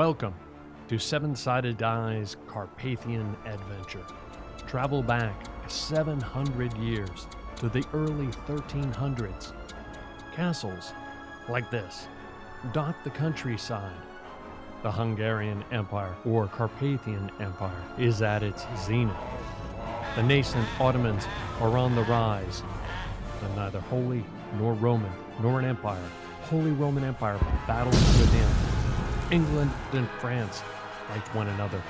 Welcome to 7-Sided Die's Carpathian adventure. Travel back 700 years to the early 1300s. Castles like this dot the countryside. The Hungarian Empire, or Carpathian Empire, is at its zenith. The nascent Ottomans are on the rise, but neither Holy nor Roman nor an empire. Holy Roman Empire battles within. England and France fight one another.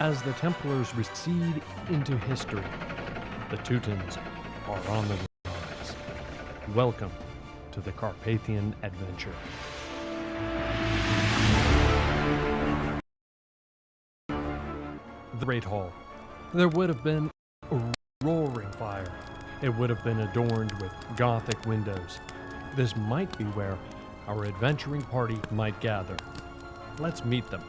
As the Templars recede into history, the Teutons are on the rise. Welcome to the Carpathian adventure. The Great Hall. There would have been a roaring fire. It would have been adorned with Gothic windows. This might be where our adventuring party might gather. Let's meet them.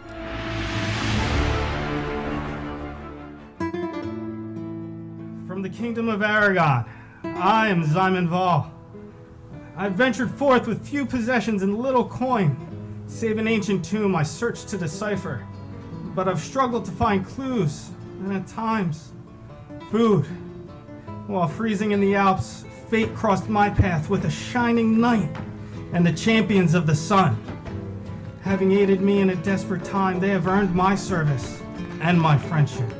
From the Kingdom of Aragon, I am Zyman Val. I've ventured forth with few possessions and little coin, save an ancient tomb I searched to decipher. But I've struggled to find clues, and at times, food. While freezing in the Alps, fate crossed my path with a shining knight and the champions of the sun. Having aided me in a desperate time, they have earned my service and my friendship.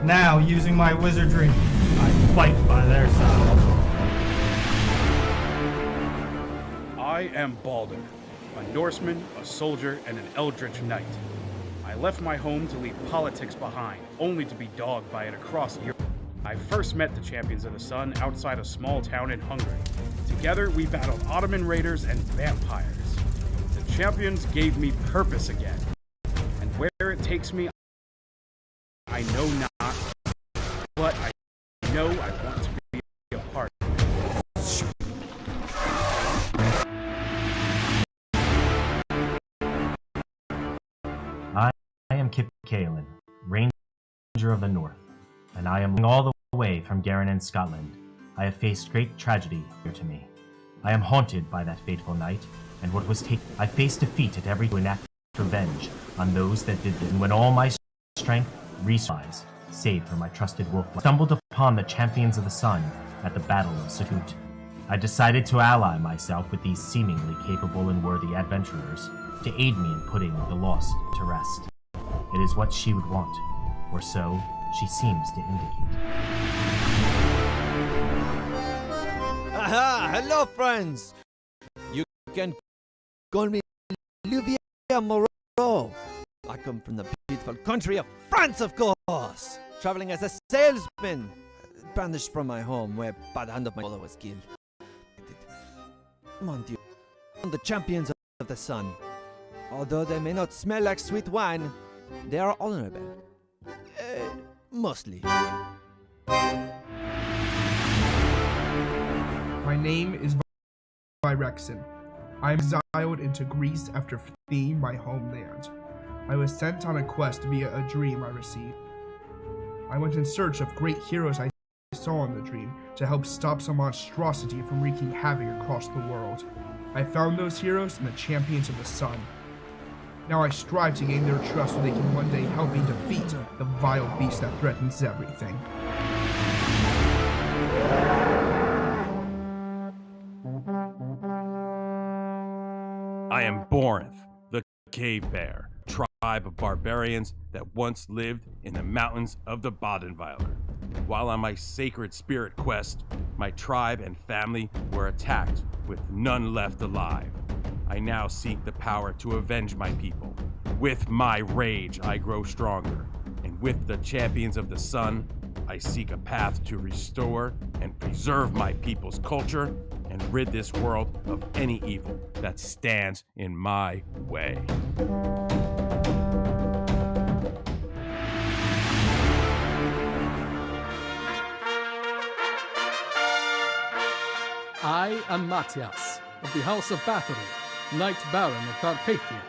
Now, using my wizardry, I fight by their side. I am Balder, a Norseman, a soldier, and an eldritch knight. I left my home to leave politics behind, only to be dogged by it across Europe. I first met the Champions of the Sun outside a small town in Hungary. Together, we battled Ottoman raiders and vampires. The Champions gave me purpose again. And where it takes me, I know not, but I know I want to be a part of it. I am Kip Kaelin, Ranger of the North, and I am all the way from Garin in Scotland. I have faced great tragedy here to me. I am haunted by that fateful night, and what was taken. I faced defeat at every to enact revenge on those that did this. And when all my strength resources, save for my trusted wolf, stumbled upon the Champions of the Sun at the Battle of Sutut, I decided to ally myself with these seemingly capable and worthy adventurers to aid me in putting the lost to rest. It is what she would want, or so she seems to indicate. Aha! Hello, friends! You can call me Louvier Moreau. I come from the beautiful country of France, of course, traveling as a salesman, banished from my home where by the hand of my mother was killed. Mon Dieu, the Champions of the Sun. Although they may not smell like sweet wine, they are honorable. Mostly. My name is Virexin. I am exiled into Greece after fleeing my homeland. I was sent on a quest via a dream I received. I went in search of great heroes I saw in the dream to help stop some monstrosity from wreaking havoc across the world. I found those heroes in the Champions of the Sun. Now I strive to gain their trust so they can one day help me defeat the vile beast that threatens everything. I am Borinth, the Cave Bear, tribe of barbarians that once lived in the mountains of the Badenweiler. While on my sacred spirit quest, my tribe and family were attacked with none left alive. I now seek the power to avenge my people. With my rage, I grow stronger, and with the Champions of the Sun, I seek a path to restore and preserve my people's culture and rid this world of any evil that stands in my way. I am Matthias, of the House of Bathory, Knight Baron of Carpathia.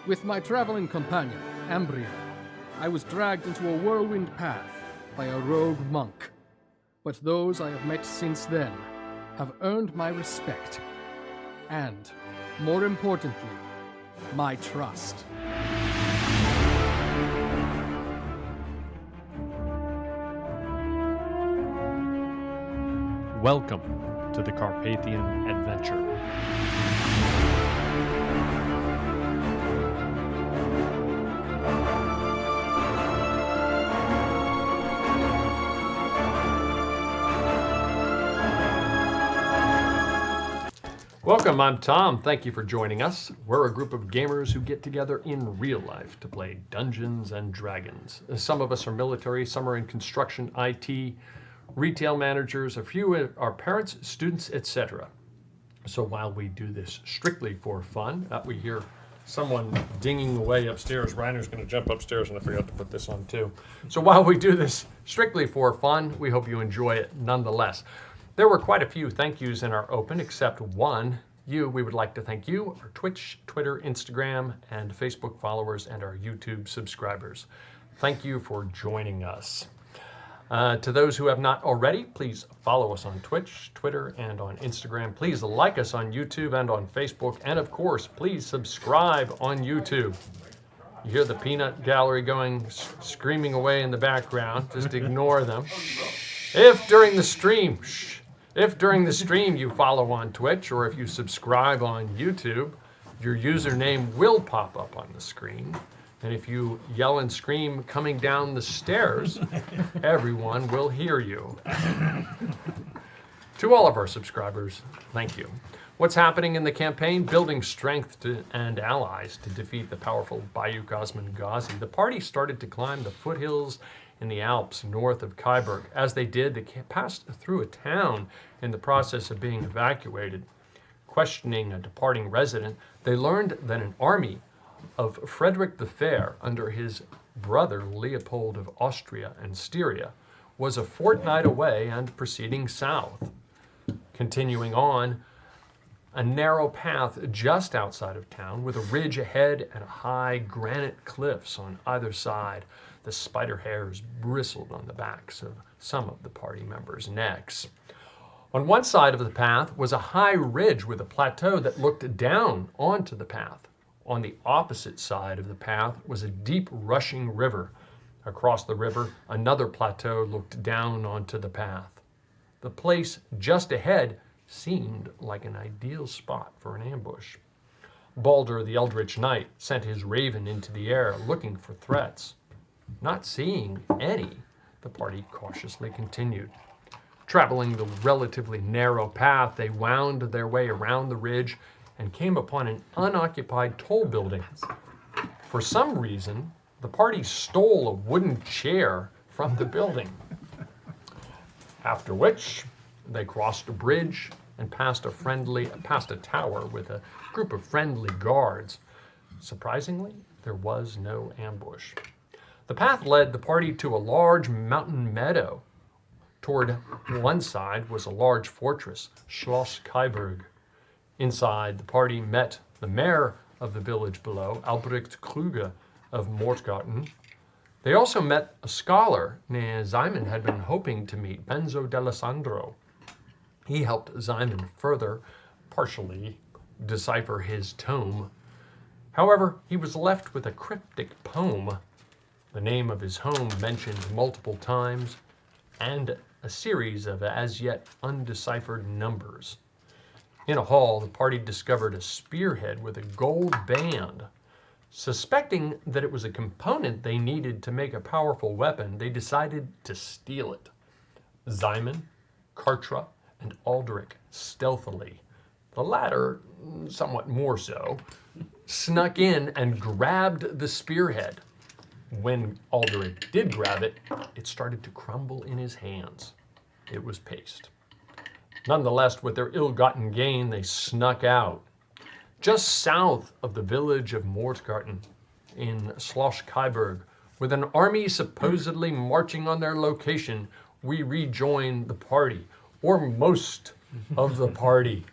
With my traveling companion, Ambria, I was dragged into a whirlwind path by a rogue monk. But those I have met since then have earned my respect, and, more importantly, my trust. Welcome to the Carpathian Adventure. Welcome, I'm Tom. Thank you for joining us. We're a group of gamers who get together in real life to play Dungeons and Dragons. Some of us are military, some are in construction, IT, retail managers, a few are parents, students, etc. So while we do this strictly for fun, we hear someone dinging away upstairs. Reiner's going to jump upstairs, and I forgot to put this on too. So while we do this strictly for fun, we hope you enjoy it nonetheless. There were quite a few thank yous in our open, except one. We would like to thank you, our Twitch, Twitter, Instagram, and Facebook followers, and our YouTube subscribers. Thank you for joining us. To those who have not already, please follow us on Twitch, Twitter, and on Instagram. Please like us on YouTube and on Facebook. And of course, please subscribe on YouTube. You hear the peanut gallery going, screaming away in the background. Just ignore them. If during the stream you follow on Twitch, or if you subscribe on YouTube, your username will pop up on the screen. And if you yell and scream coming down the stairs, everyone will hear you. To all of our subscribers, thank you. What's happening in the campaign? Building strength and allies to defeat the powerful Bayou Osman Ghazi. The party started to climb the foothills in the Alps north of Kyburg. As they did, they passed through a town in the process of being evacuated. Questioning a departing resident, they learned that an army of Frederick the Fair under his brother Leopold of Austria and Styria was a fortnight away and proceeding south. Continuing on, a narrow path just outside of town with a ridge ahead and high granite cliffs on either side. The spider hairs bristled on the backs of some of the party members' necks. On one side of the path was a high ridge with a plateau that looked down onto the path. On the opposite side of the path was a deep rushing river. Across the river, another plateau looked down onto the path. The place just ahead seemed like an ideal spot for an ambush. Balder the Eldritch Knight sent his raven into the air looking for threats. Not seeing any, the party cautiously continued. Traveling the relatively narrow path, they wound their way around the ridge and came upon an unoccupied toll building. For some reason, the party stole a wooden chair from the building. After which, they crossed a bridge and passed a tower with a group of friendly guards. Surprisingly, there was no ambush. The path led the party to a large mountain meadow. Toward one side was a large fortress, Schloss Kyburg. Inside, the party met the mayor of the village below, Albrecht Kluge of Mortgarten. They also met a scholar Simon had been hoping to meet, Benzo d'Alessandro. He helped Simon further, partially, decipher his tome. However, he was left with a cryptic poem, the name of his home mentioned multiple times, and a series of as yet undeciphered numbers. In a hall, the party discovered a spearhead with a gold band. Suspecting that it was a component they needed to make a powerful weapon, they decided to steal it. Simon, Kartra, and Aldrich stealthily, the latter somewhat more so, snuck in and grabbed the spearhead. When Aldrich did grab it, it started to crumble in his hands. It was paste. Nonetheless, with their ill-gotten gain, they snuck out. Just south of the village of Mortgarten in Schloss Kyburg, with an army supposedly marching on their location, we rejoined the party, or most of the party.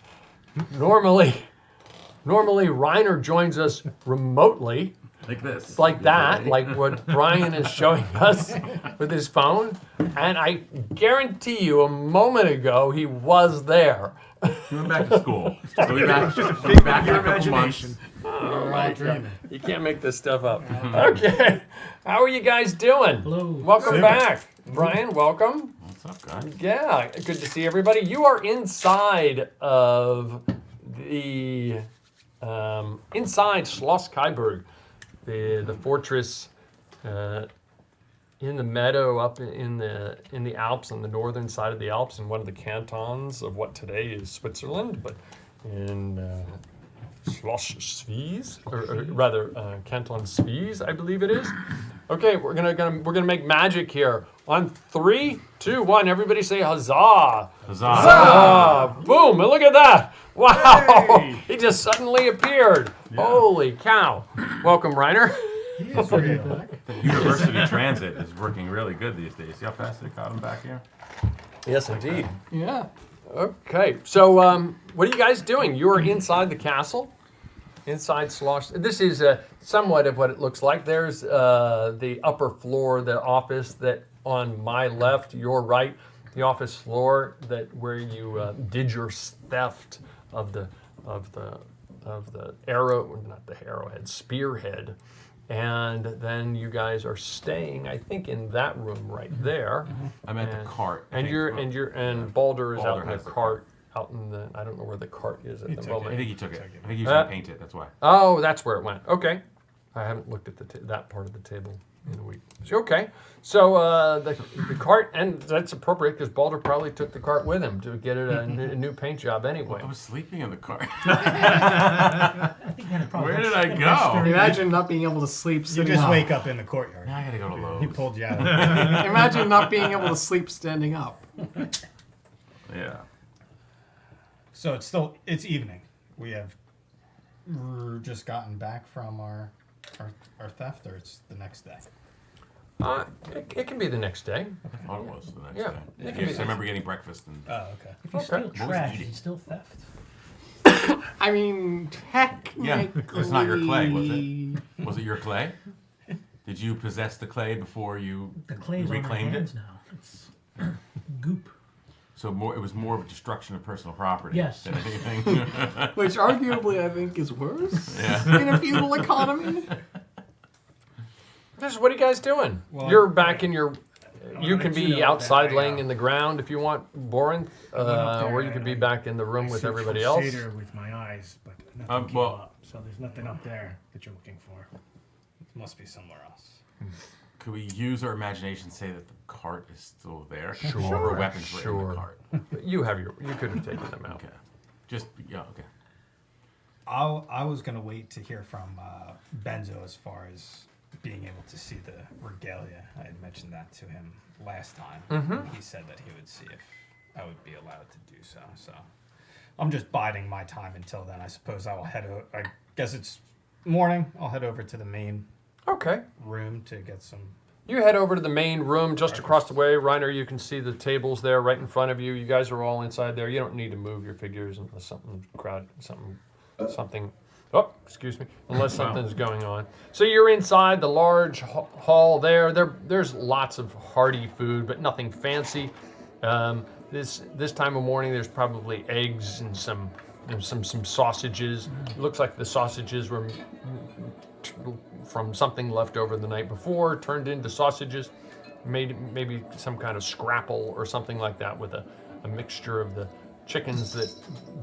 Normally Reiner joins us remotely, Like this. like that, like what Brian is showing us with his phone. And I guarantee you, a moment ago, he was there. He went back to school. So we back, back in a couple months. You can't make this stuff up. Okay. How are you guys doing? Hello. Welcome back. Brian, welcome. What's up, guys? Yeah, good to see everybody. You are inside of the inside Schloss Kaiburg, the fortress in the meadow up in the Alps, on the northern side of the Alps, in one of the cantons of what today is Switzerland, but in Schloss Spies, or rather Canton Spies, I believe it is. Okay, we're gonna make magic here. On 3, 2, 1, everybody say huzzah! Huzzah! Huzzah! Boom! And look at that! Wow! He just suddenly appeared. Yeah. Holy cow! Welcome, Reiner. The University Transit is working really good these days. See how fast they got them back here? Yes, indeed. Yeah. Okay, so what are you guys doing? You are inside the castle, inside Schloss. This is somewhat of what it looks like. There's the upper floor, the office that on my left, your right, the office floor that where you did your theft of the arrow, not the arrowhead, spearhead. And then you guys are staying, I think, in that room right there. I'm at the cart. And Baldur is out in the cart, out in the, I don't know where the cart is at the moment. I think he took it. I think he was going to paint it, that's why. Oh, that's where it went. Okay. I haven't looked at that part of the table in a week. Okay. So the cart, and that's appropriate because Baldur probably took the cart with him to get it a new paint job anyway. I was sleeping in the cart. I think Where did I go? Imagine not being able to sleep You sitting just up. wake up in the courtyard. Now I gotta go to Lowe's. He pulled you out. Imagine not being able to sleep standing up. Yeah. So it's evening. We have just gotten back from our theft, or it's the next day. It can be the next day. I thought it was the next Yeah. day. Yes, I remember getting breakfast and. Oh, okay. If you steal trash, is it still theft? I mean, technically... Yeah, it's not your clay, was it? Was it your clay? Did you possess the clay before you The clay's on my reclaimed hands it? now. It's goop. So it was more of a destruction of personal property Yes. than anything. Which arguably I think is worse Yeah. in a feudal economy. What are you guys doing? Well, You're back in your... You gonna can let you be know outside that I, laying in the ground if you want, Borinth, up there or you could be back in the room with everybody else. With my eyes, but nothing came well- up. So there's nothing up there that you're looking for. It must be somewhere else. Could we use our imagination to say that the cart is still there? Sure, Or weapons were in sure. the cart? You could have taken them out. Okay. Just, yeah, okay. I was gonna wait to hear from Benzo as far as being able to see the regalia. I had mentioned that to him last time. Mm-hmm. He said that he would see if I would be allowed to do so. So I'm just biding my time until then. I suppose I will I guess it's morning. I'll head over to the main Okay. room to get some. You head over to the main room just across the way. Reiner, you can see the tables there right in front of you. You guys are all inside there. You don't need to move your figures unless something. Oh, excuse me. Unless something's going on. So you're inside the large hall there. There's lots of hearty food, but nothing fancy. This time of morning, there's probably eggs and some sausages. It looks like the sausages were from something left over the night before, turned into sausages, made maybe some kind of scrapple or something like that with a mixture of the chickens that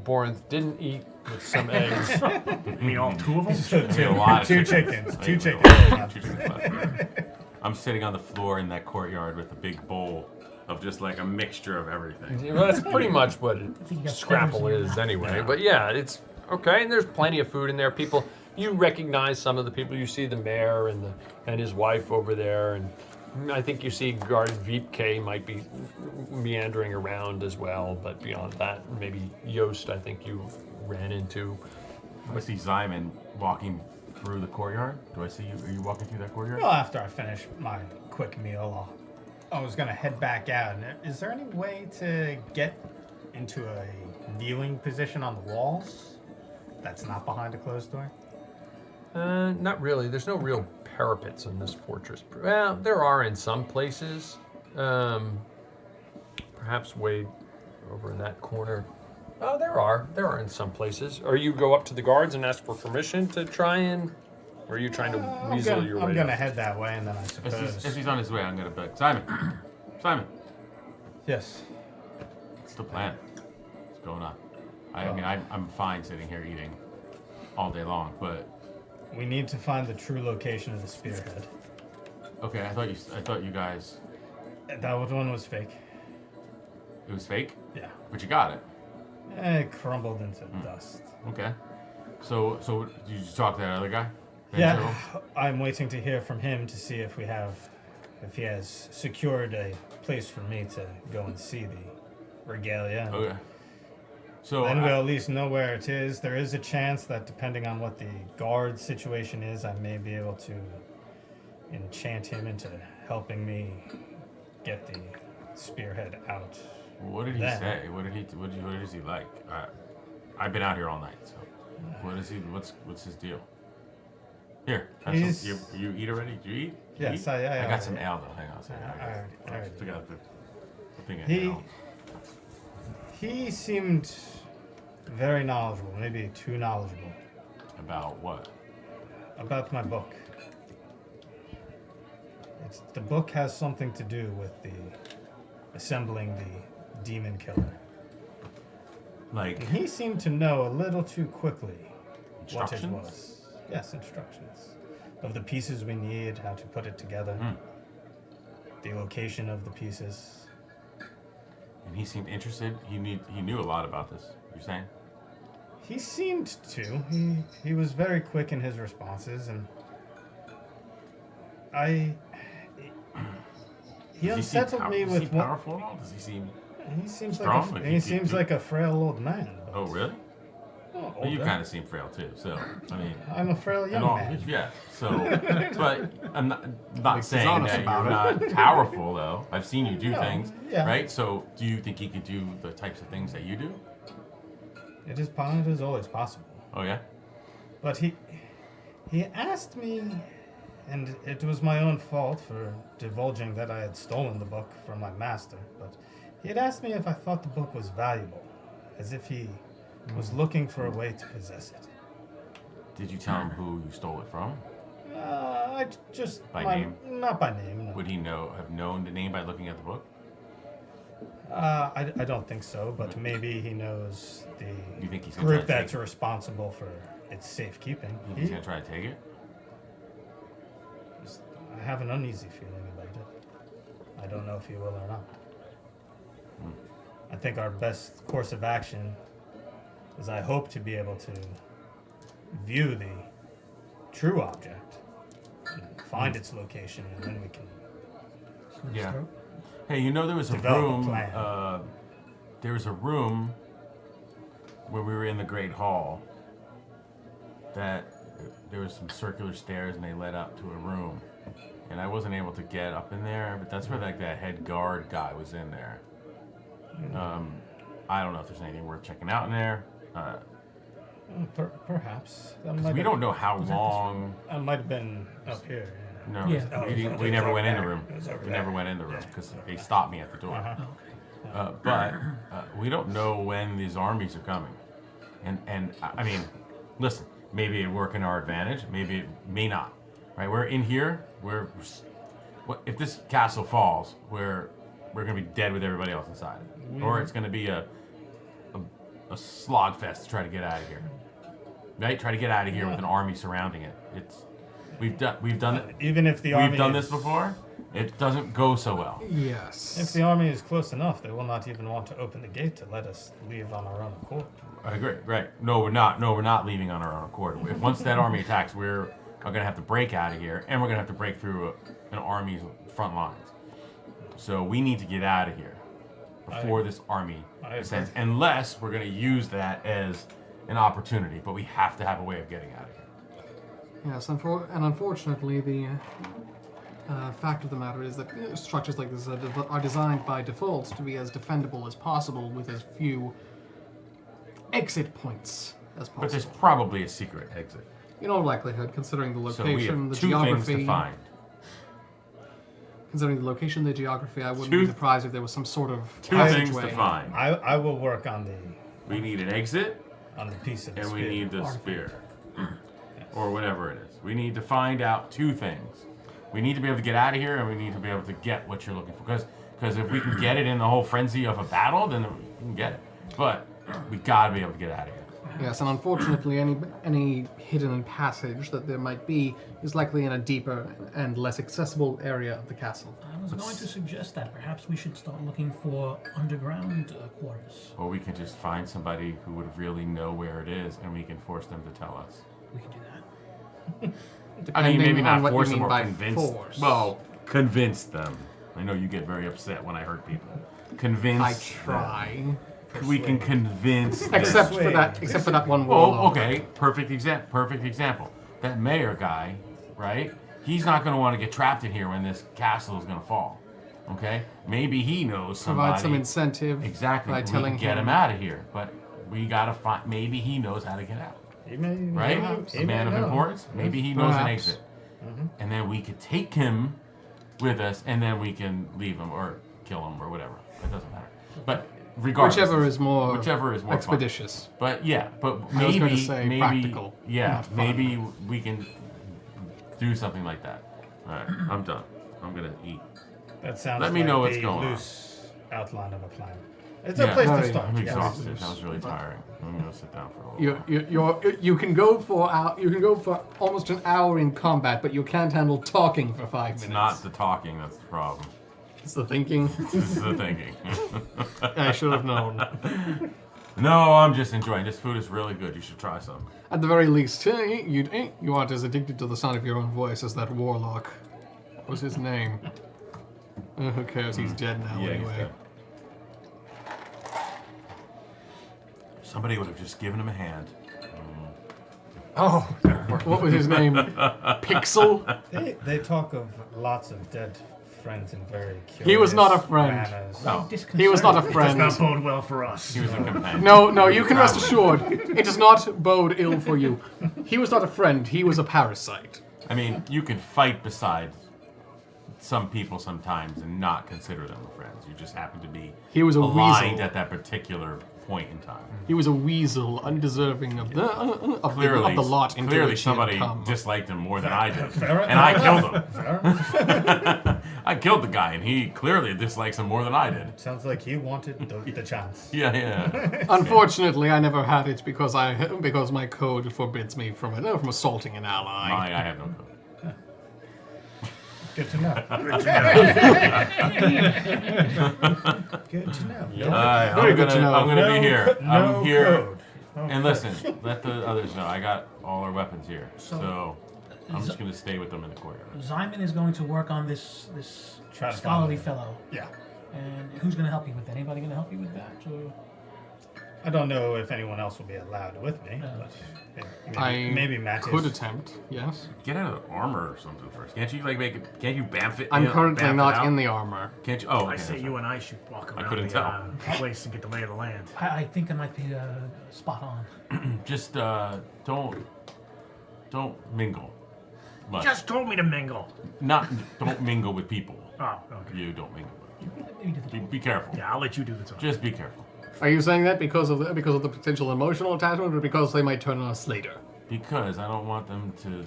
Borinth didn't eat with some eggs. You mean all two of them? Two chickens. Two chickens. I'm sitting on the floor in that courtyard with a big bowl of just like a mixture of everything. Well, that's pretty much what scrapple is anyway. But yeah, it's okay. And there's plenty of food in there. People, you recognize some of the people. You see the mayor and his wife over there, and I think you see Guard Vipke might be meandering around as well. But beyond that, maybe Yost, I think you ran into. I see Simon walking through the courtyard. Do I see you? Are you walking through that courtyard? Well, after I finish my quick meal, I was gonna head back out. Is there any way to get into a kneeling position on the walls that's not behind a closed door? Not really. There's no real parapets in this fortress. Well, there are in some places. Perhaps way over in that corner. Oh, there are in some places. Or you go up to the guards and ask for permission to try and... Or are you trying to weasel your way I'm gonna up? head that way, and then I suppose... As he's on his way, I'm gonna be like, Simon! Yes. What's the plan? What's going on? I mean, I'm fine sitting here eating all day long, but We need to find the true location of the spearhead. okay. I thought you guys. That one was fake. It was fake, Yeah. but you got it. It crumbled into dust. Okay. So did you talk to that other guy? Yeah, I'm waiting to hear from him to see if he has secured a place for me to go and see the regalia. Okay. So Then we'll at least know where it is. There is a chance that depending on what the guard situation is, I may be able to enchant him into helping me get the spearhead out. what did he say? What is he like? I've been out here all night. So what is he? What's his deal? Here, have some, you eat already? Did you eat? Yes, eat? I got some ale though. Hang on a second. I got the thing in ale. He seemed very knowledgeable, maybe too knowledgeable. About what? About my book. The book has something to do with assembling the demon killer. Like And he seemed to know a little too quickly what it instructions? was. Yes, instructions. Of the pieces we need, how to put it together, the location of the pieces. And he seemed interested. He knew a lot about this. You're saying? He seemed to. He was very quick in his responses, and he unsettled me with Is he powerful at all? Does he seem? He seems strong? like he seems like a frail old man. Oh, really? Well, Well, you older. kind of seem frail too. So I mean, I'm a frail young man. yeah. So, but I'm not saying honest that you're about not powerful though. I've seen you do No, things, yeah. right? So, do you think he could do the types of things that you do? It is always possible. Oh yeah. But he asked me, and it was my own fault for divulging that I had stolen the book from my master, but he had asked me if I thought the book was valuable, as if he was looking for a way to possess it. Did you tell him who you stole it from? I just... By name? Not by name, no. Would he have known the name by looking at the book? I don't think so, but maybe he knows You think the he's gonna group try to that's responsible for its safekeeping. You think he's gonna try to take it? I have an uneasy feeling about it. I don't know if he will or not. I think our best course of action is I hope to be able to view the true object, and find its location, and then we can Yeah. Hey, you know there was a Develop a room. plan. There was a room where we were in the Great Hall. That there was some circular stairs and they led up to a room, and I wasn't able to get up in there. But that's where like that head guard guy was in there. I don't know if there's anything worth checking out in there. perhaps. We don't know how long. I might have been up here. No, Yeah. we never went in the room. We never went in the room because they stopped me at the door. But we don't know when these armies are coming, and I mean, listen, maybe it work in our advantage, maybe it may not. Right? We're in here. If this castle falls, we're gonna be dead with everybody else inside, or it's gonna be a slogfest to try to get out of here. Right? Try to get out of here with an army surrounding it. We've done it. Even if the army We've done is- this before. It doesn't go so well. Yes. If the army is close enough, they will not even want to open the gate to let us leave on our own accord. I agree. Right. No, we're not. No, we're not leaving on our own accord. If once that army attacks, we're gonna have to break out of here, and we're gonna have to break through an army's front lines. So we need to get out of here before this army descends, unless we're gonna use that as an opportunity. But we have to have a way of getting out of here. Yes, and unfortunately, the fact of the matter is that structures like this are designed by default to be as defendable as possible with as few exit points as possible. But there's probably a secret exit. In all likelihood, considering the So we location, have the two geography. things to find. Considering the location, the geography, I wouldn't Two- be surprised if there was some sort of Two things passageway. to find. I will work on We need an exit, the piece of the and we spear. need the spear, or whatever it is. We need to find out two things. We need to be able to get out of here, and we need to be able to get what you're looking for. Because if we can get it in the whole frenzy of a battle, then we can get it. But we gotta be able to get out of here. Yes, and unfortunately, any hidden passage that there might be is likely in a deeper and less accessible area of the castle. I was going to suggest that perhaps we should start looking for underground quarters. Or we can just find somebody who would really know where it is, and we can force them to tell us. We can do that. I mean, maybe Depending not on what force you them mean or by convince. force. Well, convince them. I know you get very upset when I hurt people. Convince. I try. We can convince. Except for that one wall. Oh, okay. Perfect example. That mayor guy, right? He's not going to want to get trapped in here when this castle is going to fall. Okay? Maybe he knows somebody. Provide some incentive. Exactly. By we telling can get him out of here, but we gotta find. Maybe he knows how to get out. Right? A man of importance. Maybe he knows an exit, and then we could take him with us, and then we can leave him or kill him or whatever. It doesn't matter. But regardless, Whichever is more expeditious. fun. But yeah, but I was maybe going to say maybe practical, yeah, not fun. maybe we can do something like that. All right, I'm done. I'm gonna eat. That sounds Let me know what's going on. loose outline of a plan. It's a place to start. I'm yes. exhausted. That was really tiring. I'm gonna sit down for a little while. You can go for almost an hour in combat, but you can't handle talking for 5 minutes. It's not the talking that's the problem. It's the thinking. It's the thinking. I should have known. No, I'm just enjoying. This food is really good. You should try some. At the very least, you aren't as addicted to the sound of your own voice as that warlock. What was his name? Who cares? He's dead now Yeah, anyway. he's dead. Somebody would have just given him a hand. Oh, what was his name? Pixel? They talk of lots of dead friends and very curious He was not a friend. manners. No, He was not a Does friend. not bode well for us. he was a companion. No, you can rest assured. It does not bode ill for you. He was not a friend. He was a parasite. I mean, you can fight beside some people sometimes and not consider them friends. You just happen to be He was a aligned weasel. at that particular point in time. He was a weasel, undeserving of the lot into Clearly which he had somebody come. disliked him more than I did, and I killed him. I killed the guy, and he clearly dislikes him more than I did. Sounds like he wanted the chance. Yeah. Unfortunately, I never had it because my code forbids me from assaulting an ally. I have no code. Good to know. Good to know. Very good to know. I'm gonna be here. I'm No here. code. And listen, let the others know. I got all our weapons here, so I'm just gonna stay with them in the courtyard. Zyman is going to work on this Try to scholarly find fellow. Yeah. And who's going to help you with that? Anybody going to help you with that? Or? I don't know if anyone else will be allowed with me, but maybe Matt could is. attempt, yes. Get out of armor or something first. Can't you make it? Can't you bamf it? I'm currently bamf it not out? in the armor. Can't you? Oh, okay, I say that's you right. and I should walk around couldn't the tell. place and get the lay of the land. I think I might be spot on. Just don't mingle. Much. Just told me to mingle. Don't mingle with people. Oh, okay. You don't mingle with Maybe do the people. Be careful. Yeah, I'll let you do the talking. Just be careful. Are you saying that because of the potential emotional attachment, or because they might turn on us later? Because I don't want them to.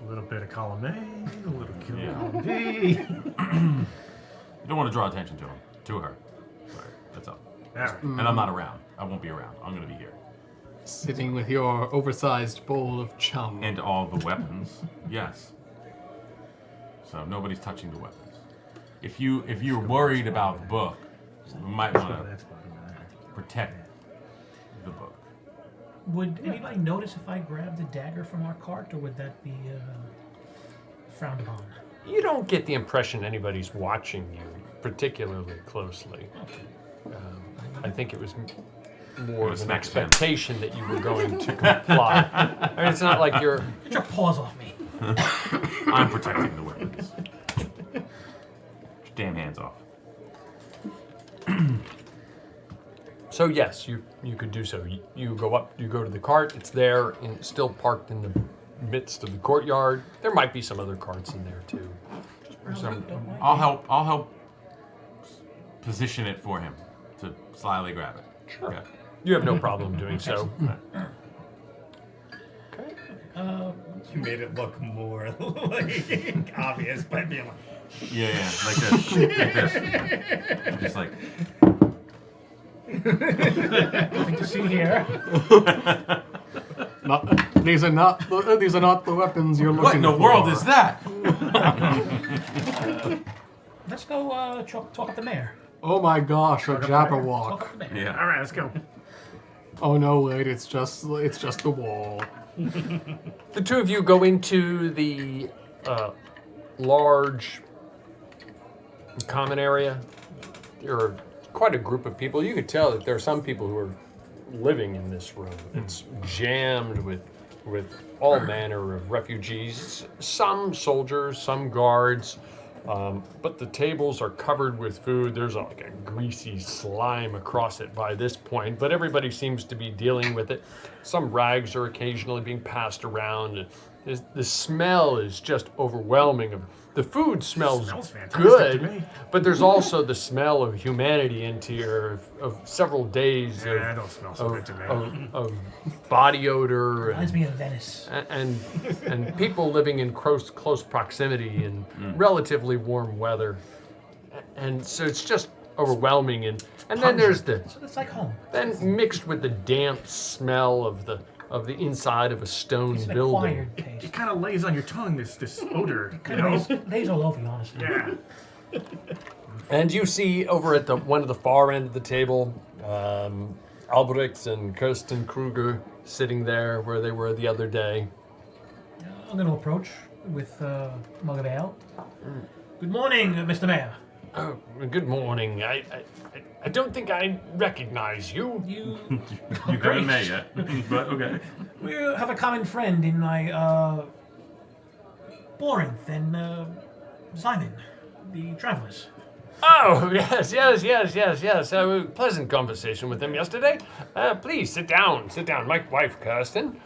A little bit of column A, a little Yeah. column B. You don't want to draw attention to her. Sorry, that's all. All right. And I'm not around. I won't be around. I'm gonna be here. Sitting with your oversized bowl of chum. And all the weapons. Yes. So nobody's touching the weapons. If you're worried about the book, you might want to protect the book. Would anybody notice if I grabbed a dagger from our cart, or would that be frowned upon? You don't get the impression anybody's watching you particularly closely. I think it was more of an expectation that you were going to comply. I mean, it's not like you're... Get your paws off me. I'm protecting the weapons. Get your damn hands off. So yes, you could do so. You go to the cart. It's there, still parked in the midst of the courtyard. There might be some other carts in there too. I'll help position it for him to slyly grab it. Sure. Okay. You have no problem doing so. You made it look more like obvious by being like, Yeah, like this. Like this. Just like. Nothing to see here. These are not the weapons you're looking for. What in the world is that? Let's go talk at the mayor. Oh my gosh, a Talk Jabberwock. at the mayor. Yeah. All right, let's go. Oh no, wait, it's just the wall. The two of you go into the large common area. There are quite a group of people. You could tell that there are some people who are living in this room. It's jammed with all manner of refugees, some soldiers, some guards, but the tables are covered with food. There's like a greasy slime across it by this point, but everybody seems to be dealing with it. Some rags are occasionally being passed around. The smell is just overwhelming. The food smells good, but there's also the smell of humanity into here, of several days of body odor. Reminds me of Venice. And people living in close proximity in relatively warm weather. And so it's just overwhelming. And then there's So it's like home. then mixed with the damp smell of the inside of a stone It's an building. acquired taste. It kind of lays on your tongue, this odor, you Kind know? of lays all over you, honestly. Yeah. And you see over at one of the far end of the table, Albrecht and Kirsten Kruger sitting there where they were the other day. I'm going to approach with a mug of ale. Good morning, Mr. Mayor. Oh, good morning. I don't think I recognize you. You You haven't met yet, but okay. We have a common friend in my Borinth and Simon, the travelers. Oh, yes. A pleasant conversation with them yesterday. Please sit down. My wife, Kirsten.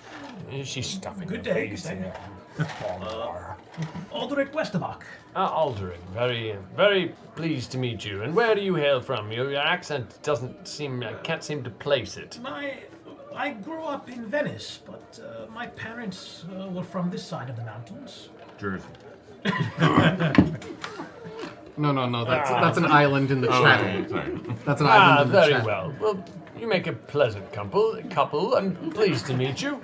She's stuffing Good her day, face good day. in. Aldrich Westerbach. Aldrin, very pleased to meet you. And where do you hail from? Your accent I can't seem to place it. I grew up in Venice, but my parents were from this side of the mountains. Jersey. No, that's an island in the Channel. Sorry. That's an island in the Very Channel. well. Well, you make a pleasant couple. I'm pleased to meet you.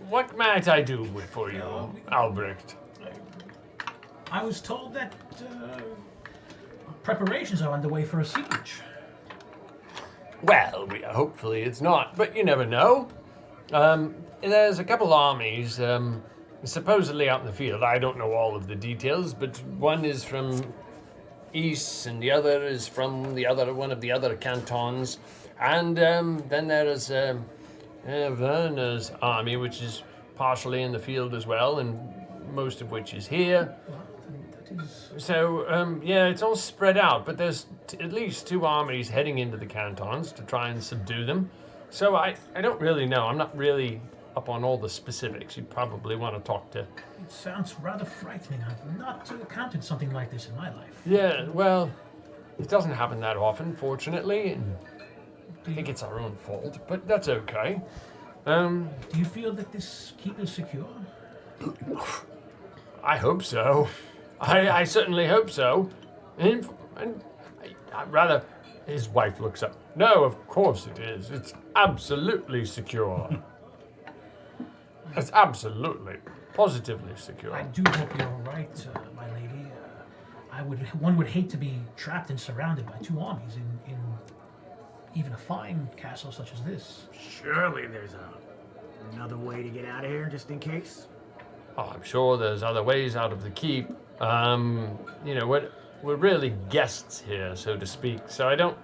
What might I do for you, Albrecht? I was told that preparations are underway for a siege. Well, hopefully it's not, but you never know. There's a couple armies supposedly out in the field. I don't know all of the details, but one is from east and the other is from one of the other cantons. And then there is Werner's army, which is partially in the field as well, and most of which is here. So, it's all spread out, but there's at least two armies heading into the cantons to try and subdue them. So I don't really know. I'm not really up on all the specifics. You'd probably want to talk to... It sounds rather frightening. I've not encountered something like this in my life. Yeah, well, it doesn't happen that often, fortunately. And I think it's our own fault, but that's okay. Do you feel that this keep is secure? I hope so. I certainly hope so. And rather, his wife looks up. No, of course it is. It's absolutely secure. It's absolutely, positively secure. I do hope you're right, my lady. One would hate to be trapped and surrounded by two armies in even a fine castle such as this. Surely there's another way to get out of here, just in case? Oh, I'm sure there's other ways out of the keep. We're really guests here, so to speak, so I don't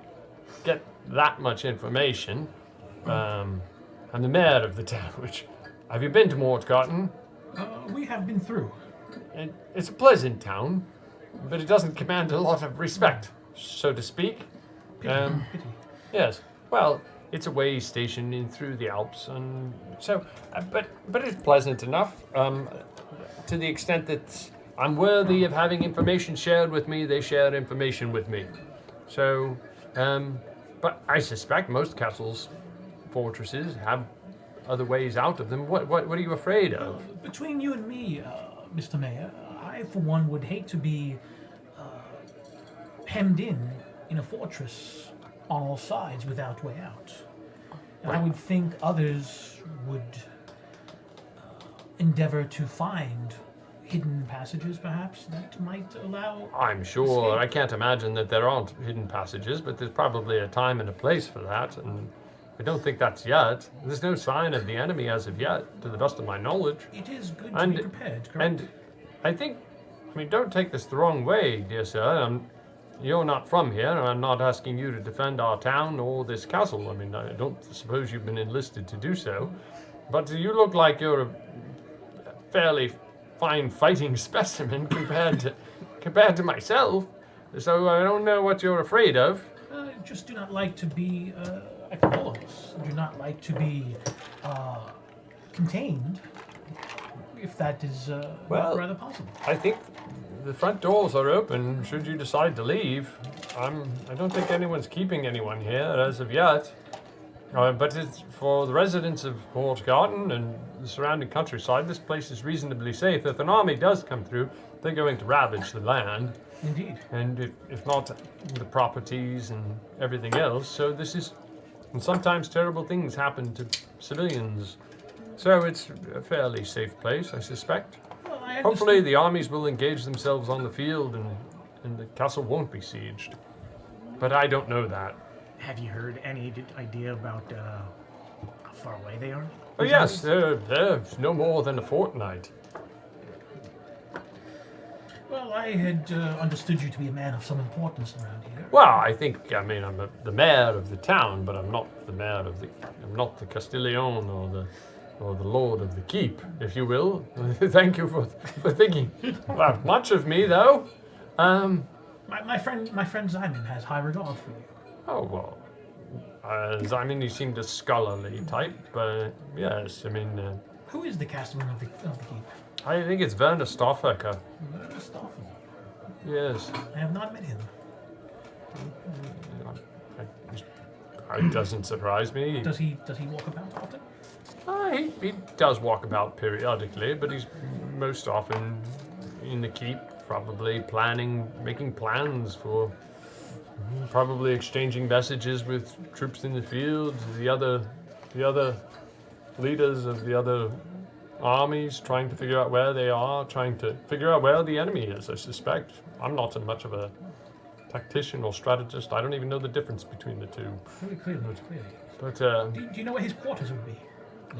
get that much information. I'm the mayor of the town, which... Have you been to Mortgarten? We have been through. It's a pleasant town, but it doesn't command a lot of respect, so to speak. Pity. Yes. Well, it's a way station in through the Alps, and so, but it's pleasant enough. To the extent that I'm worthy of having information shared with me, they share information with me. So, but I suspect most castles, fortresses have other ways out of them. What are you afraid of? Between you and me, Mr. Mayor, I, for one, would hate to be hemmed in a fortress on all sides without way out. And I would think others would endeavor to find hidden passages, perhaps, that might allow... I'm sure. escape. I can't imagine that there aren't hidden passages, but there's probably a time and a place for that, and I don't think that's yet. There's no sign of the enemy as of yet, to the best of my knowledge. It is good to be prepared, correct? And I think, I mean, don't take this the wrong way, dear sir. You're not from here, and I'm not asking you to defend our town or this castle. I mean, I don't suppose you've been enlisted to do so. But you look like you're a fairly fine fighting specimen compared to myself. So I don't know what you're afraid of. I just do not like to be exposed. I do not like to be contained, if that is rather possible. I think the front doors are open should you decide to leave. I don't think anyone's keeping anyone here as of yet. But it's for the residents of Hort Garden and the surrounding countryside, this place is reasonably safe. If an army does come through, they're going to ravage the land. Indeed. And if not, the properties and everything else. So this is, and sometimes terrible things happen to civilians. So it's a fairly safe place, I suspect. Well, Hopefully the armies will engage themselves on the field and the castle won't be sieged. But I don't know that. Have you heard any idea about how far away they are? Oh yes, they're no more than a fortnight. Well, I had understood you to be a man of some importance around here. Well, I think, I mean, I'm the mayor of the town, but I'm not the mayor of the, I'm not the Castellion or the lord of the keep, if you will. Thank you for thinking that much of me, though. My friend Simon has high regard for you. Oh, well, Simon, you seemed a scholarly type, but yes, I mean... Who is the castellan of the keep? I think it's Werner Stoffaker. Werner Stoffaker? Yes. I have not met him. It doesn't surprise me. Does he walk about often? He does walk about periodically, but he's most often in the keep, probably making plans for... Probably exchanging messages with troops in the field, the other leaders of the other armies, trying to figure out where they are, trying to figure out where the enemy is, I suspect. I'm not so much of a tactician or strategist. I don't even know the difference between the two. Very clearly. But do you know where his quarters would be?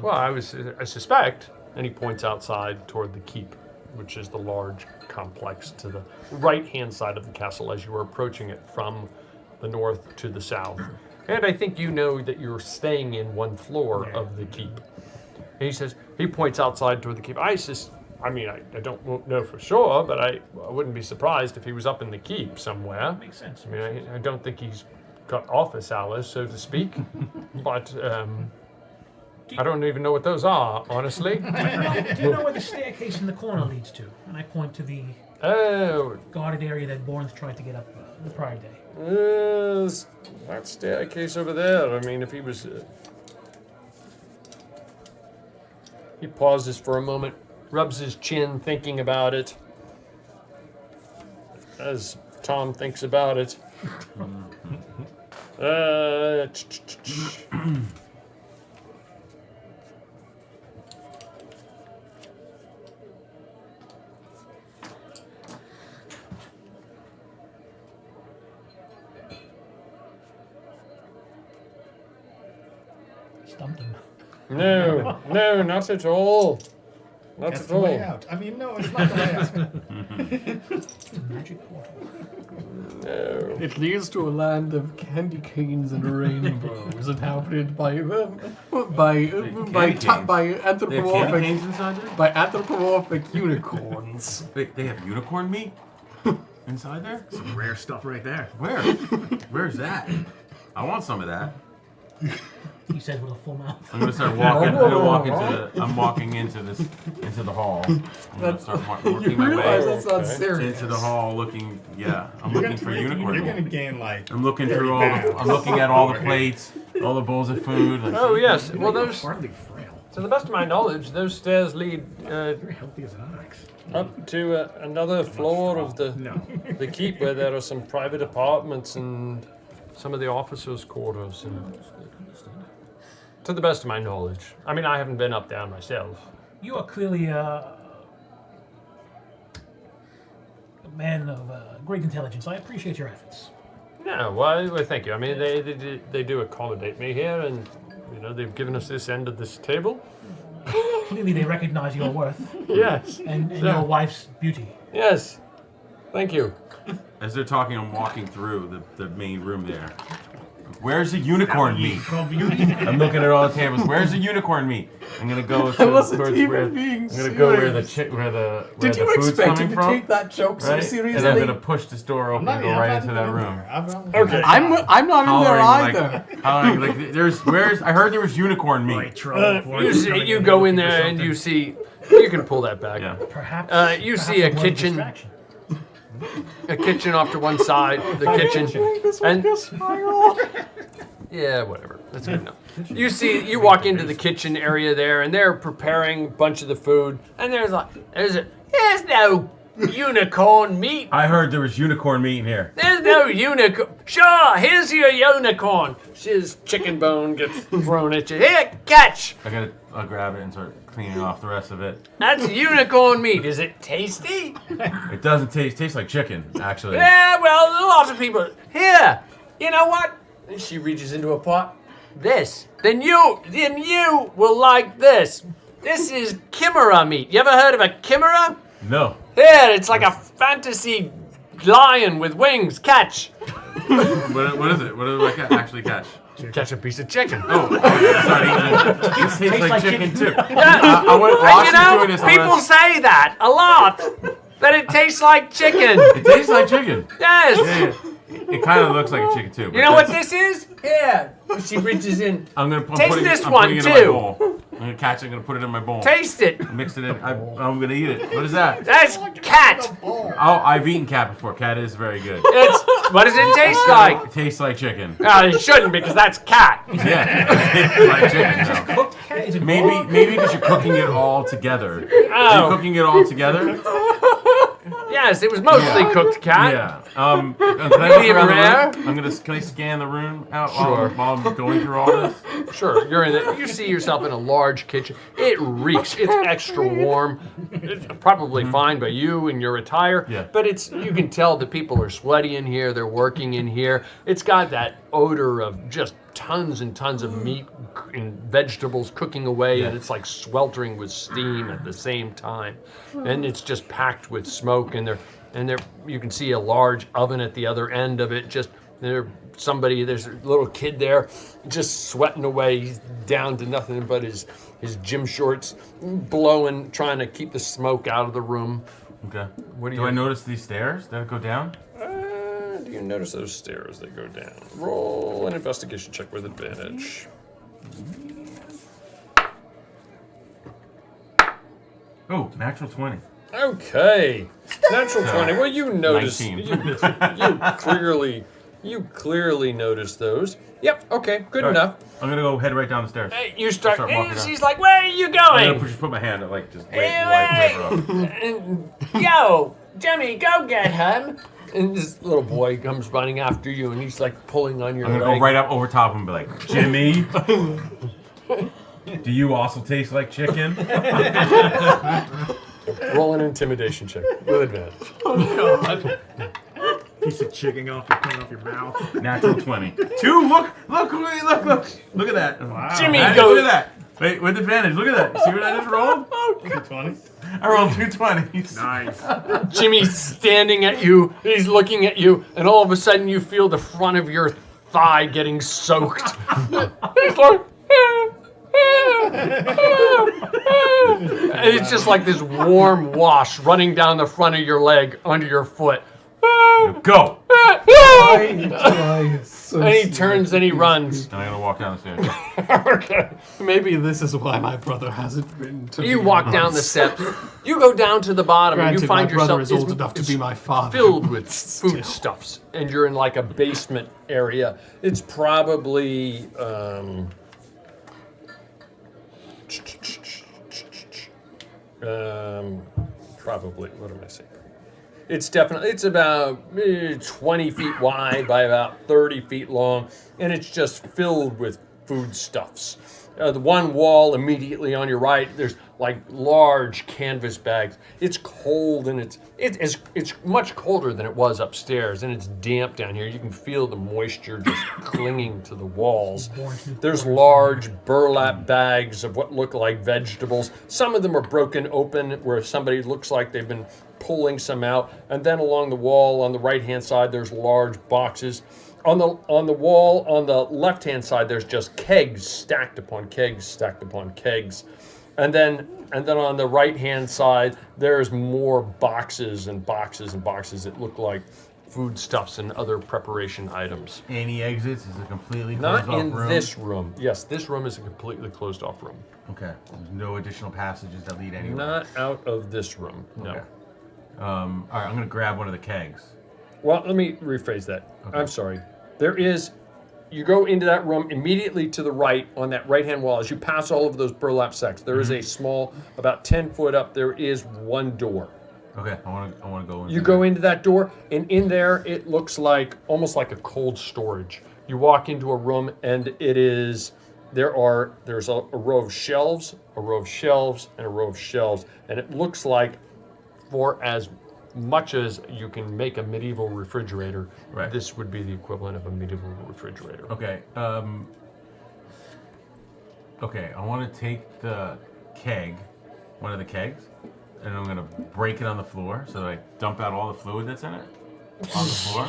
well, I suspect, and he points outside toward the keep, which is the large complex to the right-hand side of the castle as you are approaching it from the north to the south. And I think you know that you're staying in one floor of the keep. And he points outside toward the keep. I don't know for sure, but I wouldn't be surprised if he was up in the keep somewhere. Makes sense. I mean, I don't think he's got office hours, so to speak, but I don't even know what those are, honestly. Do you know where the staircase in the corner leads to? And I point to the guarded area that Borns tried to get up the prior day. That staircase over there. I mean, if he was... He pauses for a moment, rubs his chin, thinking about it. As Tom thinks about it. Stumped him. No, not at all. Not That's at the all. way out. I mean, no, it's not the way out. Magic portal. No. It leads to a land of candy canes and rainbows inhabited by anthropomorphic unicorns. They have unicorn meat inside there? Some rare stuff right there. Where? Where's that? I want some of that. He said with a full mouth. I'm gonna start walking. I'm walking into the hall. I'm gonna start working my way that's not serious. into the hall, looking. Yeah, I'm looking for unicorn. You're gonna gain like. I'm looking through all. I'm looking at all the plates, all the bowls of food. Like, Oh yes. Well, You're hardly frail. To the best of my knowledge, those stairs lead Very healthy as an ox. up to another floor of the keep where there are some private apartments and some of the officers' quarters. And to the best of my knowledge. I mean, I haven't been up there myself. You are clearly a man of great intelligence. I appreciate your efforts. No, well, thank you. I mean, they do accommodate me here, and you know they've given us this end of this table. Clearly, they recognize your worth. Yes. And your wife's beauty. Yes. Thank you. As they're talking, I'm walking through the main room there. Where's the unicorn meat? I'm looking at all the tables. Where's the unicorn meat? I'm gonna go I wasn't even being I'm gonna go where the Did you food's expect coming him to from, take that joke so right? seriously? And I'm gonna push this door open and go right into that room. Okay. I'm not in there either. I heard there was unicorn meat. You go in there and you see. You can pull that back. Yeah. Perhaps. You see a kitchen. A kitchen off to one side. The kitchen. And yeah, whatever. That's good enough. You walk into the kitchen area there, and they're preparing a bunch of the food. And there's no unicorn meat. I heard there was unicorn meat in here. There's no unicorn. Sure, here's your unicorn. His chicken bone gets thrown at you. Here, catch. I'll grab it and start cleaning off the rest of it. That's unicorn meat. Is it tasty? It doesn't tastes like chicken, actually. Yeah, well, a lot of people. Here, you know what? And she reaches into a pot. This. Then you will like this. This is chimera meat. You ever heard of a chimera? No. Here, it's like a fantasy lion with wings. Catch. What is it? What do I actually catch? Catch a piece of chicken. Oh, sorry. This tastes like chicken too. Yeah. Doing this, people say that a lot. That it tastes like chicken. It tastes like chicken. Yes. Yeah. It kind of looks like a chicken too. You know what this is? Here. She reaches in. I'm Taste this I'm one putting it in my too. bowl. I'm gonna catch it. I'm gonna put it in my bowl. Taste it. Mix it in. I'm gonna eat it. What is that? That's cat. Oh, I've eaten cat before. Cat is very good. What does it taste like? It tastes like chicken. It shouldn't because that's cat. Yeah, it tastes like chicken. Though. Maybe because you're cooking it all together. Are you cooking it all together? Yes, it was mostly cooked cat. Yeah. Can I Medium rare. Can I scan the room out Sure. while I'm going through all this? Sure, you're in it. You see yourself in a large kitchen. It reeks. It's extra warm. It's probably fine by you and your attire. Yeah. But you can tell the people are sweaty in here. They're working in here. It's got that odor of just tons and tons of meat and vegetables cooking away, and it's like sweltering with steam at the same time. And it's just packed with smoke, and you can see a large oven at the other end of it. There's a little kid there just sweating away. He's down to nothing but his gym shorts blowing, trying to keep the smoke out of the room. Okay. Do I notice these stairs that go down? Do you notice those stairs that go down? Roll an investigation check with advantage. Oh, natural 20. Okay. Natural 20. Well, you notice. 19. You clearly notice those. Yep. Okay. Good All right. enough. I'm gonna go head right down the stairs. You start. walking down. She's like, "Where are you I'm going?" gonna just put my hand up, like just wipe her off. And, yo, Jimmy, go get him. And this little boy comes running after you, and he's like pulling on your I'm gonna leg. go right up over top of him and be like, Jimmy, do you also taste like chicken? Roll an intimidation check with advantage. Oh God. Piece of chicken coming off your mouth. Natural 20. 2. Look at that. Wow. Jimmy Look goes. at that. Wait, with advantage. Look at that. See what I just rolled? 20. I rolled 2 20s. Nice. Jimmy's standing at you, he's looking at you, and all of a sudden you feel the front of your thigh getting soaked. He's like, and it's just like this warm wash running down the front of your leg under your foot. Go. So And he turns and he runs. And I'm gonna walk down the stairs. Okay. Maybe this is why my brother hasn't been to You me walk in down the months. steps. You go down to the bottom and Granted, you find my brother yourself is old enough to be my father. filled with Still. foodstuffs, and you're in like a basement area. It's probably Probably. What am I saying? It's about 20 feet wide by about 30 feet long, and it's just filled with foodstuffs. The one wall immediately on your right, there's like large canvas bags. It's cold, and it's much colder than it was upstairs, and it's damp down here. You can feel the moisture just clinging to the walls. There's large burlap bags of what look like vegetables. Some of them are broken open, where somebody looks like they've been pulling some out. And then along the wall on the right-hand side, there's large boxes. On the wall on the left-hand side, there's just kegs stacked upon kegs stacked upon kegs, and then on the right-hand side, there's more boxes and boxes and boxes that look like foodstuffs and other preparation items. Any exits? Is it completely closed Not off in room? this room. Yes, this room is a completely closed-off room. Okay. There's no additional passages that lead anywhere. Not out of this room. No. Okay. All right. I'm gonna grab one of the kegs. Well, let me rephrase that. Okay. I'm sorry. You go into that room immediately to the right on that right-hand wall. As you pass all of those burlap sacks, there is a small, about 10 foot up, there is one door. Okay, I want to go in. You go into that door, and in there, it looks like, almost like a cold storage. You walk into a room, and there's a row of shelves, a row of shelves, and a row of shelves, and it looks like, for as much as you can make a medieval refrigerator, right, this would be the equivalent of a medieval refrigerator. Okay. Okay, I want to take the keg, one of the kegs, and I'm going to break it on the floor so that I dump out all the fluid that's in it on the floor.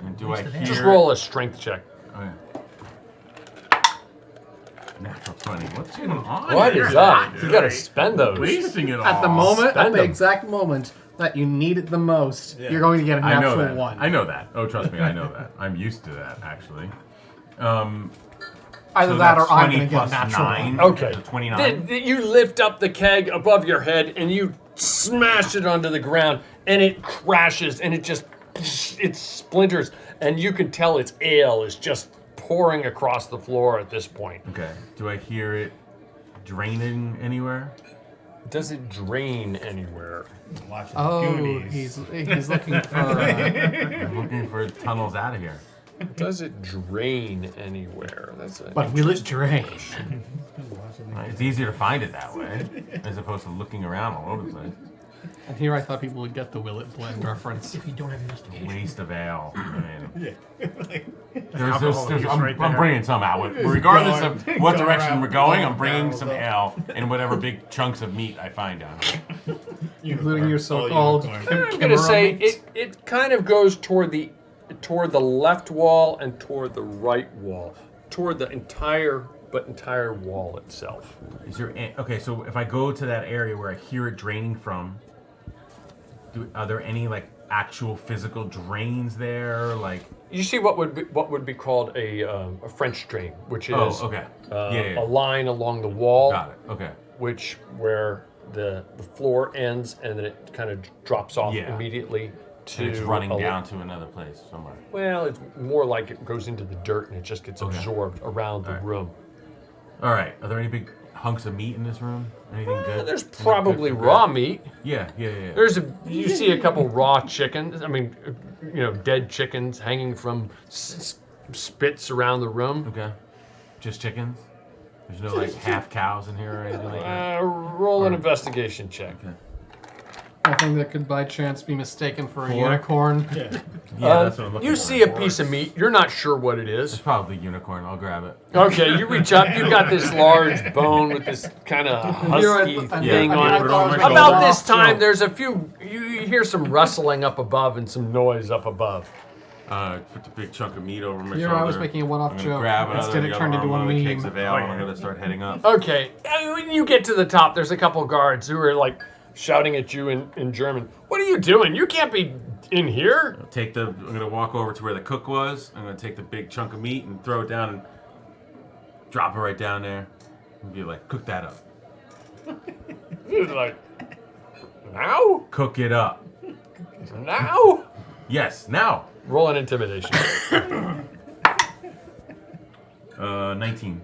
And do I hear... Just roll a strength check. Okay. Natural 20. What's going on? What is up? You got to spend those. Wasting it all. At the moment, Spend at the them. exact moment that you need it the most, you're going to get a I know natural that. one. I know that. Oh, trust me, I know that. I'm used to that, actually. Either So that or that's I'm 20 going to get a plus natural 9. one. Okay. 29. You lift up the keg above your head and you smash it onto the ground, and it crashes and it splinters, and you can tell its ale is just pouring across the floor at this point. Okay. Do I hear it draining anywhere? Does it drain anywhere? Watching Oh, Goonies. he's looking for. I'm looking for tunnels out of here. Does it drain anywhere? But will it drain? It's easier to find it that way, as opposed to looking around all over the place. And here I thought people would get the Will It Blend reference. If you don't have investigation. Waste of ale. I mean, Alcohol use I'm right there. bringing some out. Regardless of what Going direction around, we're going, filling I'm bringing barrels some up. ale and whatever big chunks of meat I find down here. Including your so-called unicorn. I'm gonna say it kind of goes toward the left wall and toward the right wall, toward the entire wall itself. Is there okay? So if I go to that area where I hear it draining from, are there any like actual physical drains there? Like You see what would be called a French drain, which is okay. A line along the wall. Got it. Okay. Where the floor ends and then it kind of drops off Yeah. immediately to And it's running down to another place somewhere. Well, it's more like it goes into the dirt and it just gets absorbed around the room. All right. Are there any big hunks of meat in this room? Anything good? There's Anything probably good for raw good? meat. Yeah. You see a couple raw chickens. I mean, dead chickens hanging from spits around the room. Okay. Just chickens? There's no like half cows in here or anything like that? Roll an investigation check. Okay. Nothing that could by chance be mistaken for a unicorn. Yeah, that's what I'm looking You for. see a piece of meat. You're not sure what it is. It's probably unicorn. I'll grab it. Okay, you reach up. You got this large bone with this kind of husky thing on it. About this time, there's a few. You hear some rustling up above and some noise up above. Put the big chunk of meat over my Here shoulder. I was making a one-off I'm gonna joke. grab another, Instead, it the turned other into arm, a one of the meme. kegs of ale, and I'm gonna start heading up. Okay, when you get to the top, there's a couple guards who are like shouting at you in German. What are you doing? You can't be in here. I'm gonna walk over to where the cook was. I'm gonna take the big chunk of meat and throw it down and drop it right down there. And be like, cook that up. He's like, now? Cook it up. Now? Yes, now. Roll an intimidation. 19.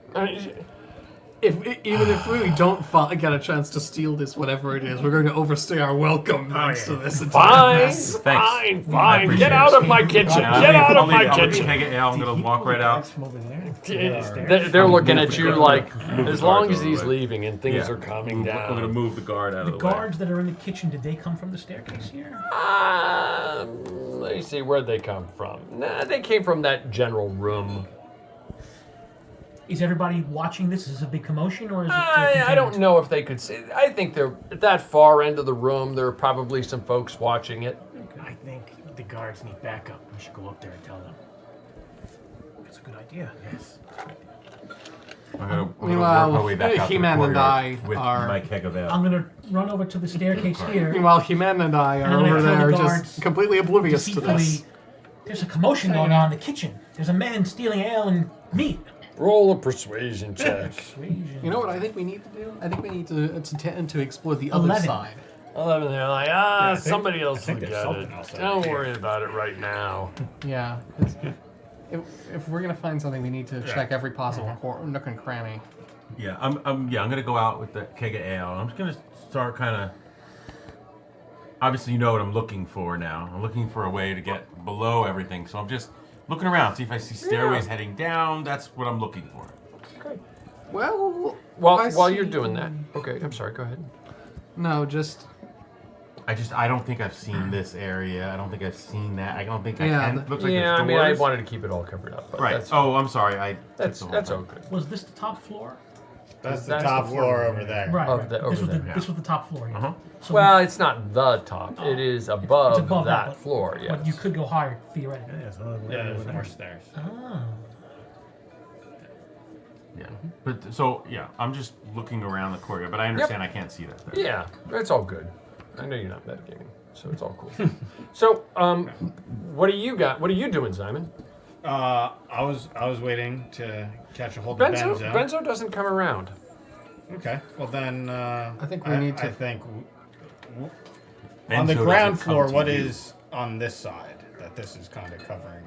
Even if we don't get a chance to steal this, whatever it is, we're going to overstay our welcome thanks to this. Fine, Thanks. fine. Get out of my kitchen. Get out of my kitchen. I'm gonna walk right out. From over there. They're looking at you like, Move the as long guards as he's out of the way. leaving and things are calming I'm down. gonna move the guard out The of the way. guards that are in the kitchen, did they come from the staircase here? Let me see, where'd they come from? Nah, they came from that general room. Is everybody watching this? Is this a big commotion, or is it? I don't know if they could see. I think they're at that far end of the room. There are probably some folks watching it. I think the guards need backup. We should go up there and tell them. That's a good idea. Yes. I'm gonna work Meanwhile, my way back out to the He-Man and I courtyard with are- my keg of ale. I'm gonna run over to the staircase here. Meanwhile, He-Man and I And are I'm gonna over tell the there guards just completely oblivious to this. deceitfully, there's a commotion going on in the kitchen. There's a man stealing ale and meat. Roll a persuasion check. You know what I think we need to do? I think we need to explore the other 11. side. 11, they're like, I think- somebody else will think get there's it. something else over Don't here. worry about it right now. Yeah. If we're gonna find something, we need to check every possible nook and cranny. Yeah, I'm gonna go out with the keg of ale. I'm just gonna start kind of. Obviously, you know what I'm looking for now. I'm looking for a way to get below everything. So I'm just looking around, see if I see stairways heading down. That's what I'm looking for. Well, While you're doing that, okay, I'm sorry, go ahead. No, just. I don't think I've seen this area. I don't think I've seen that. I don't think I Yeah, can. Looks like there's I mean, I doors. wanted to keep it all covered up. But Right. That's, Oh, I'm sorry. that's took the whole okay. thing. Was this the top floor? That's the That's top the floor over there. Right. Of right. the- over this was there, the yeah. this was the top floor. Yeah. Uh-huh. So Well, it's not the top. It is above, it's above that but- floor, yes. But you could go higher theoretically. Yeah, there's more stairs. Ah. Yeah. But so yeah, I'm just looking around the courtyard, but I understand I can't see that. There. Yeah, that's all good. I know you're not metagaming, so it's all cool. So, what do you got? What are you doing, Simon? I was waiting to catch a hold of Benzo. Benzo doesn't come around. Okay. Well then, I think we need to- I think Benzo on the doesn't ground come floor, to what you. is on this side that this is kind of covering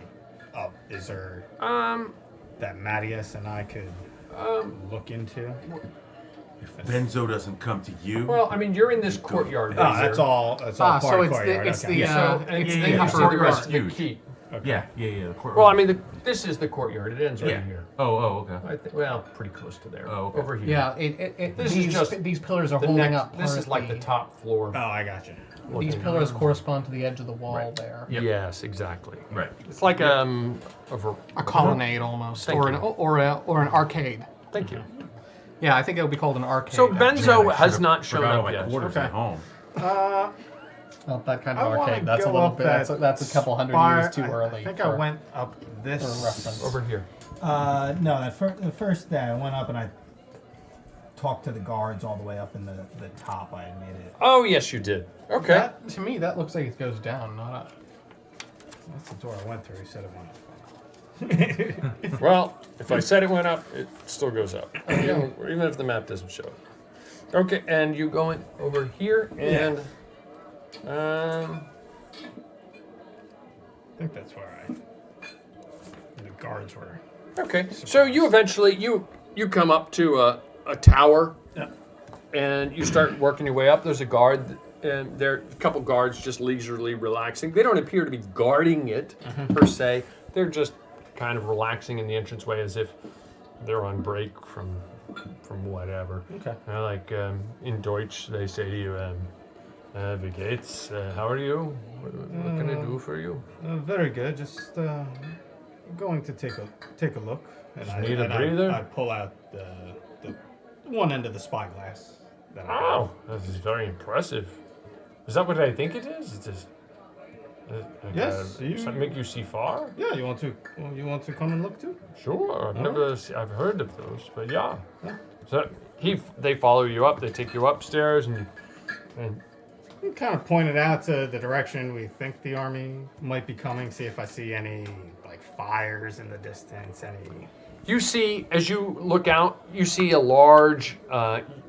up? Is there that Mattias and I could look into? If Benzo doesn't come to you, Well, I mean, you're in this courtyard. Oh, that's all. That's all part so of it's courtyard. the it's okay. the And it's you the can upper see the rest part. of the Huge. keep. yeah. The courtyard. Well, I mean, this is the courtyard. It ends right yeah. here. Oh, okay. Well, pretty close to there. Oh, okay. Over here. Yeah, This is these just these pillars are The holding next, up. this part is of like the top floor. Oh, I got you. These looking. pillars correspond to the edge of the wall Right. there. Yes, exactly. Right. It's like a colonnade almost, Thank or you. an arcade. Thank you. Yeah, I think it would be called an arcade. So actually. Benzo has not shown Forgot all up my yet. quarters Okay. at home. Not that kind of I wanna arcade. That's a go little up bit. That's a couple hundred spire. years too early. I think I for- went up this. for reference. Over here. No, the first day I went up and I talked to the guards all the way up in the top. I had made it. Oh, yes, you did. Okay. That, to me, that looks like it goes down, not up. That's the door I went through. He said it went up. Well, if I said it went up, it still goes up. Even if the map doesn't show it. Okay, and you going over here and I think that's where the guards were. okay. So you eventually you come up to a tower, and you start working your way up. There's a guard, and there are a couple guards just leisurely relaxing. They don't appear to be guarding it per se. They're just kind of relaxing in the entranceway as if they're on break from whatever. Okay. Like in Deutsch, they say to you, "Wie geht's? How are you? What can I do for you?" Very good. Just going to take a look. And Just need a breather? I pull out the one end of the spyglass. That I Oh, that is very impressive. Is that what I think it is? It's just, Yes, does that make you see far? Yeah, you want to come and look too? Sure. I've heard of those, but yeah. Yeah. So they follow you up. They take you upstairs, and We kind of pointed out to the direction we think the army might be coming. See if I see any like fires in the distance. Any. you see, as you look out, you see a large.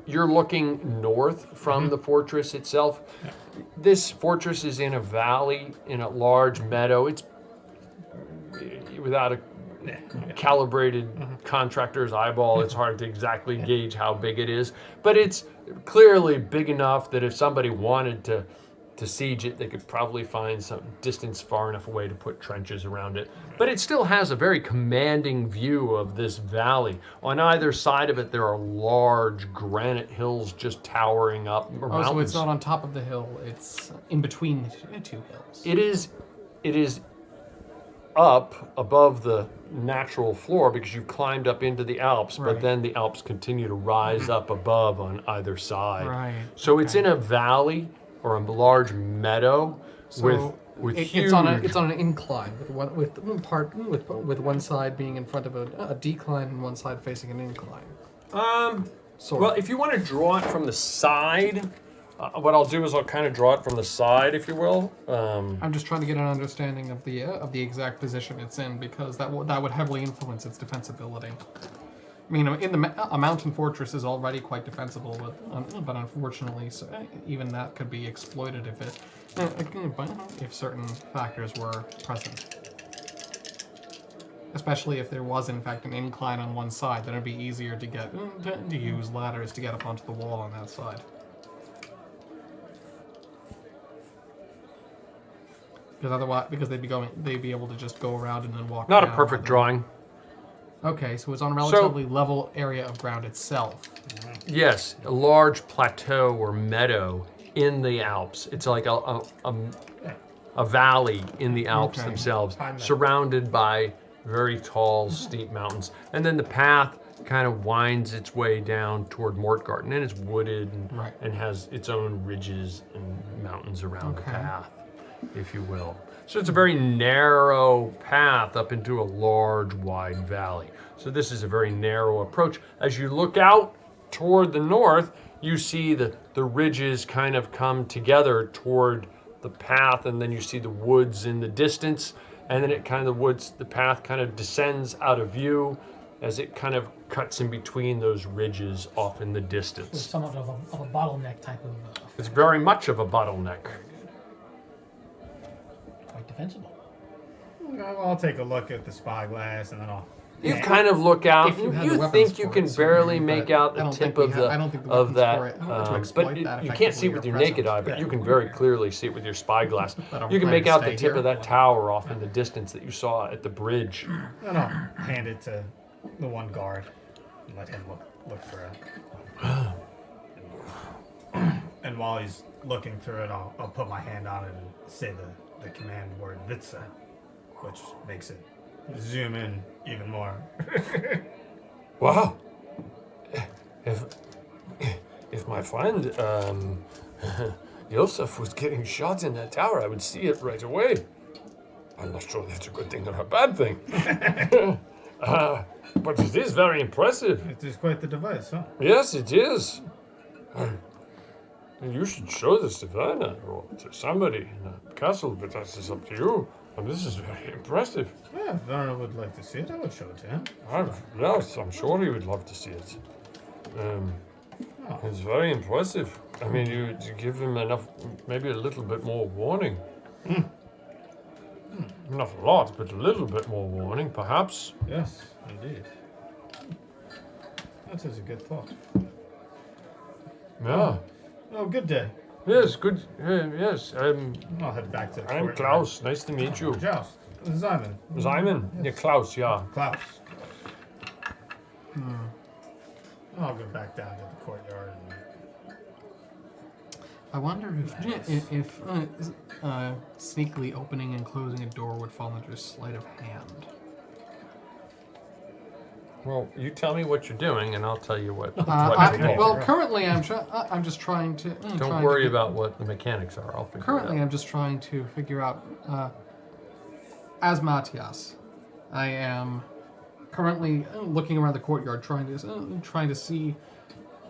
You're looking north from the fortress itself. Yeah. This fortress is in a valley, in a large meadow. It's without calibrated contractor's eyeball. It's hard to exactly gauge how big it is, but it's clearly big enough that if somebody wanted to siege it, they could probably find some distance far enough away to put trenches around it. But it still has a very commanding view of this valley. On either side of it, there are large granite hills just towering up. Or mountains. So it's not on top of the hill, it's in between the two hills. It is up above the natural floor because you've climbed up into the Alps, but then the Alps continue to rise up above on either side. Right. So it's in a valley or a large meadow with huge. It's on an incline with one side being in front of a decline and one side facing an incline. Well, if you want to draw it from the side, what I'll do is I'll kind of draw it from the side, if you will. I'm just trying to get an understanding of the exact position it's in because that would heavily influence its defensibility. I mean, a mountain fortress is already quite defensible, but unfortunately, even that could be exploited if certain factors were present. Especially if there was, in fact, an incline on one side, then it'd be easier to use ladders to get up onto the wall on that side. Because they'd be able to just go around and then walk. Not a perfect drawing. Okay, so it's on a relatively level area of ground itself. Yes, a large plateau or meadow in the Alps. It's like a valley in the Alps themselves, surrounded by very tall, steep mountains. And then the path kind of winds its way down toward Mortgarten, and it's wooded and has its own ridges and mountains around the path, if you will. So it's a very narrow path up into a large, wide valley. So this is a very narrow approach. As you look out toward the north, you see the ridges kind of come together toward the path, and then you see the woods in the distance, and then the path kind of descends out of view as it kind of cuts in between those ridges off in the distance. It's somewhat of a bottleneck type of effect. It's very much of a bottleneck. Quite defensible. I'll take a look at the spyglass and then I'll. You kind of look out. You think you can barely make out the tip of that, but you can't see it with your naked eye. But you can very clearly see it with your spyglass. You can make out the tip of that tower off in the distance that you saw at the bridge. And I'll hand it to the one guard and let him look for it. And while he's looking through it, I'll put my hand on it and say the command word Vitsa, which makes it zoom in even more. Wow. If my friend Yosef was getting shot in that tower, I would see it right away. I'm not sure that's a good thing or a bad thing. But it is very impressive. It is quite the device, huh? Yes, it is. You should show this to Werner or to somebody in the castle, but that's just up to you. And this is very impressive. Yeah, if Werner would like to see it, I would show it to him. Yes, I'm sure he would love to see it. It's very impressive. I mean, you give him enough, maybe a little bit more warning. Not a lot, but a little bit more warning, perhaps. Yes, indeed. That is a good thought. Yeah. Oh, good day. Yes, good. Yes, I'll head back to the I'm courtyard. Klaus. Nice to meet you. Joust. Simon. Simon? Yeah, Klaus, yeah. Klaus. I'll go back down to the courtyard. I wonder if sneakily opening and closing a door would fall under sleight of hand. Well, you tell me what you're doing, and I'll tell you what. Currently I'm just trying to. Don't worry about what the mechanics are. I'll figure it out. Currently, I'm just trying to figure out. As Matthias, I am currently looking around the courtyard, trying to see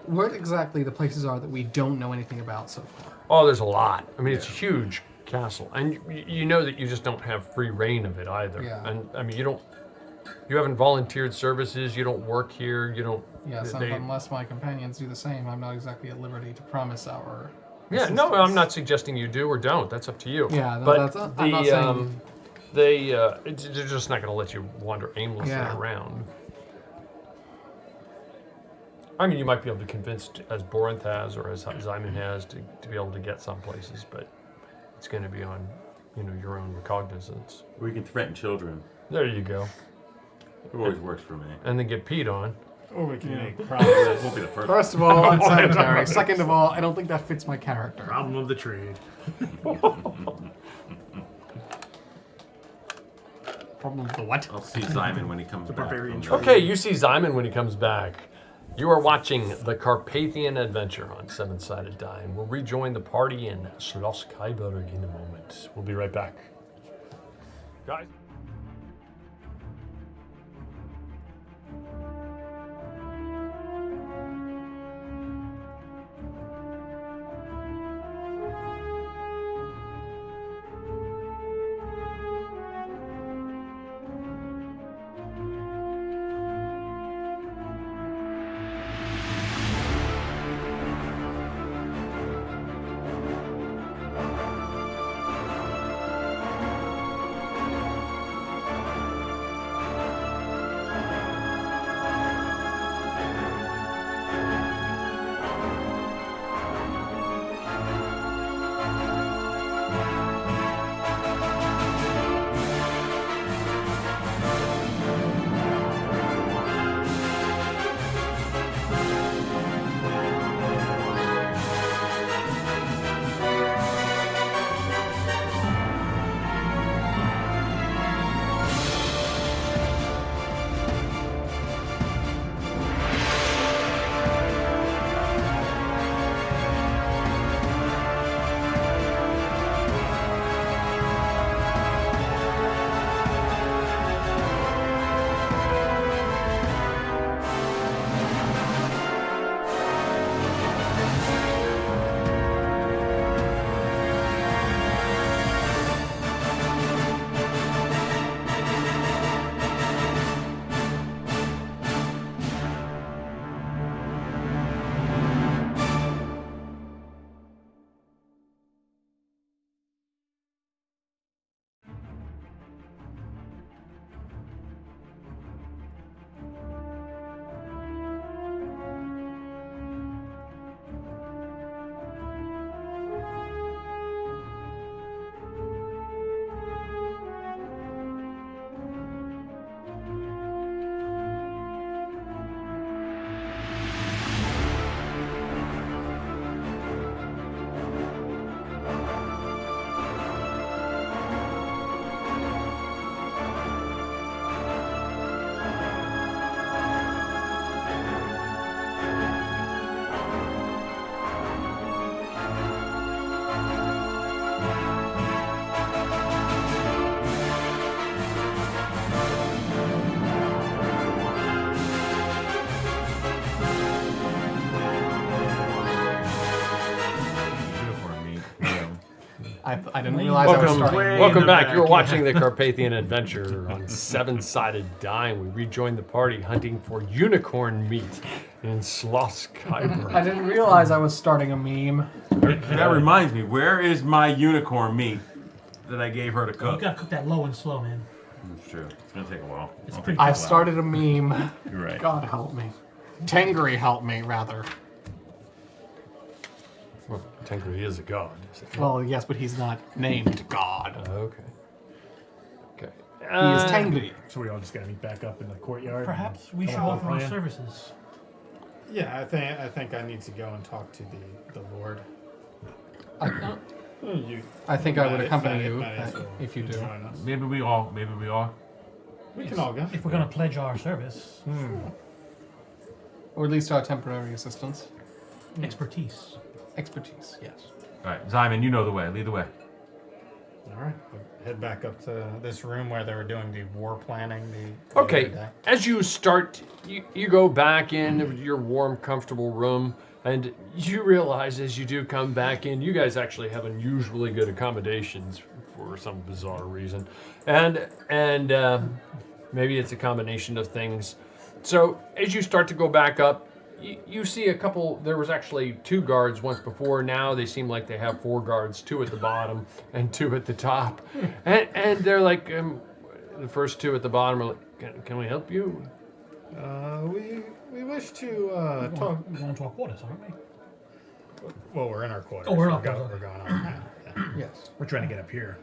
what exactly the places are that we don't know anything about so far. Oh, there's a lot. I mean, it's a huge castle, and you know that you just don't have free reign of it either. Yeah. And I mean, you haven't volunteered services. You don't work here. You don't. Yes, unless my companions do the same, I'm not exactly at liberty to promise our. Yeah, no, I'm not suggesting you do or don't. That's up to you. Yeah, but I'm not saying. they're just not going to let you wander aimlessly Yeah. around. I mean, you might be able to convince, as Borinth has or as Zyman has, to be able to get some places, but it's going to be on, your own recognizance. We can threaten children. There you go. It always works for me. And then get peed on. Or we can Yeah. make promises. Won't be the first. First of all, it's sanitary. Second of all, I don't think that fits my character. Problem of the trade. Problem of the what? I'll see Simon when he comes back. Okay, you see Zyman when he comes back. You are watching the Carpathian Adventure on Seven-Sided Die, and we'll rejoin the party in Schloss Kaiberg in a moment. We'll be right back. Guys. I didn't realize I was starting. Welcome back. You're watching the Carpathian Adventure on Seven-Sided Die. We rejoined the party hunting for unicorn meat in Schloss Kaiberg. I didn't realize I was starting a meme. That reminds me, where is my unicorn meat that I gave her to cook? You gotta cook that low and slow, man. That's true. It's gonna take a while. It's pretty I started a meme. You're right. God help me. Tengri help me, rather. Well, Tengri is a god. Well, yes, but he's not named God. Okay. Okay. He is Tengri. So we all just gotta meet back up in the courtyard. Perhaps we should Come on, offer our plan. services. Yeah, I think I need to go and talk to the Lord. I think I would accompany Maddie- you Maddie as well if you do. join us. Maybe we all. We can all go. If we're gonna pledge our service. Or at least our temporary assistance. Expertise. Expertise, yes. All right, Simon, you know the way. Lead the way. All right, I'll head back up to this room where they were doing the war planning. Okay, as you start, you go back in your warm, comfortable room, and you realize as you do come back in, you guys actually have unusually good accommodations for some bizarre reason, and maybe it's a combination of things. So as you start to go back up, you see a couple. There was actually 2 guards once before. Now they seem like they have 4 guards, 2 at the bottom and 2 at the top, and they're like the first 2 at the bottom are like, "Can we help you?" We wish to talk. We want to talk quarters, aren't we? Well, we're in our quarters. Oh, we're in our We're going on now. Yeah. Yes. We're trying to get up here.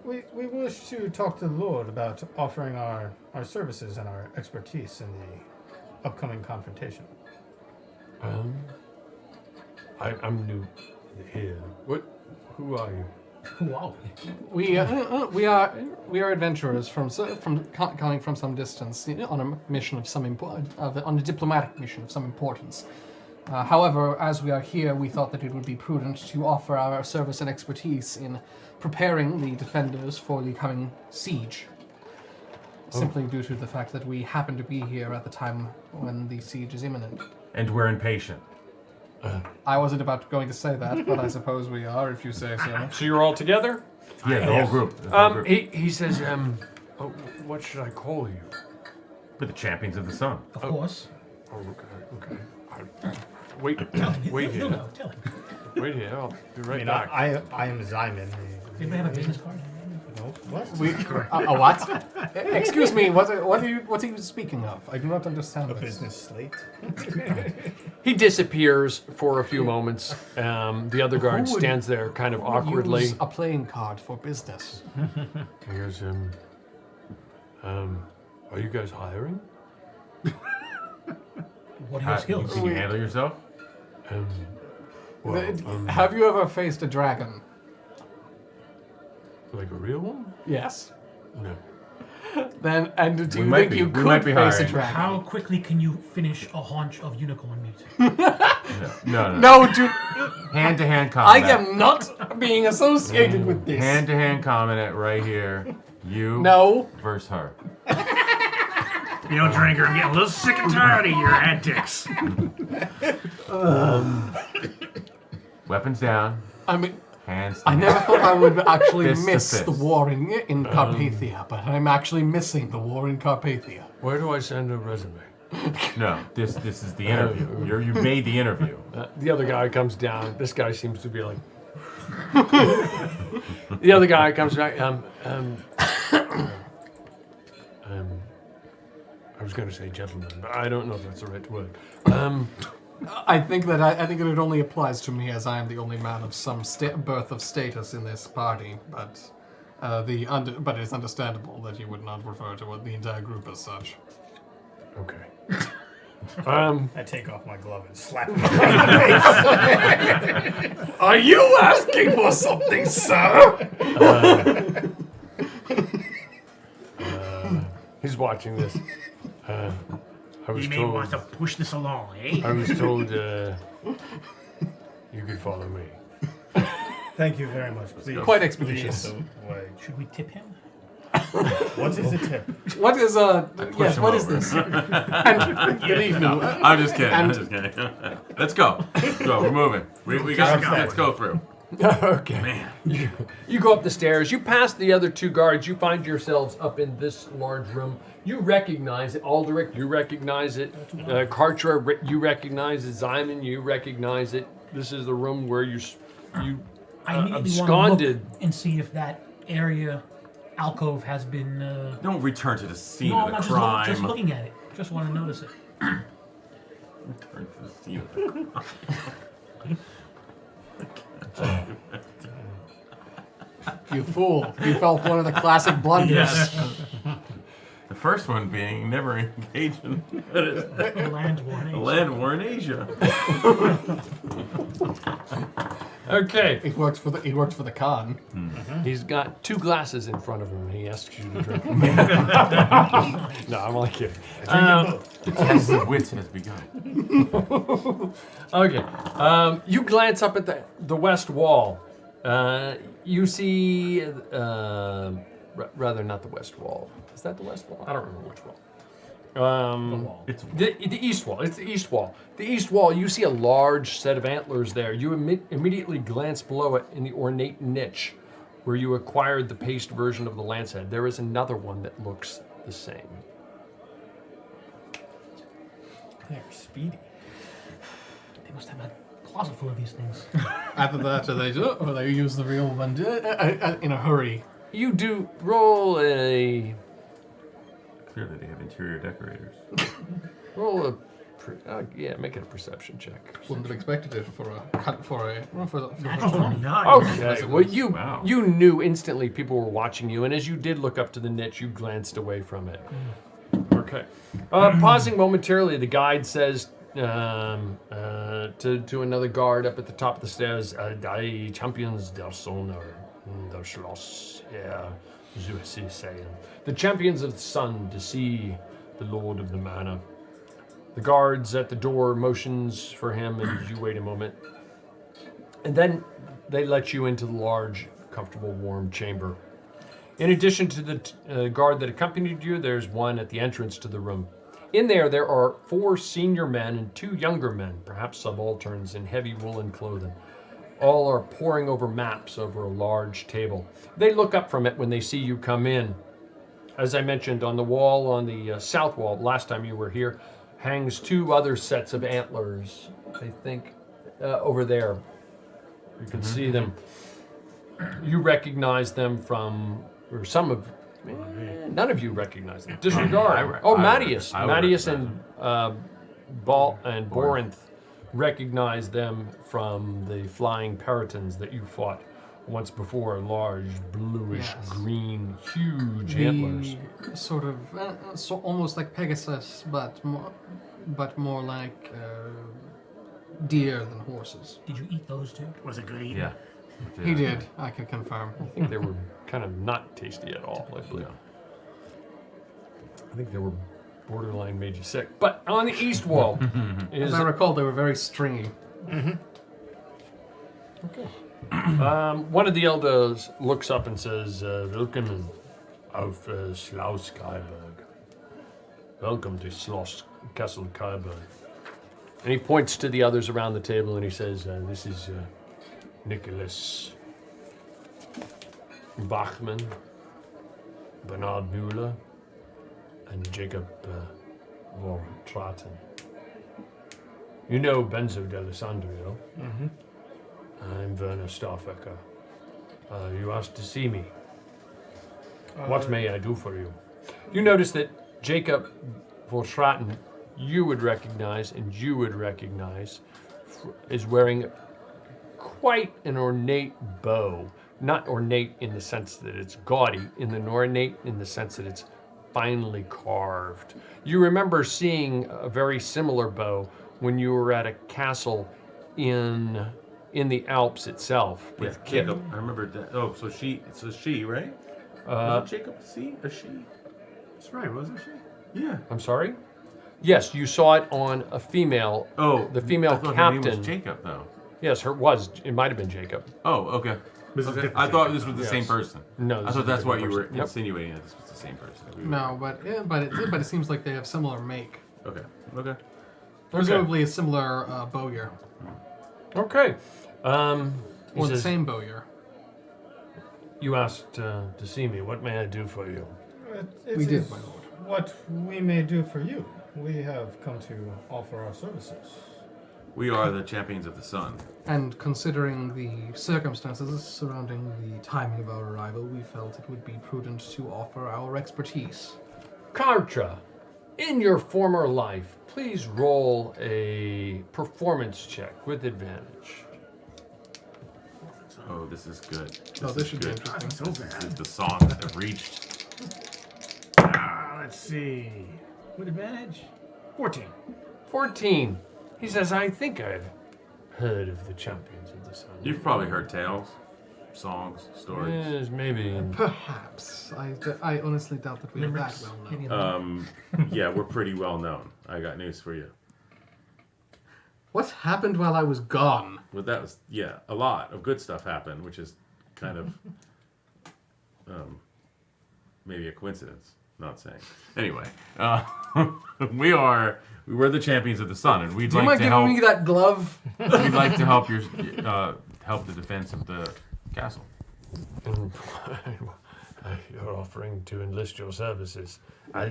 We wish to talk to the Lord about offering our services and our expertise in the upcoming confrontation. I'm new here. Who are you? Who are we? We are adventurers coming from some distance on a mission of some on a diplomatic mission of some importance. However, as we are here, we thought that it would be prudent to offer our service and expertise in preparing the defenders for the coming siege. Simply due to the fact that we happen to be here at the time when the siege is imminent. And we're impatient. I wasn't going to say that, but I suppose we are, if you say so. So you're all together? Yeah, the whole group. He says, what should I call you? We're the champions of the sun. Of course. Oh, okay. Wait here. Tell him. Wait here. I'll be right back. I am Zyman. Did we have a business card? No. What? A what? Excuse me. What are you speaking of? I do not understand. A business slate. He disappears for a few moments. The other guard stands there, kind of awkwardly. Use a playing card for business. Here's him. Are you guys hiring? What are your skills? Can you handle yourself? Have you ever faced a dragon? Like a real one? Yes. No. Then, and do We you might think be- you we could might be face a hiring. dragon? How quickly can you finish a haunch of unicorn meat? No. No, do. Hand-to-hand I combat. am not being associated with this. Hand-to-hand combat right here. You No. versus her. You know, Drinker, I'm getting a little sick and tired of your antics. Weapons down. I mean, Hands. I never thought I would actually Fist to miss fist. the war in Carpathia, but I'm actually missing the war in Carpathia. Where do I send a resume? No, this is the interview. You made the interview. The other guy comes down. This guy seems to be like. The other guy comes back. I was going to say gentleman, but I don't know if that's the right word. I think that it only applies to me as I am the only man of some birth of status in this party, but but it's understandable that you would not refer to the entire group as such. Okay. I take off my glove and slap him in the face. Are you asking for something, sir? He's watching this. I was You may told. want to push this along, eh? I was told you could follow me. Thank you very much. Please. Quite expeditious. Lead the way. Should we tip him? What is a tip? What is yes? him What is over. this? And good evening. No, I'm just kidding. I'm just kidding. Let's go. We're moving. We got. Let's go through. Okay. Man. You go up the stairs. You pass the other 2 guards. You find yourselves up in this large room. You recognize it. Aldrich, you recognize it. Kartra, you recognize it. Zyman, you recognize it. This is the room where you I immediately absconded. want to look and see if that area alcove has been. Don't return to the scene No, of I'm the not crime. just looking at it. Just want to notice it. Return to the scene of the crime. You fool! You fell for one of the classic blunders. The first one being never engage in The land war in a Asia. land war in Asia. Okay. He works for the Khan. He's got 2 glasses in front of him. He asks you to drink them. No, I'm only kidding. The test of wits has begun. Okay. You glance up at the west wall. You see, rather not the west wall. Is that the west wall? I don't remember which wall. It's The east wall. It's the east wall. The east wall, you see a large set of antlers there. You immediately glance below it in the ornate niche where you acquired the paste version of the lance head. There is another one that looks the same. They're speedy. must have a closet full of these things. After that, they use the real one in a hurry. You do roll a Clearly, they have interior decorators. roll a make it a perception check. Wouldn't have expected it for the Natural 29. Okay. Well, you knew instantly people were watching you, and as you did look up to the niche, you glanced away from it. Okay. Pausing momentarily, the guide says to another guard up at the top of the stairs, "Die Champions der Sonne, der Schloss, Sie sehen. The champions of the sun to see the lord of the manor." The guards at the door motions for him, and you wait a moment. And then they let you into the large, comfortable, warm chamber. In addition to the guard that accompanied you, there's one at the entrance to the room. In there are 4 senior men and 2 younger men, perhaps subalterns in heavy woolen clothing. All are poring over maps over a large table. They look up from it when they see you come in. As I mentioned, on the wall, on the south wall, last time you were here, hangs 2 other sets of antlers, I think, over there. You can see them. You recognize them from, or some of, none of you recognize them. Disregard. Mattias. Mattias and Borinth recognize them from the flying peritons that you fought once before. Large, bluish, green, huge antlers. Sort of, almost like Pegasus, but more like deer than horses. Did you eat those too? Was it good eating? Yeah. He did. I can confirm. I think they were kind of not tasty at all, I believe. I think they were borderline made you sick. But on the east wall As I recall, they were very stringy. Okay. One of the elders looks up and says, "Willkommen auf Schloss Kaiberg. Welcome to Schloss Castle Kaiberg." And he points to the others around the table and he says, "This is Nicholas Bachmann, Bernard Müller, and Jacob von Traten. You know Benzo d'Alessandro. I'm Werner Staufecker. You asked to see me. What may I do for you?" You notice that Jacob von Traten, you would recognize, and you would recognize, is wearing quite an ornate bow. Not ornate in the sense that it's gaudy, ornate in the sense that it's finely carved. You remember seeing a very similar bow when you were at a castle in the Alps itself with Kip. Jacob. I remember that. Oh, so she, right? Was it Jacob a she? That's right, wasn't she? Yeah. I'm sorry? Yes, you saw it on a female. Oh, the female I thought captain. Her name was Jacob, though. Yes, it might have been Jacob. Oh, okay. I thought this was the same person. No, I thought that's why you were insinuating that this was the same person. No, but it seems like they have similar make. Okay. Presumably a similar bowyer. Okay. Or the same bowyer. You asked to see me. What may I do for you? We did, my lord. What we may do for you. We have come to offer our services. We are the champions of the sun. And considering the circumstances surrounding the timing of our arrival, we felt it would be prudent to offer our expertise. Kartra, in your former life, please roll a performance check with advantage. Oh, this is good. This should be interesting. So bad. This is the song that have reached. Let's see. With advantage? 14. 14. He says, "I think I've heard of the champions of the sun." You've probably heard tales, songs, stories. Yes, maybe. Perhaps. I honestly doubt that we are that well known. Yeah, we're pretty well known. I got news for you. What happened while I was gone? Well, that was, a lot of good stuff happened, which is kind of maybe a coincidence. Not saying. Anyway, we're the champions of the sun, and we'd Do you like mind to giving help. me that glove? We'd like to help help the defense of the castle. You're offering to enlist your services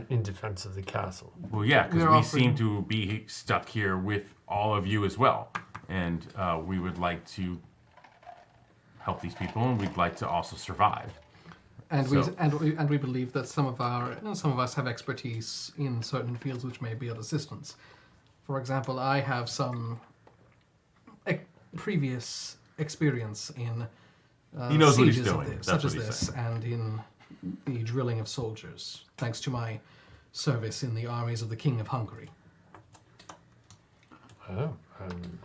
in defense of the castle. Well, yeah, because we seem to be stuck here with all of you as well. and we would like to help these people, and we'd like to also survive. And So- we believe that some of us have expertise in certain fields which may be of assistance. For example, I have some previous experience in He knows what he's sieges doing. That's such what as he's this, saying. and in the drilling of soldiers, thanks to my service in the armies of the King of Hungary. Oh, I'm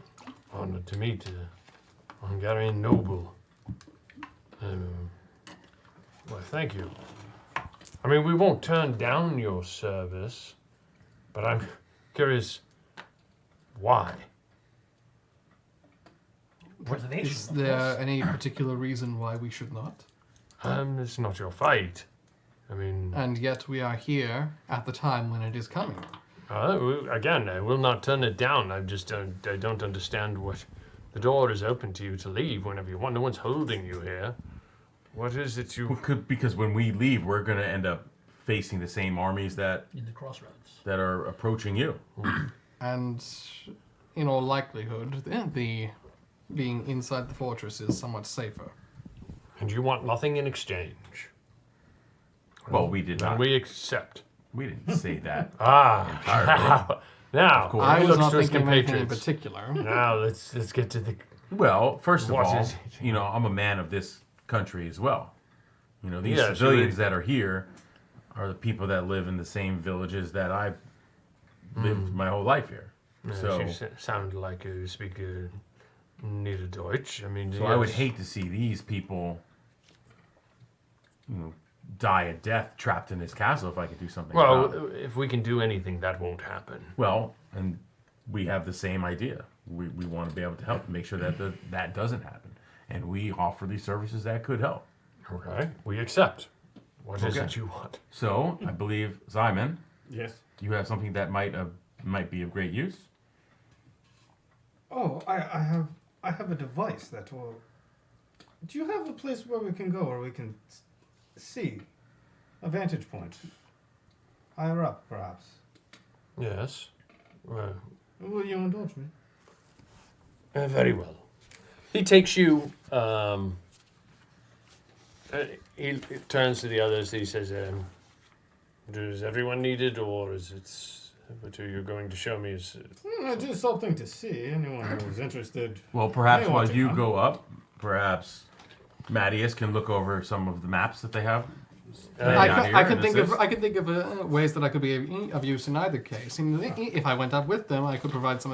honored to meet a Hungarian noble. Well, thank you. I mean, we won't turn down your service, but I'm curious why. Preservation. Is of there course. any particular reason why we should not? It's not your fight. I mean, And yet we are here at the time when it is coming. again, I will not turn it down. I just I don't understand what the door is open to you to leave whenever you want. No one's holding you here. What is it you? Because when we leave, we're going to end up facing the same armies that In the crossroads. that are approaching you. And in all likelihood, the being inside the fortress is somewhat safer. And you want nothing in exchange. Well, we did And not. we accept. We didn't say that. Ah, now Of course. I was look not strict thinking of anything in compatriots. particular. Now let's get to the. Well, first of What all, is it? you know, I'm a man of this country as well. You know, these Yes, civilians you- that are here are the people that live in the same villages that I've lived my whole life here. So, you sound like you speak Niederdeutsch. I mean, so I would hate to see these people, you know, die a death trapped in this castle if I could do something about it. Well, if we can do anything, that won't happen. Well, and we have the same idea. We want to be able to help make sure that that doesn't happen. And we offer these services that could help. Okay, we accept. What is Okay. it you want? So, I believe, Simon, Yes. you have something that might be of great use. Oh, I have a device that will. Do you have a place where we can go where we can see a vantage point? Higher up, perhaps. Yes. Well, Will you indulge me? very well. He takes you. He turns to the others. He says, "Does everyone need it, or is it what are you going to show me?" Is Just something to see. Anyone who's interested. Well, perhaps may want while to you come. go up, perhaps Mattias can look over some of the maps that they have. I can think assist. of ways that I could be of use in either case. If I went up with them, I could provide some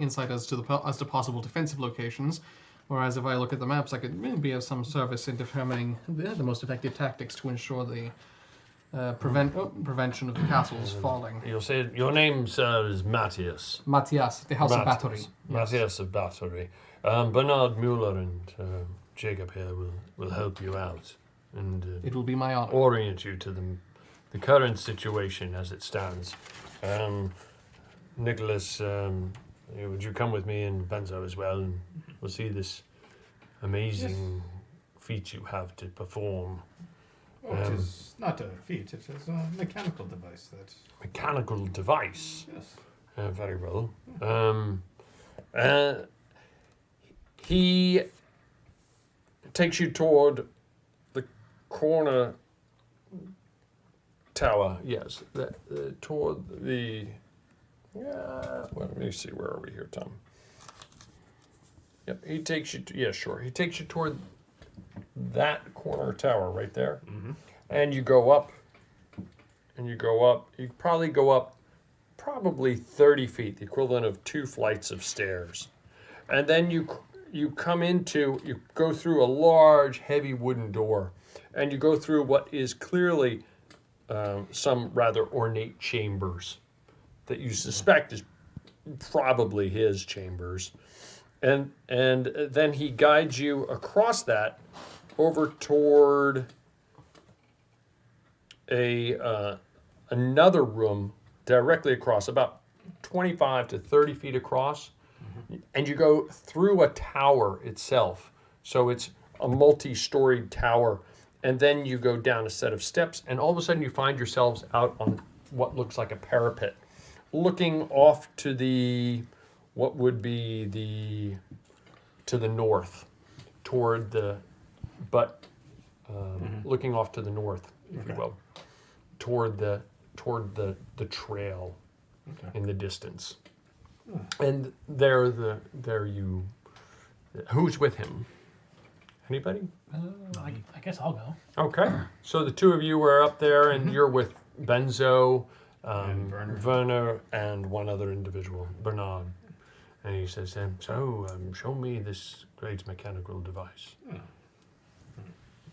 insight as to possible defensive locations. Whereas if I look at the maps, I could be of some service in determining the most effective tactics to ensure the prevention of the castles falling. You'll say your name, sir, is Matthias. Matthias, the House of Bathory. Matthias of Bathory. Bernard Mueller and Jacob here will help you out and It will be my honor. orient you to the current situation as it stands. Nicholas, would you come with me and Benzo as well, and we'll see this amazing feat you have to perform. Oh, it is not a feat. It is a mechanical device that. Mechanical device. Yes. Very well. He takes you toward the corner tower. Yes, toward the. Well, let me see. Where are we here, Tom? Yep, he takes you. Sure. He takes you toward that corner tower right there, and you go up. And you go up. You probably go up, probably 30 feet, the equivalent of 2 flights of stairs, and then you go through a large, heavy wooden door, and you go through what is clearly some rather ornate chambers that you suspect is probably his chambers. And then he guides you across that over toward another room directly across, about 25 to 30 feet across. And you go through a tower itself. So it's a multi-storied tower. And then you go down a set of steps, and all of a sudden you find yourselves out on what looks like a parapet, looking off to the what would be to the north, toward the, looking off to the north, if you will, toward the trail in the distance. And who's with him? Anybody? I guess I'll go. Okay. So the two of you are up there, and you're with Benzo, And Werner, and one other individual, Bernard. And he says, show me this great mechanical device.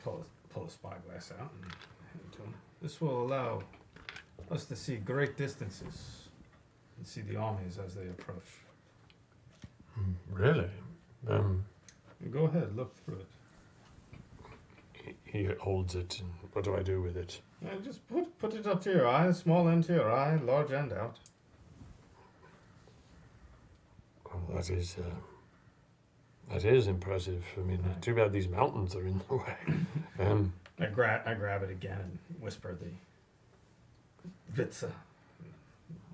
Pull a spyglass out and hand it to him. This will allow us to see great distances and see the armies as they approach. Really? Go ahead, look through it. He holds it, and what do I do with it? Just put it up to your eye, small end to your eye, large end out. Well, that is impressive. I mean, too bad these mountains are in the way. I grab it again and whisper the Vitsa.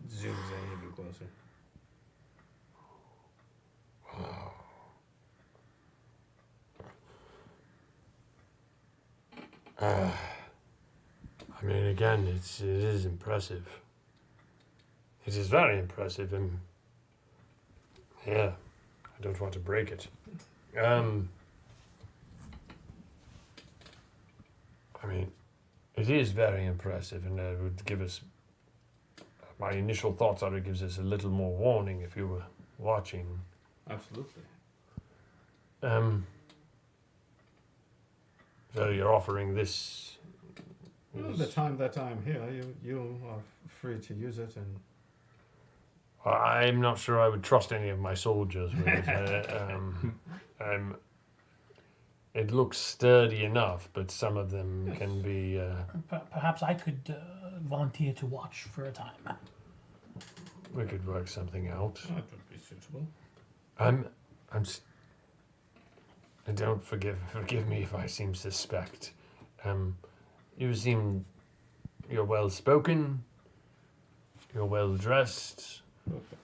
Zooms in even closer. Wow. I mean, again, it is impressive. It is very impressive, and yeah, I don't want to break it. I mean, it is very impressive, and it would give us. My initial thoughts are it gives us a little more warning if you were watching. Absolutely. So you're offering this. The time that I'm here, you are free to use it, and I'm not sure I would trust any of my soldiers with it. It looks sturdy enough, but some of them can be. Perhaps I could volunteer to watch for a time. We could work something out. that would be suitable. And don't forgive me if I seem suspect. You're well spoken. You're well dressed.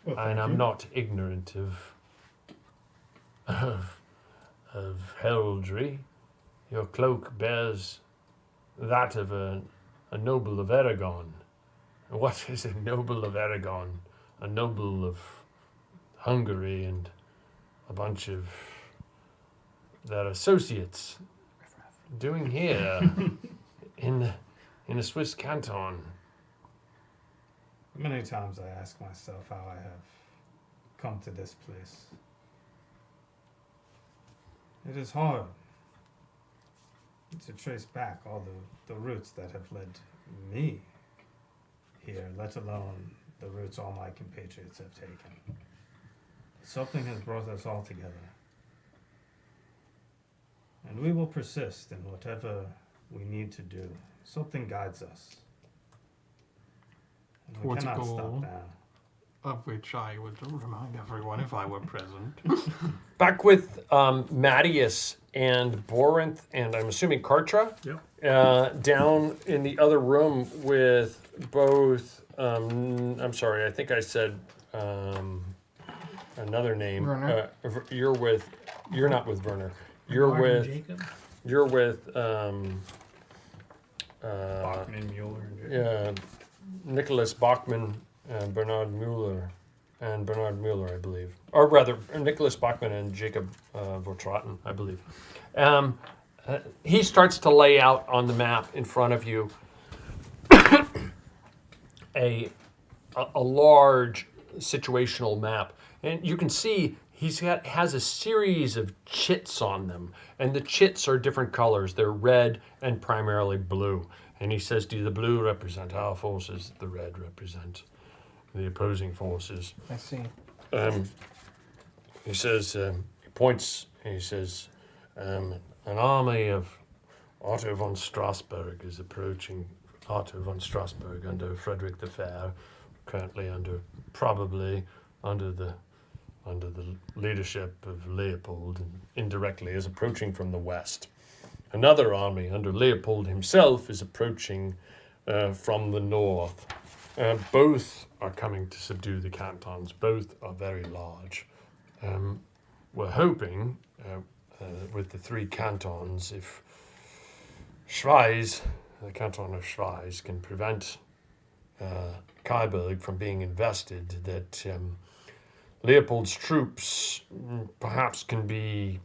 Well, and I'm not ignorant of heraldry. Your cloak bears that of a noble of Aragon. What is a noble of Aragon? A noble of Hungary and a bunch of their associates doing here in a Swiss canton. Many times I ask myself how I have come to this place. It is hard to trace back all the routes that have led me here, let alone the routes all my compatriots have taken. Something has brought us all together. And we will persist in whatever we need to do. Something guides us. And we Towards a cannot goal. stop now. Of which I would remind everyone if I were present. Back with Mattias and Borinth, and I'm assuming Kartra. Yep. Down in the other room with both. I'm sorry, I think I said another name. Werner. You're not with Werner. You're Martin with. Jacob? You're with. Bachman, Mueller, and Yeah, Nicholas Bachman and Bernard Mueller, I believe, or rather Nicholas Bachman and Jacob Vortraten, I believe. He starts to lay out on the map in front of you a large situational map, and you can see has a series of chits on them, and the chits are different colors. They're red and primarily blue. And he says, do the blue represent our forces? The red represent the opposing forces. I see. He says, he points, and he says, an army of Otto von Strasbourg is approaching. Otto von Strasbourg under Frederick the Fair, currently probably under the leadership of Leopold, and indirectly is approaching from the west. Another army under Leopold himself is approaching from the north. Both are coming to subdue the cantons. Both are very large. We're hoping with the 3 cantons, if Schweiz, the canton of Schweiz, can prevent Kaiberg from being invested, that Leopold's troops perhaps can be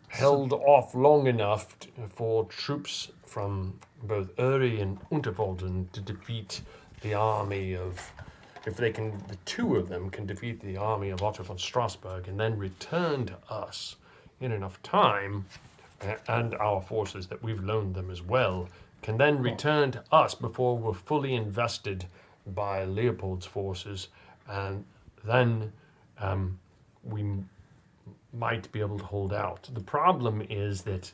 held off long enough for troops from both Uri and Unterwalden to defeat the army of, if they can, the 2 of them can defeat the army of Otto von Strasbourg and then return to us in enough time, and our forces that we've loaned them as well, can then return to us before we're fully invested by Leopold's forces, and then we might be able to hold out. The problem is that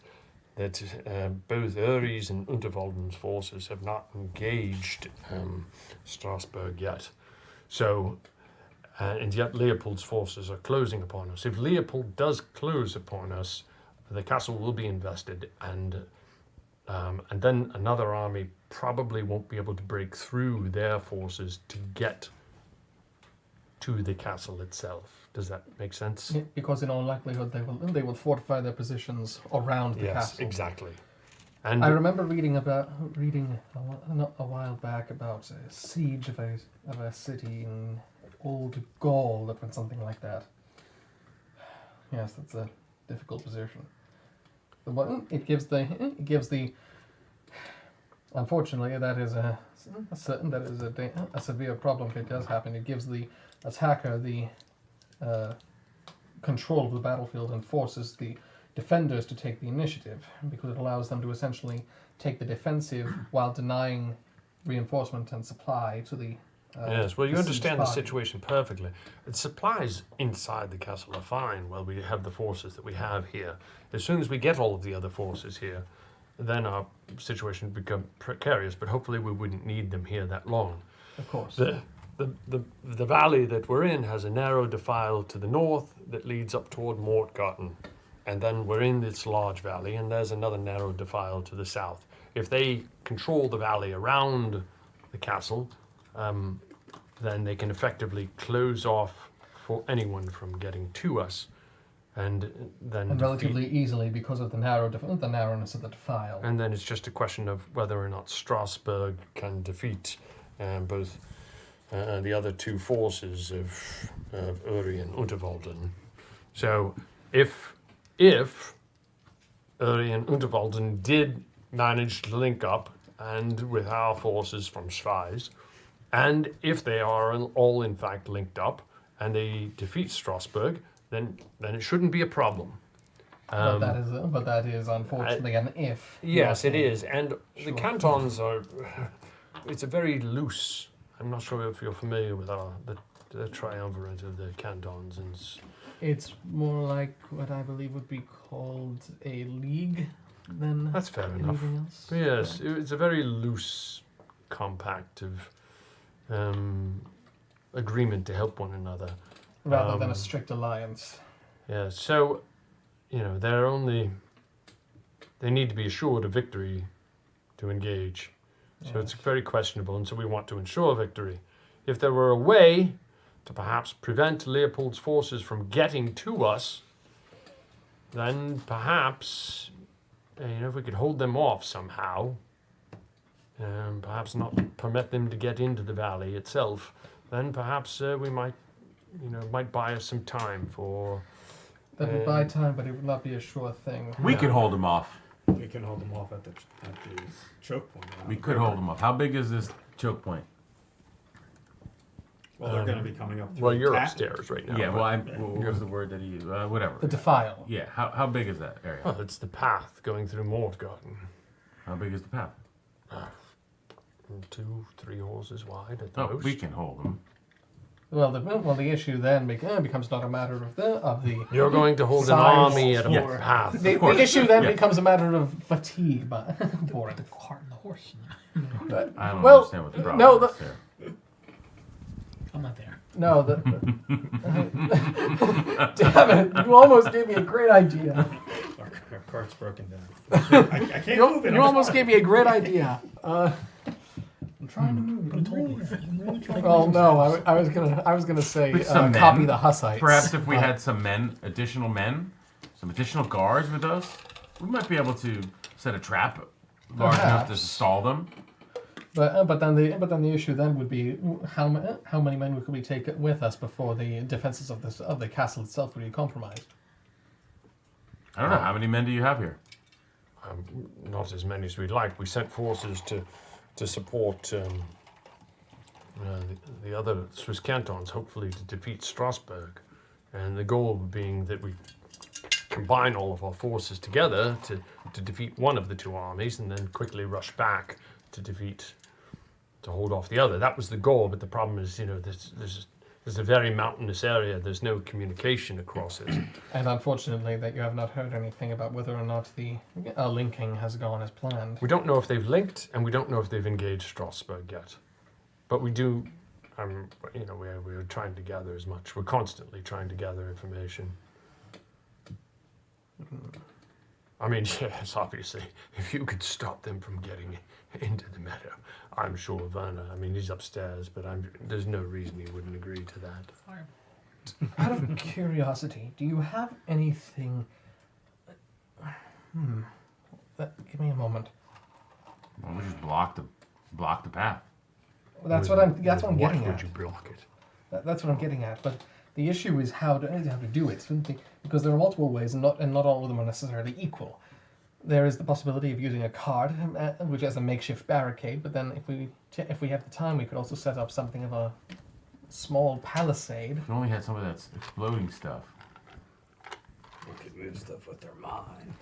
both Uri's and Unterwalden's forces have not engaged Strasbourg yet. So, and yet Leopold's forces are closing upon us. If Leopold does close upon us, the castle will be invested, and then another army probably won't be able to break through their forces to get to the castle itself. Does that make sense? Yeah, because in all likelihood they will fortify their positions around the castle. Yes, exactly. And I remember reading a while back about a siege of a city in Old Gaul that went something like that. Yes, that's a difficult position. It gives the unfortunately that is a severe problem if it does happen. It gives the attacker the control of the battlefield and forces the defenders to take the initiative, because it allows them to essentially take the defensive while denying reinforcement and supply to the yes, well, you understand the party. situation perfectly. The supplies inside the castle are fine while we have the forces that we have here. As soon as we get all of the other forces here, then our situation would become precarious, but hopefully we wouldn't need them here that long. Of course. The valley that we're in has a narrow defile to the north that leads up toward Mortgarten. And then we're in this large valley, and there's another narrow defile to the south. If they control the valley around the castle, then they can effectively close off for anyone from getting to us, and then relatively easily because of the narrowness of the defile. And then it's just a question of whether or not Strasbourg can defeat both the other 2 forces of Uri and Unterwalden. So if Uri and Unterwalden did manage to link up and with our forces from Schweiz, and if they are all in fact linked up and they defeat Strasbourg, then it shouldn't be a problem. But that is unfortunately an if. Yes, it is. And the cantons are, it's a very loose, I'm not sure if you're familiar with the triumvirate of the cantons. And it's more like what I believe would be called a league than that's fair anything enough. else. Yes, it's a very loose compact of agreement to help one another. Rather than a strict alliance. Yeah, so, they need to be assured of victory to engage. So it's very questionable, and so we want to ensure victory. If there were a way to perhaps prevent Leopold's forces from getting to us, then perhaps, if we could hold them off somehow, perhaps not permit them to get into the valley itself, then perhaps we might buy us some time for... That would buy time, but it would not be a sure thing. We can hold them off. We can hold them off at the choke point. We could hold them off. How big is this choke point? Well, they're going to be coming up through Well, you're the upstairs right now. Yeah, what was the word that he used? Whatever. The defile. Yeah, how big is that area? Well, it's the path going through Mortgarten. How big is the path? 2-3 horses wide at the Oh, most. we can hold them. Well, the issue then becomes not a matter of the. You're going to hold an size army at a for- path. The issue then becomes a matter of fatigue, but boring. The cart and the horse. But, I don't well, understand what the problem no, is there. I'm not there. No, damn it! You almost gave me a great idea. Our cart's broken down. I can't move it. You almost gave me a great idea. I'm trying to move it. You told me. Well, no, I was gonna say With some copy men. the Hussites. Perhaps if we but- had some additional guards with us, we might be able to set a trap large enough to stall them. But then the issue then would be how many men could we take with us before the defenses of the castle itself would be compromised. I don't know. How many men do you have here? Not as many as we'd like. We sent forces to support the other Swiss cantons, hopefully to defeat Strasbourg, and the goal being that we combine all of our forces together to defeat one of the two armies, and then quickly rush back to hold off the other. That was the goal, but the problem is, there's a very mountainous area. There's no communication across it. And unfortunately, that you have not heard anything about whether or not the linking has gone as planned. We don't know if they've linked, and we don't know if they've engaged Strasbourg yet. But we do, we're trying to gather as much. We're constantly trying to gather information. I mean, yes, obviously, if you could stop them from getting into the meadow, I'm sure Werner, he's upstairs, but there's no reason he wouldn't agree to that. Out of curiosity, do you have anything... give me a moment. Well, we just block the path. Well, that's what I'm getting at. Would you block it? That's what I'm getting at. But the issue is how to do it, because there are multiple ways, and not all of them are necessarily equal. There is the possibility of using a card, which has a makeshift barricade. But then, if we have the time, we could also set up something of a small palisade. If we only had some of that exploding stuff. They could move stuff with their mind.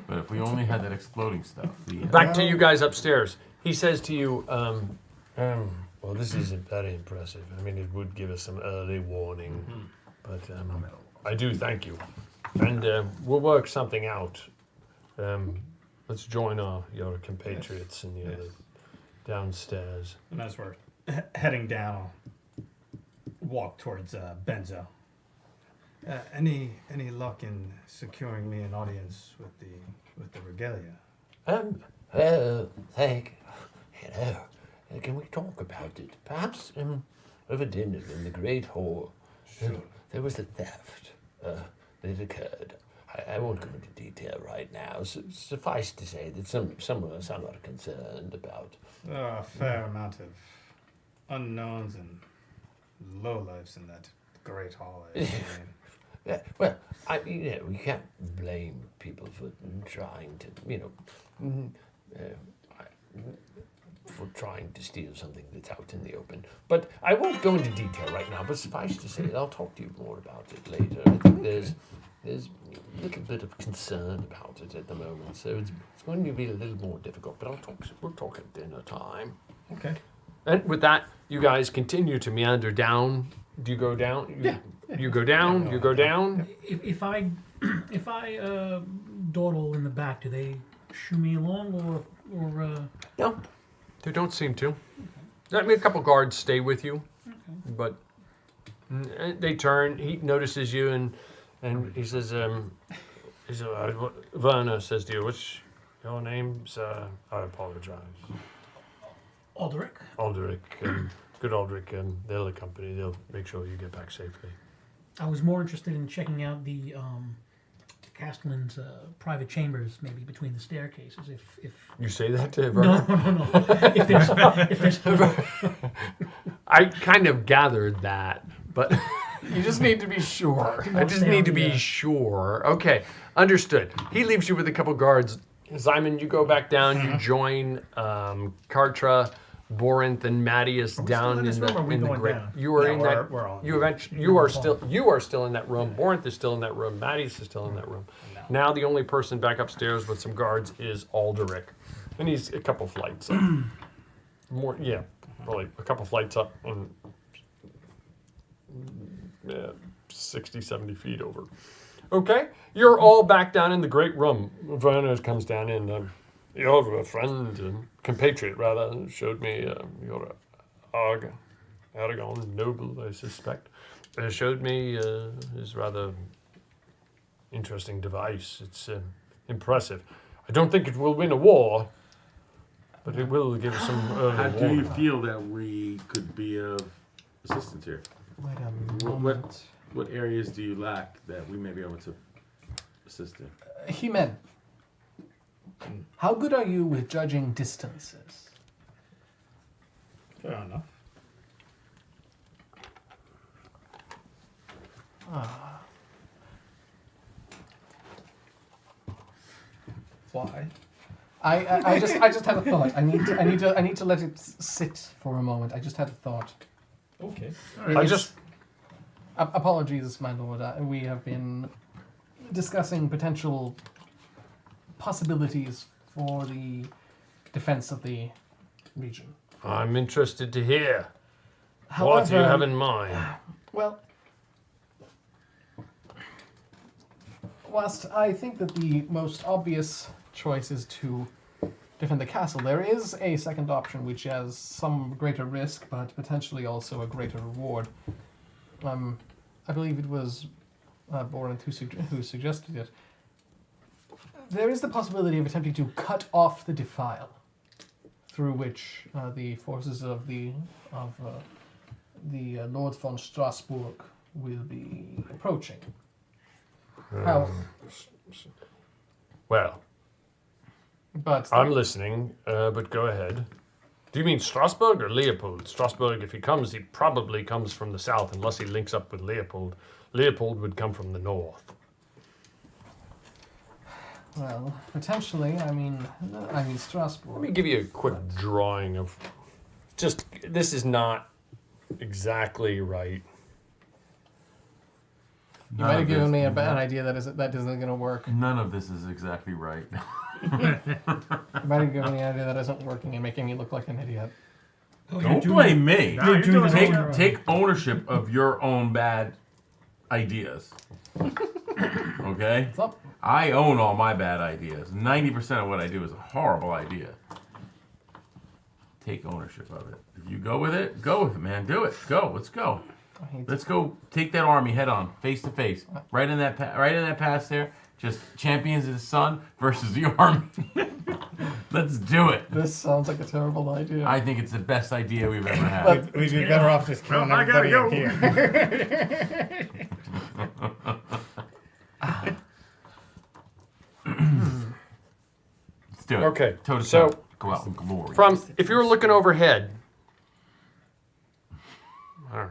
But if we only had that exploding stuff. Back to you guys upstairs. He says to you, well, this isn't very impressive. It would give us some early warning, but I do thank you. And we'll work something out. Let's join your compatriots in the other downstairs. And as we're heading down, I'll walk towards Benzo. Any luck in securing me an audience with the regalia? Can we talk about it? Perhaps over dinner in the Great Hall. Sure. There was a theft that occurred. I won't go into detail right now. Suffice to say that some of us are not concerned about. There are a fair amount of unknowns and lowlifes in that Great Hall. Yeah, well, we can't blame people for trying to, for trying to steal something that's out in the open. But I won't go into detail right now, but suffice to say that I'll talk to you more about it later. I think there's a little bit of concern about it at the moment, so it's going to be a little more difficult, but we'll talk at dinner time. Okay. And with that, you guys continue to meander down. Do you go down? You go down, you go down. If I dawdle in the back, do they shoo me along or No, they don't seem to. A couple guards stay with you, but they turn. He notices you and he says, Werner says to you, "What's your name?" I apologize. Aldrich. Aldrich, good Aldrich, they'll accompany. They'll make sure you get back safely. I was more interested in checking out the Castellan's private chambers, maybe between the staircases. If you say that to Werner? No. if there's I kind of gathered that, but you just need to be sure. I just need to be sure. Okay, understood. He leaves you with a couple guards. Simon, you go back down. You join Kartra, Borinth, and Mattias down in the great. You are in that. You are still in that room. Borinth is still in that room. Mattias is still in that room. Now the only person back upstairs with some guards is Aldrich, and he's a couple flights up. Probably a couple flights up and 60, 70 feet over. Okay, you're all back down in the great room. Werner comes down in. Your friend, compatriot rather, showed me your Aragon noble, I suspect. Showed me his rather interesting device. It's impressive. I don't think it will win a war, But it will give us some early How do you warning. feel that we could be of assistance here? Wait a What, moment. what areas do you lack that we may be able to assist in? He-Man, how good are you with judging distances? Fair enough. Why? I just had a thought. I need to let it sit for a moment. I just had a thought. Okay. Apologies, my lord. We have been discussing potential possibilities for the defense of the region. I'm interested to hear. However, What do you have in mind? Well, whilst I think that the most obvious choice is to defend the castle, there is a second option which has some greater risk, but potentially also a greater reward. I believe it was Borinth who suggested it. There is the possibility of attempting to cut off the defile through which the forces of the Lord von Strasbourg will be approaching. How? Well, But I'm listening, but go ahead. Do you mean Strasbourg or Leopold? Strasbourg, if he comes, he probably comes from the south, unless he links up with Leopold. Leopold would come from the north. Well, potentially. I mean Strasbourg. Let me give you a quick drawing of just, this is not exactly right. You might have given me an idea that isn't going to work. None of this is exactly right. You might have given me an idea that isn't working and making me look like an idiot. Don't blame me. No, you're doing it. Take ownership of your own bad ideas. Okay? I own all my bad ideas. 90% of what I do is a horrible idea. Take ownership of it. If you go with it, man. Do it. Go. Let's go. Let's go take that army head on, face to face. Right in that pass there. Just champions of the sun versus the army. Let's do it. This sounds like a terrible idea. I think it's the best idea we've ever had. We'd be better off just killing everybody in here. Let's do it. Okay, Toe to so toe. Go out in glory. If you were looking overhead, I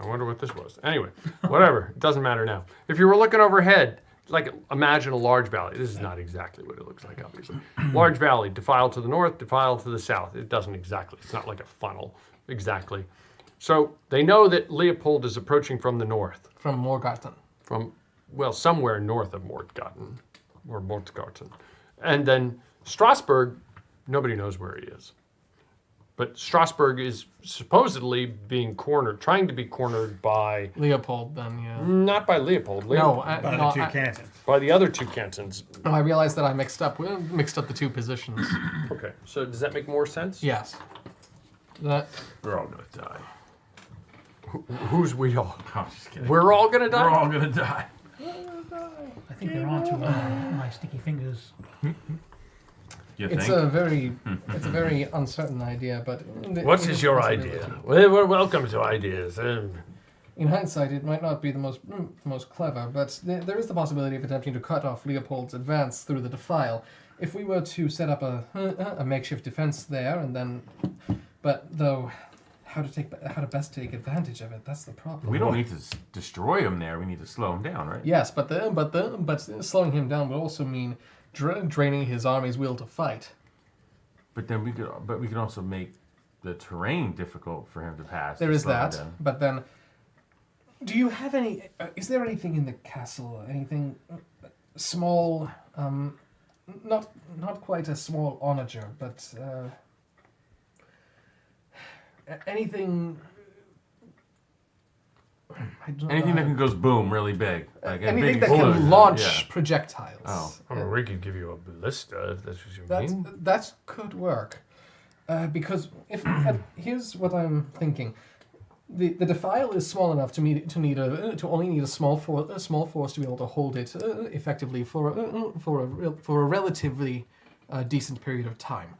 wonder what this was. Anyway, whatever. It doesn't matter now. If you were looking overhead, like imagine a large valley. This is not exactly what it looks like, obviously. Large valley, defile to the north, defile to the south. It doesn't exactly. It's not like a funnel, exactly. So they know that Leopold is approaching from the north. From Morgarten. Somewhere north of Mortgarten, or Mortgarten. And then Strasbourg, nobody knows where he is. But Strasbourg is supposedly trying to be cornered by... Leopold, then, yeah. Not by Leopold. By the two cantons. By the other two cantons. Oh, I realized that I mixed up the two positions. Okay, so does that make more sense? Yes. We're all gonna die. Who's we all? I'm just kidding. We're all gonna die? We're all gonna die. I think they're on to my sticky fingers. It's a very uncertain idea, but... What is your idea? We're welcome to ideas. In hindsight, it might not be the most clever, but there is the possibility of attempting to cut off Leopold's advance through the defile. If we were to set up a makeshift defense there, and then... But, though, how to best take advantage of it, that's the problem. We don't need to destroy him there. We need to slow him down, right? Yes, but slowing him down would also mean draining his army's will to fight. But then we could also make the terrain difficult for him to pass. There is that, but then, do you have any? Is there anything in the castle? Anything small? Not quite a small onager, but anything. Anything that can goes boom really big. Like anything that can launch projectiles. Oh, we could give you a ballista if that's what you mean. That could work. Because here's what I'm thinking. The defile is small enough to only need a small force to be able to hold it effectively for a relatively decent period of time.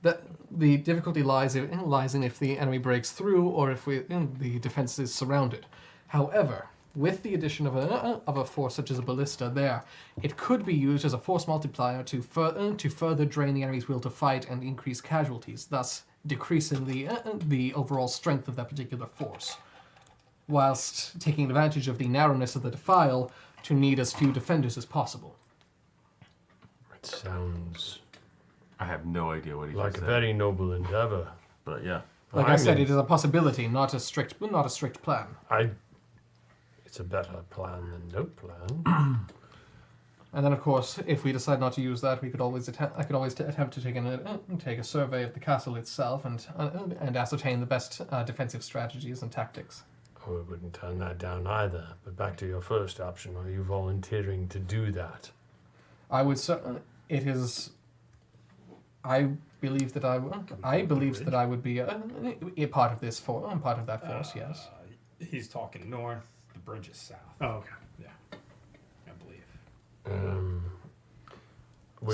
The difficulty lies in if the enemy breaks through or if the defense is surrounded. However, with the addition of a force such as a ballista there, it could be used as a force multiplier to further drain the enemy's will to fight and increase casualties, thus decreasing the overall strength of that particular force, whilst taking advantage of the narrowness of the defile to need as few defenders as possible. It sounds I have no idea what he's like a very noble endeavor. But yeah. Like I said, it is a possibility, not a strict plan. It's a better plan than no plan. And then, of course, if we decide not to use that, we could always I could always attempt to take a survey of the castle itself and ascertain the best defensive strategies and tactics. Oh, we wouldn't turn that down either. But back to your first option, are you volunteering to do that? I would certainly. It is. I believe that I would be a part of this part of that force. Yes. He's talking north. The bridge is south. Oh, okay. Yeah, I believe.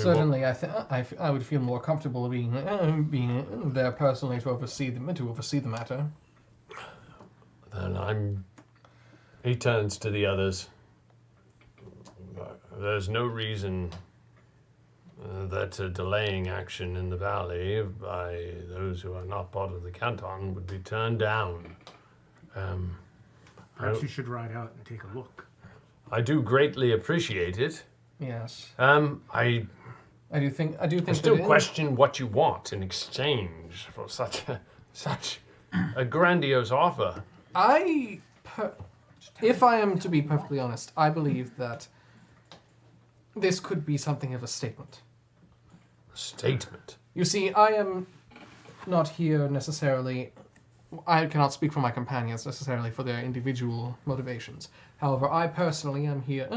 Certainly, I would feel more comfortable being there personally to oversee the matter. Then he turns to the others. There's no reason that delaying action in the valley by those who are not part of the canton would be turned down. Perhaps you should ride out and take a look. I do greatly appreciate it. Yes. I do think. I still question what you want in exchange for such a grandiose offer. If I am to be perfectly honest, I believe that this could be something of a statement. A statement? You see, I am not here necessarily. I cannot speak for my companions necessarily for their individual motivations. However, I personally am here.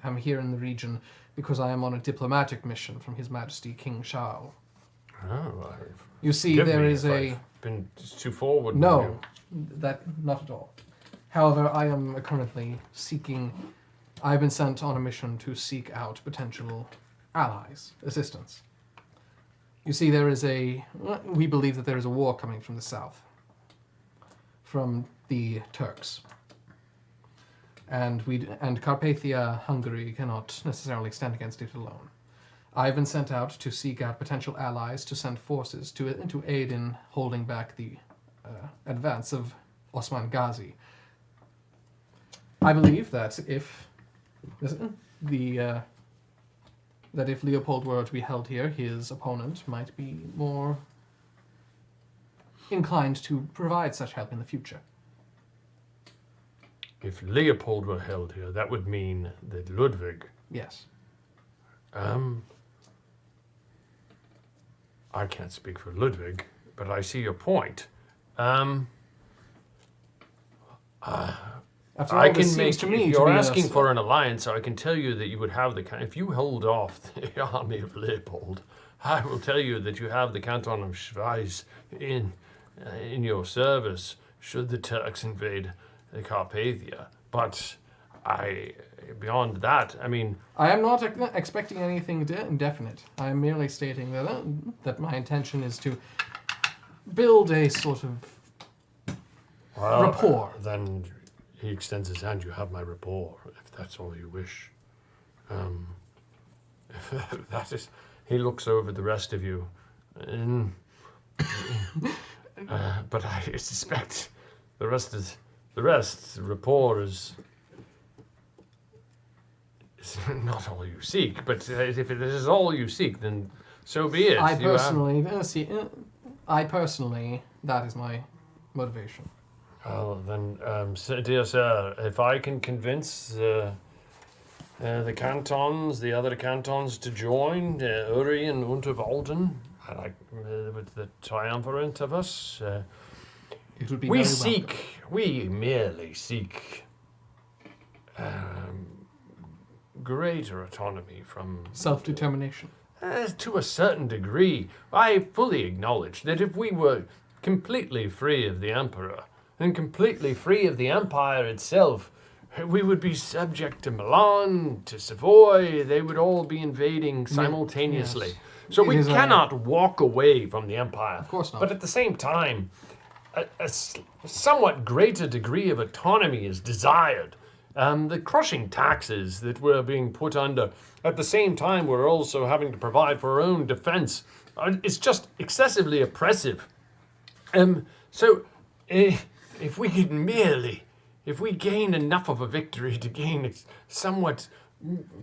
I'm here in the region because I am on a diplomatic mission from His Majesty King Charles. Oh, you see, there is I've been too forward. No, that not at all. However, I am currently seeking. I've been sent on a mission to seek out potential allies, assistance. You see, we believe that there is a war coming from the south, from the Turks. And Carpathia, Hungary, cannot necessarily stand against it alone. I've been sent out to seek out potential allies to send forces to aid in holding back the advance of Osman Ghazi. I believe that if Leopold were to be held here, his opponent might be more inclined to provide such help in the future. If Leopold were held here, that would mean that Ludwig... Yes. I can't speak for Ludwig, but I see your point. After all, this seems to me if to you're be asking for an alliance, I can tell you that you would have if you hold off the army of Leopold, I will tell you that you have the canton of Schweiz in your service should the Turks invade Carpathia. But beyond that, I mean... I am not expecting anything definite. I am merely stating that my intention is to build a sort of rapport. Then he extends his hand. You have my rapport, if that's all you wish. That is... He looks over the rest of you. But I suspect the rest, rapport is not all you seek. But if it is all you seek, then so be it. I personally, that is my motivation. Well, then, dear sir, if I can convince the cantons, the other cantons to join, Uri and Unterwalden, with the triumvirate of us, it would be we merely seek greater autonomy from... Self-determination. To a certain degree. I fully acknowledge that if we were completely free of the Emperor, and completely free of the Empire itself, we would be subject to Milan, to Savoy. They would all be invading simultaneously. Yes. So It we is a- cannot walk away from the empire. Of course not. But at the same time, a somewhat greater degree of autonomy is desired. The crushing taxes that we're being put under, at the same time we're also having to provide for our own defense. It's just excessively oppressive. So if we could if we gain enough of a victory to gain somewhat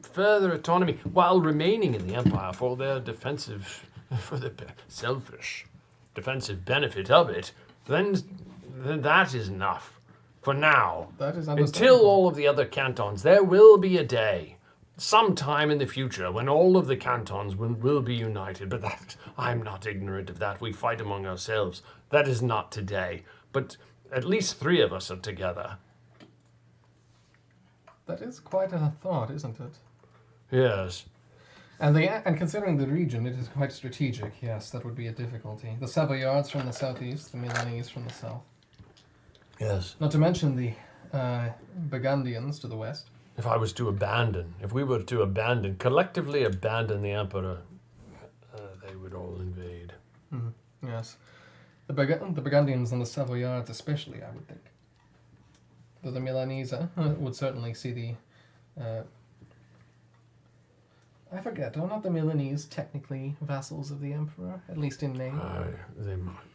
further autonomy while remaining in the empire for their for the selfish defensive benefit of it, then that is enough for now. That is Until understandable. all of the other cantons, there will be a day, sometime in the future, when all of the cantons will be united. But that, I'm not ignorant of that. We fight among ourselves. That is not today. But at least 3 of us are together. That is quite a thought, isn't it? Yes. And considering the region, it is quite strategic. Yes, that would be a difficulty. The Savoyards from the southeast, the Milanese from the south. Yes. Not to mention the Burgundians to the west. If we were to collectively abandon the emperor, they would all invade. Mm-hmm. Yes. The Burgundians and the Savoyards especially, I would think. Though the Milanese would certainly see the... I forget, are not the Milanese technically vassals of the emperor, at least in name?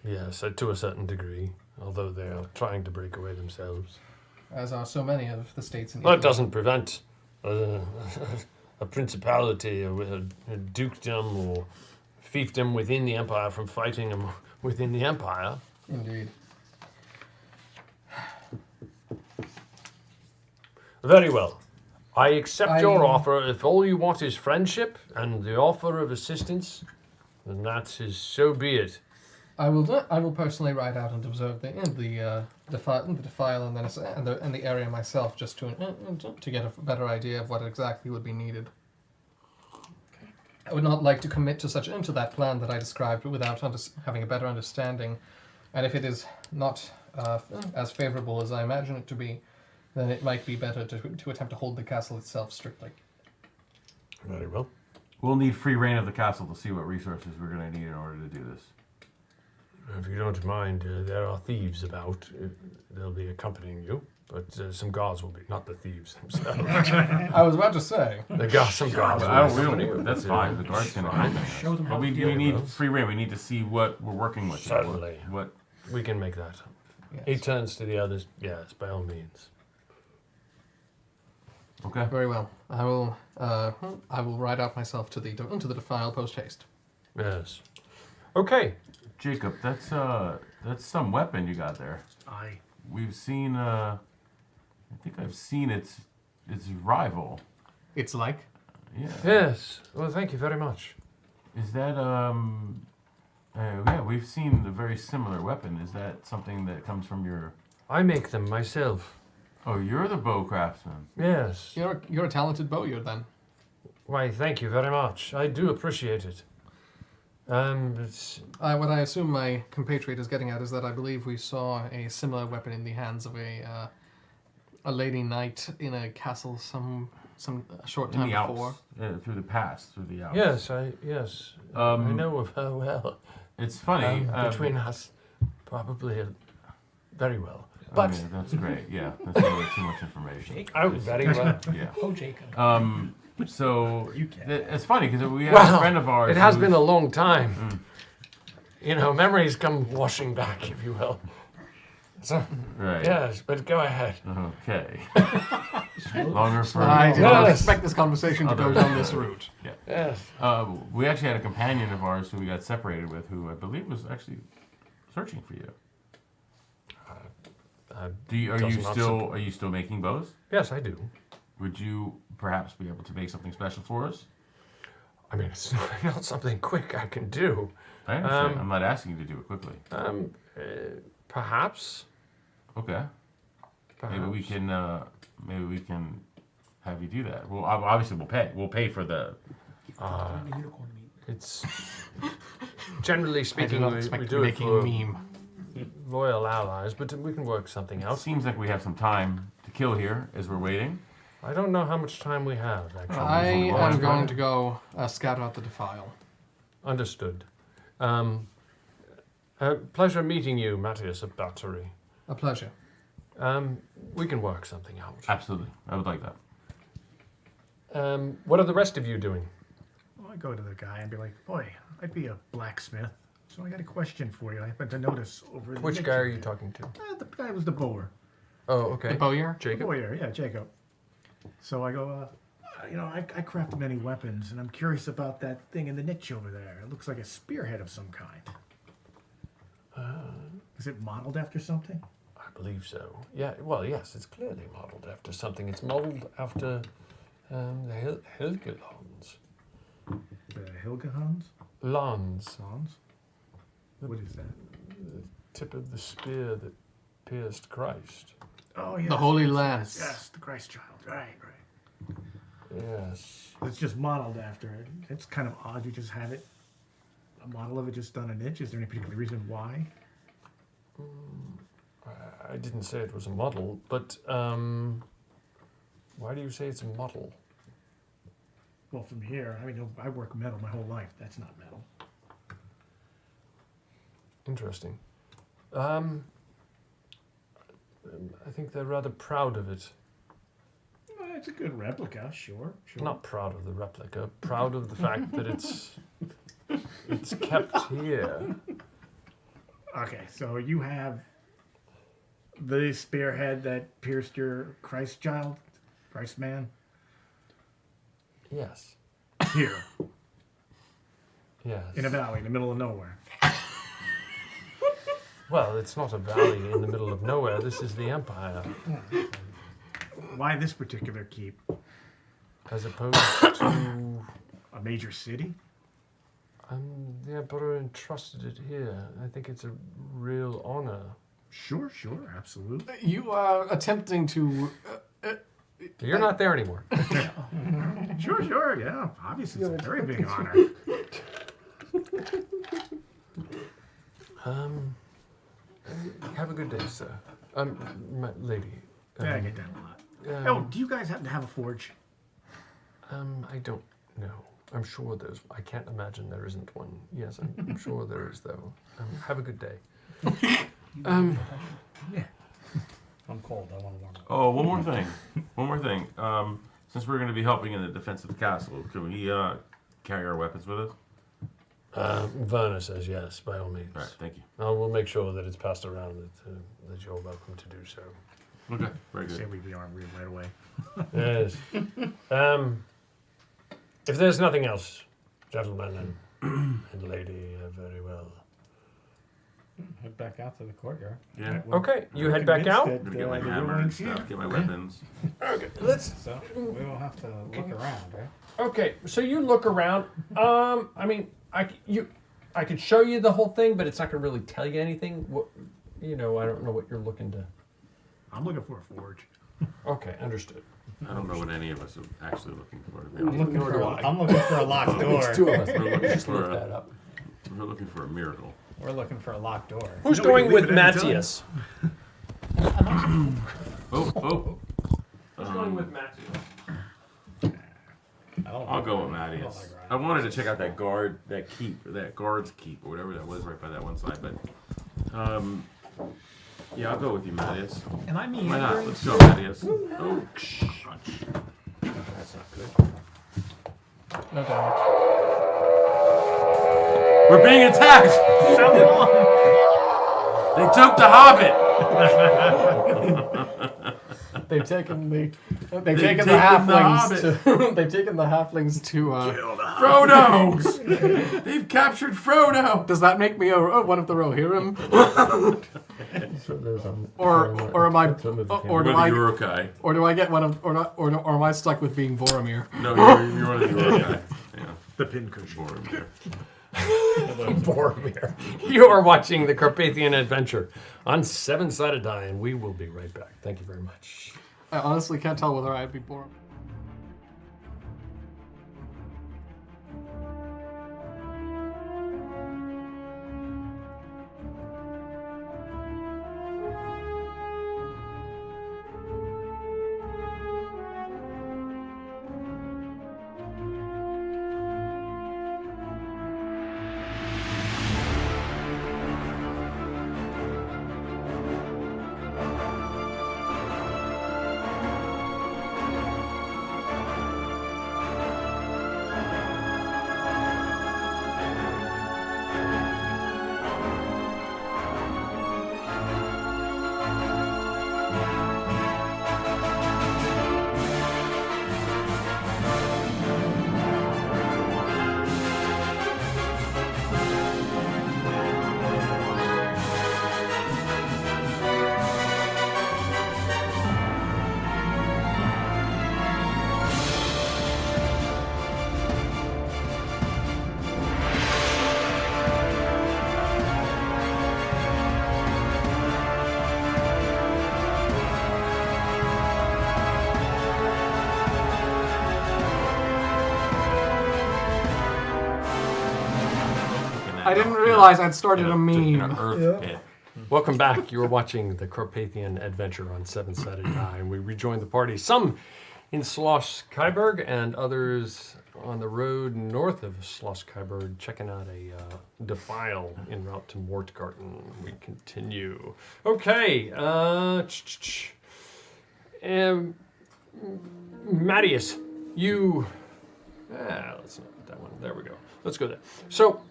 Yes, to a certain degree, although they are trying to break away themselves. As are so many of the states in Well, it Italy. doesn't prevent a principality, a dukedom or fiefdom within the empire from fighting them within the empire. Indeed. Very well. I accept your offer. If all you want is friendship and the offer of assistance, then that is so be it. I will personally ride out and observe the defile and the area myself, just to get a better idea of what exactly would be needed. I would not like to commit to that plan that I described without having a better understanding, and if it is not as favorable as I imagine it to be, then it might be better to attempt to hold the castle itself strictly. Very well. We'll need free reign of the castle to see what resources we're going to need in order to do this. If you don't mind, there are thieves about. They'll be accompanying you, but some guards will be, not the thieves themselves. I was about to say. Some guards will accompany you. That's fine. The guards can accompany us. Show them how But we to deal need with those. free reign. We need to see what we're working with. Certainly. What we can make that. Yes. He turns to the others. Yes, by all means. Okay. Very well. I will ride out myself into the defile post haste. Yes. Okay. Jacob, that's some weapon you got there. Aye. We've seen. I think I've seen its rival. It's like. Yeah. Yes. Well, thank you very much. Is that yeah, we've seen a very similar weapon. Is that something that comes from your? I make them myself. Oh, you're the bow craftsman. Yes. You're a talented bowyer then. Why, thank you very much. I do appreciate it. What I assume my compatriot is getting at is that I believe we saw a similar weapon in the hands of a lady knight in a castle some short time in the before. Alps, through the pass, through the Alps. Yes, I know of her well. It's funny between us, probably very well. But that's great. Yeah, that's really too much information. Oh, very well. Yeah. Oh, Jacob. So it's funny because we have Well, a friend of ours. it has been a long time. You know, memories come washing back, if you will. So, right. Yes, but go ahead. Okay. Longer for. I did not expect this conversation to go down this route. Yeah. Yes. We actually had a companion of ours who we got separated with, who I believe was actually searching for you. Are you still making bows? Yes, I do. Would you perhaps be able to make something special for us? I mean, it's not something quick I can do. I understand. I'm not asking you to do it quickly. Perhaps. Okay. Perhaps. Maybe we can have you do that. Well, obviously we'll pay. We'll pay for the. It's generally speaking, not we expect do it making for a meme. loyal allies, but we can work something It else. seems like we have some time to kill here as we're waiting. I don't know how much time we have, actually. I am going to go scout out the defile. Understood. Pleasure meeting you, Matthias of Battery. A pleasure. We can work something out. Absolutely. I would like that. What are the rest of you doing? Well, I go to the guy and be like, boy, I'd be a blacksmith. So I got a question for you. I happened to notice over the Which guy are you talking to? The guy was the bower. Oh, okay. The bowyer? Jacob? The bowyer, yeah, Jacob. So I go, I craft many weapons, and I'm curious about that thing in the niche over there. It looks like a spearhead of some kind. Is it modeled after something? I believe so. Yeah, well, yes, it's clearly modeled after something. It's modeled after the Helgelons. The Hilgahans? Lons. Lons? What is that? The tip of the spear that pierced Christ. Oh, yes. The Holy yes, Lance. Yes, the Christ child. Right. Yes. It's just modeled after it. It's kind of odd you just have it, a model of it just on a niche. Is there any particular reason why? I didn't say it was a model, but why do you say it's a model? Well, from here, I work metal my whole life. That's not metal. Interesting. I think they're rather proud of it. Well, it's a good replica, sure. Not proud of the replica, proud of the fact that it's kept here. Okay, so you have the spearhead that pierced your Christ child, Christ man? Yes. Here. Yes. In a valley in the middle of nowhere. Well, it's not a valley in the middle of nowhere. This is the Empire. Why this particular keep? As opposed to a major city? The Emperor entrusted it here. I think it's a real honor. Sure, absolutely. You are attempting to... You're not there anymore. Sure, yeah. Obviously, it's a very big honor. Have a good day, sir. My lady. Yeah, I get that a lot. Do you guys happen to have a forge? I don't know. I'm sure there's. I can't imagine there isn't one. Yes, I'm sure there is, though. Have a good day. Yeah. I'm cold. I want to warm up. Oh, one more thing. Since we're going to be helping in the defense of the castle, can we carry our weapons with us? Werner says yes, by all means. All right, thank you. We'll make sure that it's passed around that you're welcome to do so. Okay, very good. Say we be armed right away. Yes. If there's nothing else, gentlemen and lady, very well. Head back out to the courtyard. Yeah. Okay, you head back out. I'm gonna get my hammer and stuff, get my weapons. Okay, let's. So we will have to look around, right? Okay, so you look around. I mean, I could show you the whole thing, but it's not gonna really tell you anything. I don't know what you're looking to. I'm looking for a forge. Okay, understood. I don't know what any of us are actually looking for. To be I'm looking for a locked door. It's two of us. We're looking Just for look that up. We're looking for a miracle. We're looking for a locked door. Who's going with Matthias? Oh. Who's going with Matthias? I'll go with Matthias. I wanted to check out that guard's keep, or whatever that was right by that one side, but yeah, I'll go with you, Matthias. Am I meandering? Why not? Let's go, Matthias. Oh, That's not good. No doubt. we're being attacked! They took the Hobbit! They've taken the halflings to Frodo! They've captured Frodo! Does that make me one of the Rohirrim? or am I or do I Urukai. or do I get one of or am I stuck with being Boromir? No, you're one of the Urukai. Yeah. The pincushion. Boromir. Boromir. You are watching the Carpathian Adventure on 7-Sided Die, and we will be right back. Thank you very much. I honestly can't tell whether I'd be Boromir. I didn't realize I'd started a In meme. an earth pit. Welcome back. You are watching the Carpathian Adventure on 7SD Die, and we rejoined the party. Some in Schloss Kyberg and others on the road north of Schloss Kyberg, checking out a defile en route to Mortgarten. We continue. Okay. Mattias, you. Let's not put that one. There we go. Let's go there. So.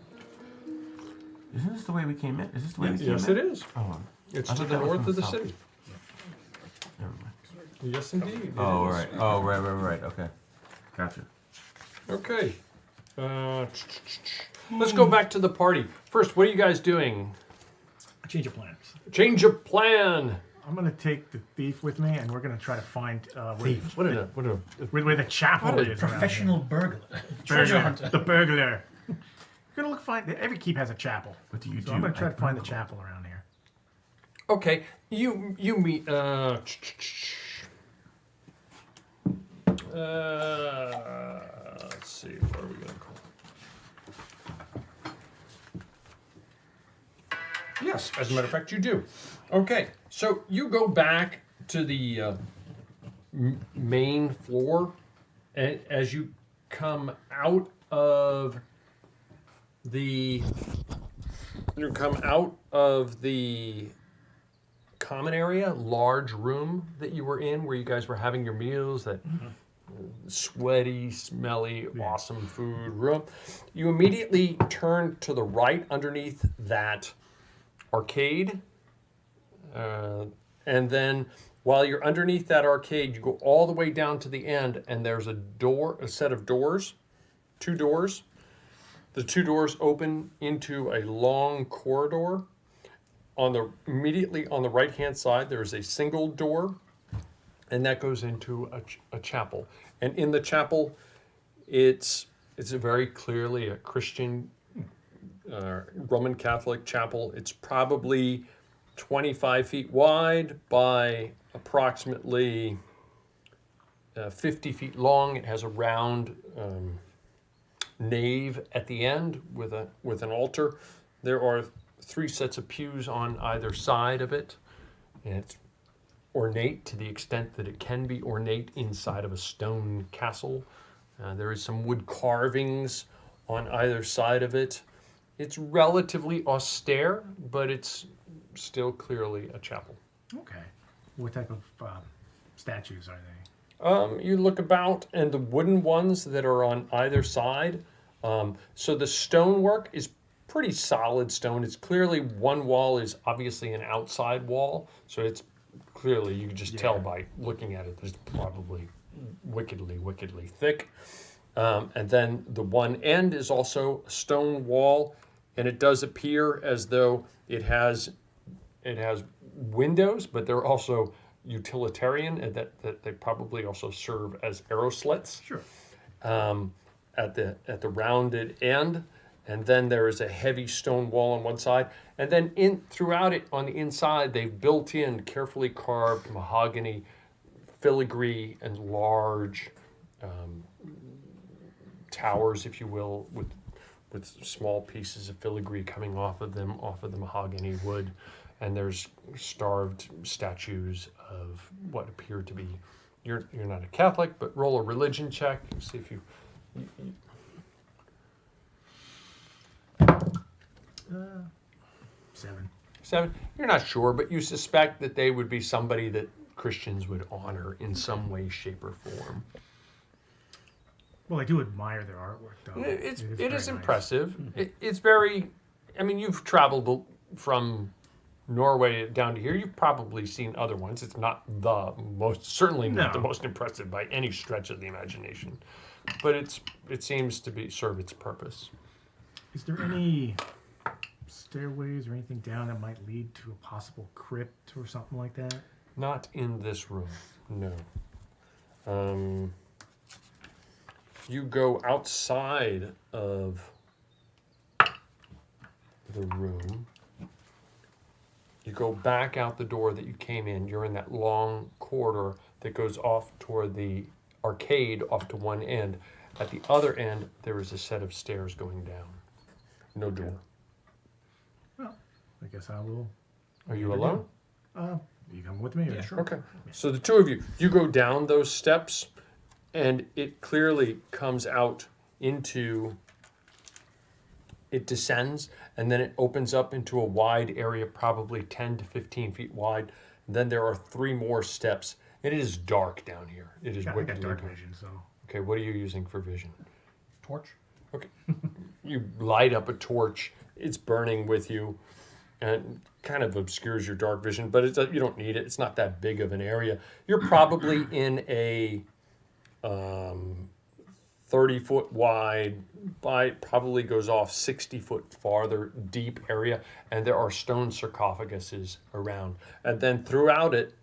Isn't this the way we came in? Is this the way we came in? Yes, it is. Oh, It's I to thought the that was north from of the south. city. Never mind. Yes, indeed. Oh, it is. right. Oh, right. Okay. Gotcha. Okay. Let's go back to the party. First, what are you guys doing? Change of plans. Change of plan. I'm gonna take the thief with me, and we're gonna try to find Thief. What a where the chapel What a is. professional burglar. Treasure Burglar. hunter. The burglar. We're gonna find. Every keep has a chapel. What do you do? I'm gonna try to find the chapel around here. Okay. You meet. Let's see. What are we gonna call? Yes, as a matter of fact, you do. Okay, so you go back to the main floor, and as you come out of the common area, large room that you were in, where you guys were having your meals, that sweaty, smelly, awesome food room, you immediately turn to the right underneath that arcade, and then while you're underneath that arcade, you go all the way down to the end, and there's a set of doors, 2 doors. The 2 doors open into a long corridor. Immediately on the right-hand side, there is a single door, and that goes into a chapel. And in the chapel, it's a very clearly a Christian, Roman Catholic chapel. It's probably 25 feet wide by approximately 50 feet long. It has a round nave at the end with an altar. There are 3 sets of pews on either side of it, and it's ornate to the extent that it can be ornate inside of a stone castle. There is some wood carvings on either side of it. It's relatively austere, but it's still clearly a chapel. Okay. What type of statues are they? You look about, and the wooden ones that are on either side. So the stonework is pretty solid stone. It's clearly one wall is obviously an outside wall, so it's clearly you can just tell by looking at it. It's probably wickedly thick. And then the one end is also a stone wall, and it does appear as though it has windows, but they're also utilitarian, and that they probably also serve as arrow slits. Sure. At the rounded end, and then there is a heavy stone wall on one side, and then throughout it on the inside they've built in carefully carved mahogany filigree and large towers, if you will, with small pieces of filigree coming off of the mahogany wood, and there's starved statues of what appear to be. You're not a Catholic, but roll a religion check. See if you 7. You're not sure, but you suspect that they would be somebody that Christians would honor in some way, shape, or form. Well, I do admire their artwork, though. It is very nice. impressive. It's very. I mean, you've traveled from Norway down to here. You've probably seen other ones. It's not certainly not the most impressive by any stretch of the imagination, but it seems to serve its purpose. Is there any stairways or anything down that might lead to a possible crypt or something like that? Not in this room, no. You go outside of the room. You go back out the door that you came in. You're in that long corridor that goes off toward the arcade off to one end. At the other end, there is a set of stairs going down. No door. Well, I guess I will. Are you alone? You come with me? Or? Yeah, sure. Okay. So the two of you, you go down those steps, and it clearly comes out into. It descends, and then it opens up into a wide area, probably 10 to 15 feet wide. Then there are 3 more steps. It is dark down here. It is Yeah, I wickedly got dark dark. vision, so. Okay, what are you using for vision? Torch. Okay. You light up a torch. It's burning with you, and kind of obscures your dark vision, but you don't need it. It's not that big of an area. You're probably in a 30-foot wide, probably goes off 60-foot farther deep area, and there are stone sarcophaguses around. And then throughout it,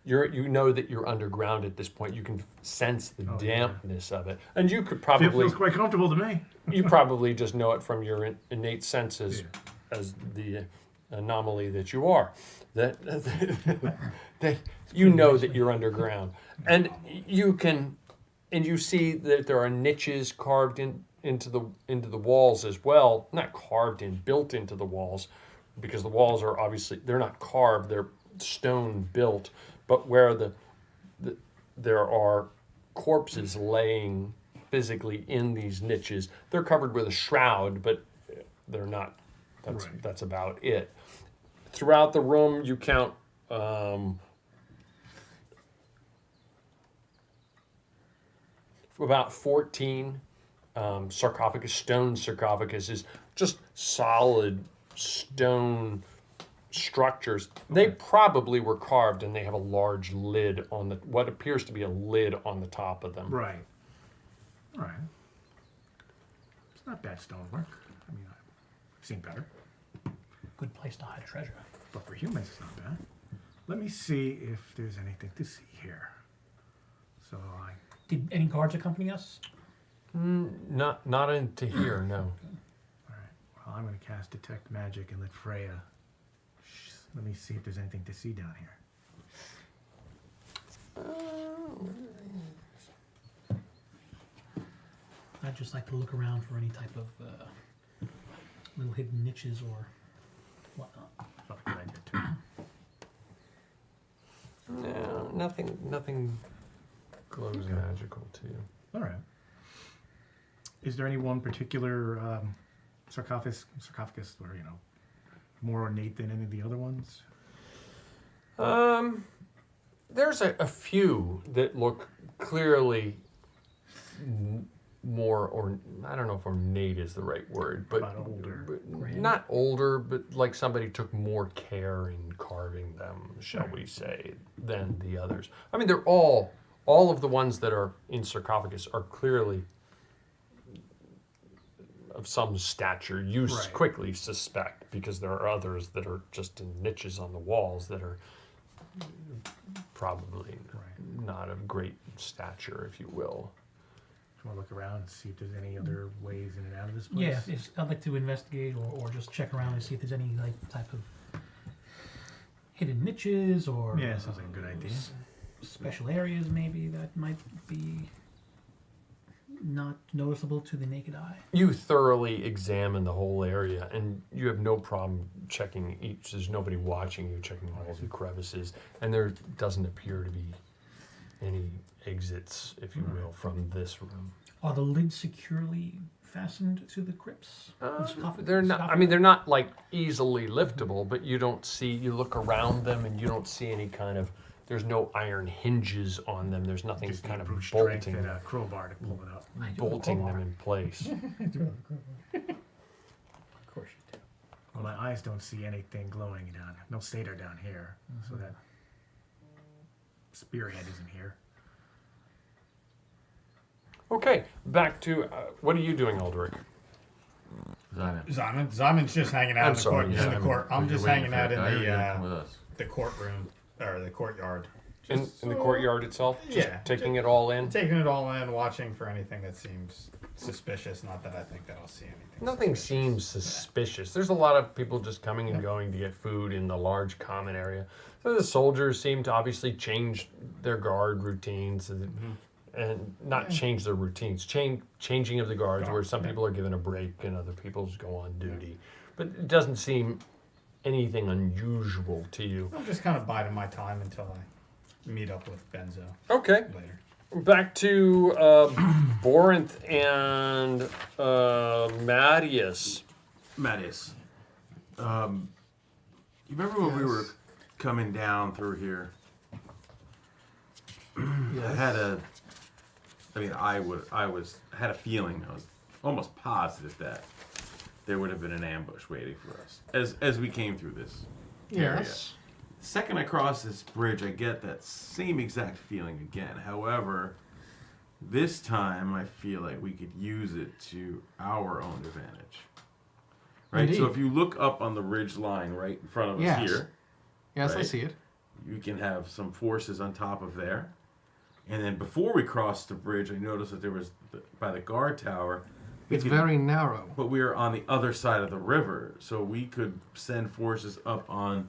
you know that you're underground at this point. You can sense the dampness of it, and you could probably Feels quite comfortable to me. You probably just know it from your innate senses as the anomaly that you are. That you know that you're underground, and you see that there are niches carved into the walls as well. Not carved in, built into the walls, because the walls are obviously they're not carved; they're stone built. But where there are corpses laying physically in these niches, they're covered with a shroud, but they're not. That's about it. Throughout the room, you count about 14 stone sarcophaguses, just solid stone structures. They probably were carved, and they have a large lid on what appears to be a lid on the top of them. Right. All right. It's not bad stonework. I mean, I've seen better. Good place to hide treasure. But for humans, it's not bad. Let me see if there's anything to see here. So Did any guards accompany us? Not into here, no. All right. Well, I'm going to cast Detect Magic and let Freya. Let me see if there's anything to see down here. I'd just like to look around for any type of little hidden niches or whatnot. Oh, good idea too. No, nothing glows magical to you. All right. Is there any one particular sarcophagus, or more ornate than any of the other ones? There's a few that look clearly more, or I don't know if ornate is the right word, but not older, but like somebody took more care in carving them, shall we say, than the others. I mean, they're all of the ones that are in sarcophagus are clearly of some stature. You quickly suspect, because there are others that are just in niches on the walls that are probably not of great stature, if you will. Do you want to look around and see if there's any other ways in and out of this place? Yeah, I'd like to investigate or just check around and see if there's any type of hidden niches or yeah, sounds like a good idea. Special areas maybe that might be not noticeable to the naked eye. You thoroughly examine the whole area, and you have no problem checking each. There's nobody watching you, checking all the crevices, and there doesn't appear to be any exits, if you will, from this room. Are the lids securely fastened to the crypts? They're not. I mean, they're not like easily liftable, but you don't see. You look around them, and you don't see any kind of. There's no iron hinges on them. There's nothing Just kind of bolting and a crowbar to pull it up. bolting them in place. Of course you do. Well, my eyes don't see anything glowing down. No satyr down here, so that spearhead isn't here. Okay, back to what are you doing, Aldrich? Simon's just hanging out I'm in the sorry, court. In the court. I'm just hanging out in with us. the courtroom or the courtyard. In the courtyard itself? Just taking it all in? Taking it all in, watching for anything that seems suspicious. Not that I think that I'll see anything. Nothing seems suspicious. There's a lot of people just coming and going to get food in the large common area. So the soldiers seem to obviously change their guard routines and not change their routines. Changing of the guards, where some people are given a break and other people go on duty. But it doesn't seem anything unusual to you. I'm just kind of biding my time until I meet up with Benzo. Okay. Later. Back to Borinth and Mattias. Mattias, you remember when we were coming down through here? I had a feeling, I was almost positive that there would have been an ambush waiting for us as we came through this area. Yes. The second I cross this bridge, I get that same exact feeling again. However, this time I feel like we could use it to our own advantage. Right? Indeed. So if you look up on the ridge line right in front of us here. Yes, I right, see it. You can have some forces on top of there. And then before we crossed the bridge, I noticed that there was, by the guard tower... It's very narrow. But we were on the other side of the river, so we could send forces up on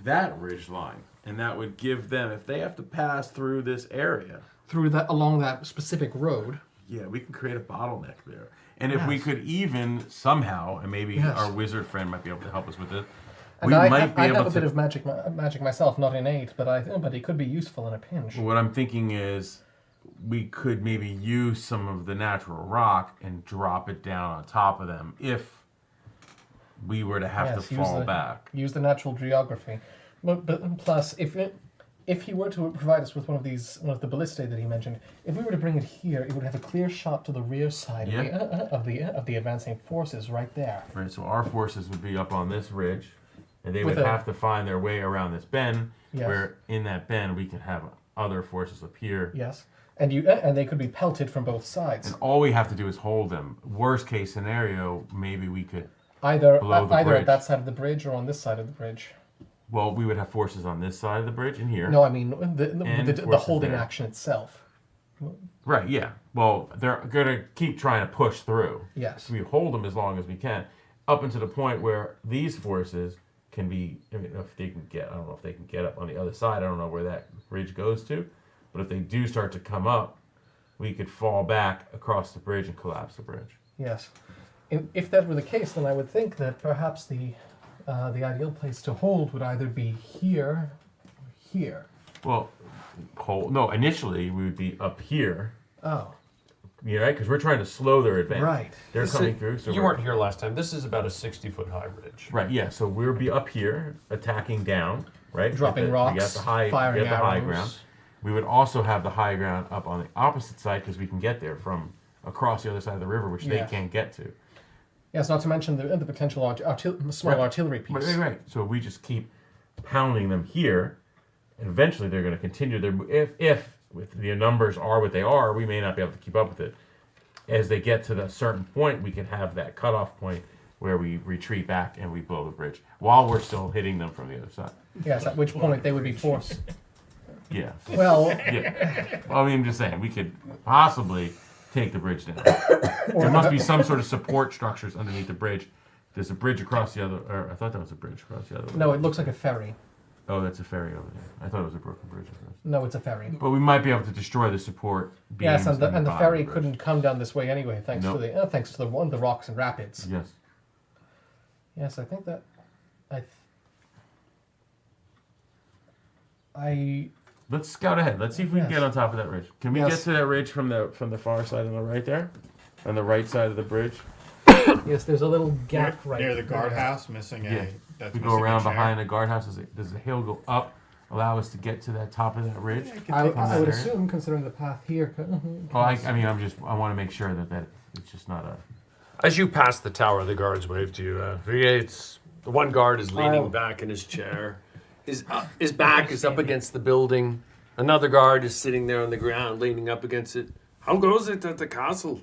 that ridge line. And that would give them, if they have to pass through this area... Through that, along that specific road. Yeah, we can create a bottleneck there. And if we could even somehow, and maybe our wizard friend might be able to help us with it, And I have a bit of magic myself, not innate, but it could be useful in a pinch. What I'm thinking is we could maybe use some of the natural rock and drop it down on top of them if we were to have to fall back. Use the natural geography. But plus, if he were to provide us with one of the ballistae that he mentioned, if we were to bring it here, it would have a clear shot to the rear side of the advancing forces right there. Right, so our forces would be up on this ridge, and they would have to find their way around this bend, where in that bend we could have other forces up here. Yes, and they could be pelted from both sides. And all we have to do is hold them. Worst case scenario, maybe we could either bridge. at that side of the bridge or on this side of the bridge. Well, we would have forces on this side of the bridge and here. No, I mean the holding action itself. Right, yeah. Well, they're going to keep trying to push through. Yes. So we hold them as long as we can, up until the point where these forces can be, I don't know if they can get up on the other side. I don't know where that ridge goes to. But if they do start to come up, we could fall back across the bridge and collapse the bridge. Yes. If that were the case, then I would think that perhaps the ideal place to hold would either be here or here. Well, no, initially we would be up here. Oh. Yeah, right? Because we're trying to slow their advance. Right. They're coming through. So you weren't here last time. This is about a 60-foot high ridge. Right, yeah. So we'll be up here, attacking down, right? Dropping rocks, we got the high, firing we got the high arrows. ground. We would also have the high ground up on the opposite side because we can get there from across the other side of the river, which they can't get to. Yes, not to mention the potential small artillery piece. Right. So we just keep pounding them here, and eventually they're going to continue their. If the numbers are what they are, we may not be able to keep up with it. As they get to the certain point, we can have that cutoff point where we retreat back and we blow the bridge while we're still hitting them from the other side. Yes, at which point they would be forced. Yeah. Well. Yeah. Well, I mean, I'm just saying we could possibly take the bridge down. There must be some sort of support structures underneath the bridge. There's a bridge across the other. Or I thought that was a bridge across the other. No, it looks like a ferry. Oh, that's a ferry over there. I thought it was a broken bridge. No, it's a ferry. But we might be able to destroy the support beams. Yes, and the bottom ferry of the bridge. couldn't come down this way anyway, thanks to the rocks and rapids. Yes. Yes, I think that Let's scout ahead. Let's see if we can get on top of that ridge. Can we get to that ridge from the far side on the right there, on the right side of the bridge? Yes, there's a little gap near the guardhouse, missing a. Yeah. That's We go around behind the guardhouse. Does the hill go up? Allow us to get to that top of that ridge? I would assume, considering the path here. Well, I want to make sure that it's just not a. As you pass the tower, the guards wave to you. The one guard is leaning back in his chair. His back is up against the building. Another guard is sitting there on the ground, leaning up against it. How goes it at the castle?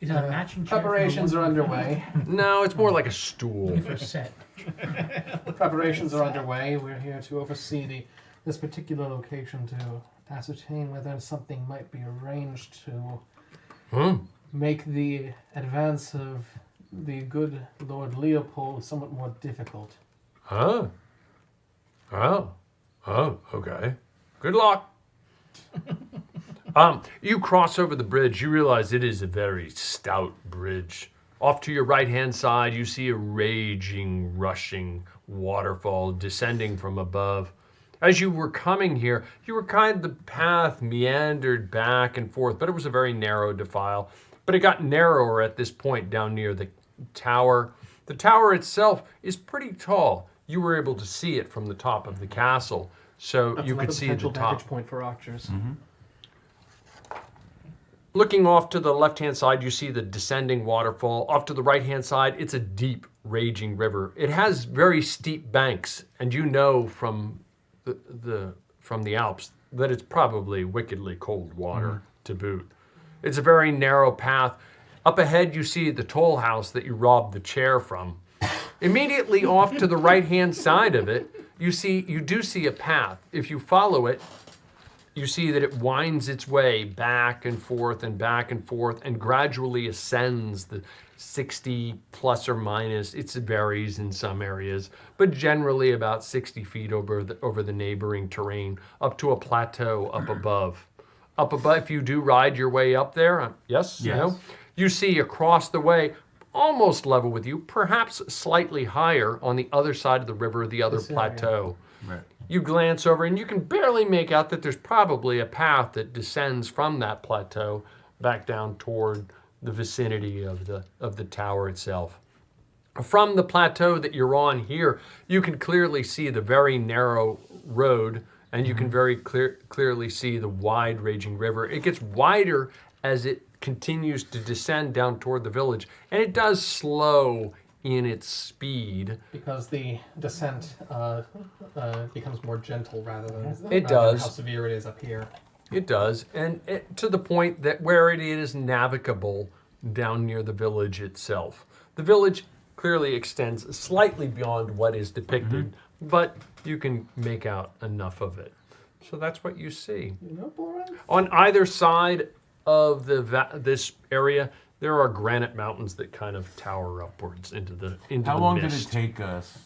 Is it a matching chair? Preparations are underway. No, it's more like a stool. For a set. Preparations are underway. We're here to oversee this particular location to ascertain whether something might be arranged to make the advance of the good Lord Leopold somewhat more difficult. Oh, okay. Good luck. You cross over the bridge. You realize it is a very stout bridge. Off to your right-hand side, you see a raging, rushing waterfall descending from above. As you were coming here, the path meandered back and forth, but it was a very narrow defile. But it got narrower at this point down near the tower. The tower itself is pretty tall. You were able to see it from the top of the castle, so That's you could see the potential top. vantage point for archers. Looking off to the left-hand side, you see the descending waterfall. Off to the right-hand side, it's a deep, raging river. It has very steep banks, and you know from the Alps that it's probably wickedly cold water to boot. It's a very narrow path. Up ahead, you see the toll house that you robbed the chair from. Immediately off to the right-hand side of it, you do see a path. If you follow it, you see that it winds its way back and forth and gradually ascends the 60 plus or minus. It varies in some areas, but generally about 60 feet over the neighboring terrain, up to a plateau up above. Up above, if you do ride your way up there, yes. No, you see across the way, almost level with you, perhaps slightly higher on the other side of the river, the other plateau. Right. You glance over and you can barely make out that there's probably a path that descends from that plateau back down toward the vicinity of the tower itself. From the plateau that you're on here, you can clearly see the very narrow road, and you can very clearly see the wide raging river. It gets wider as it continues to descend down toward the village, and it does slow in its speed. Because the descent becomes more gentle rather than how severe it is up here. It does, and to the point that where it is navigable down near the village itself. The village clearly extends slightly beyond what is depicted, but you can make out enough of it. So that's what you see. On either side of this area, there are granite mountains that kind of tower upwards into the mist. How long did it take us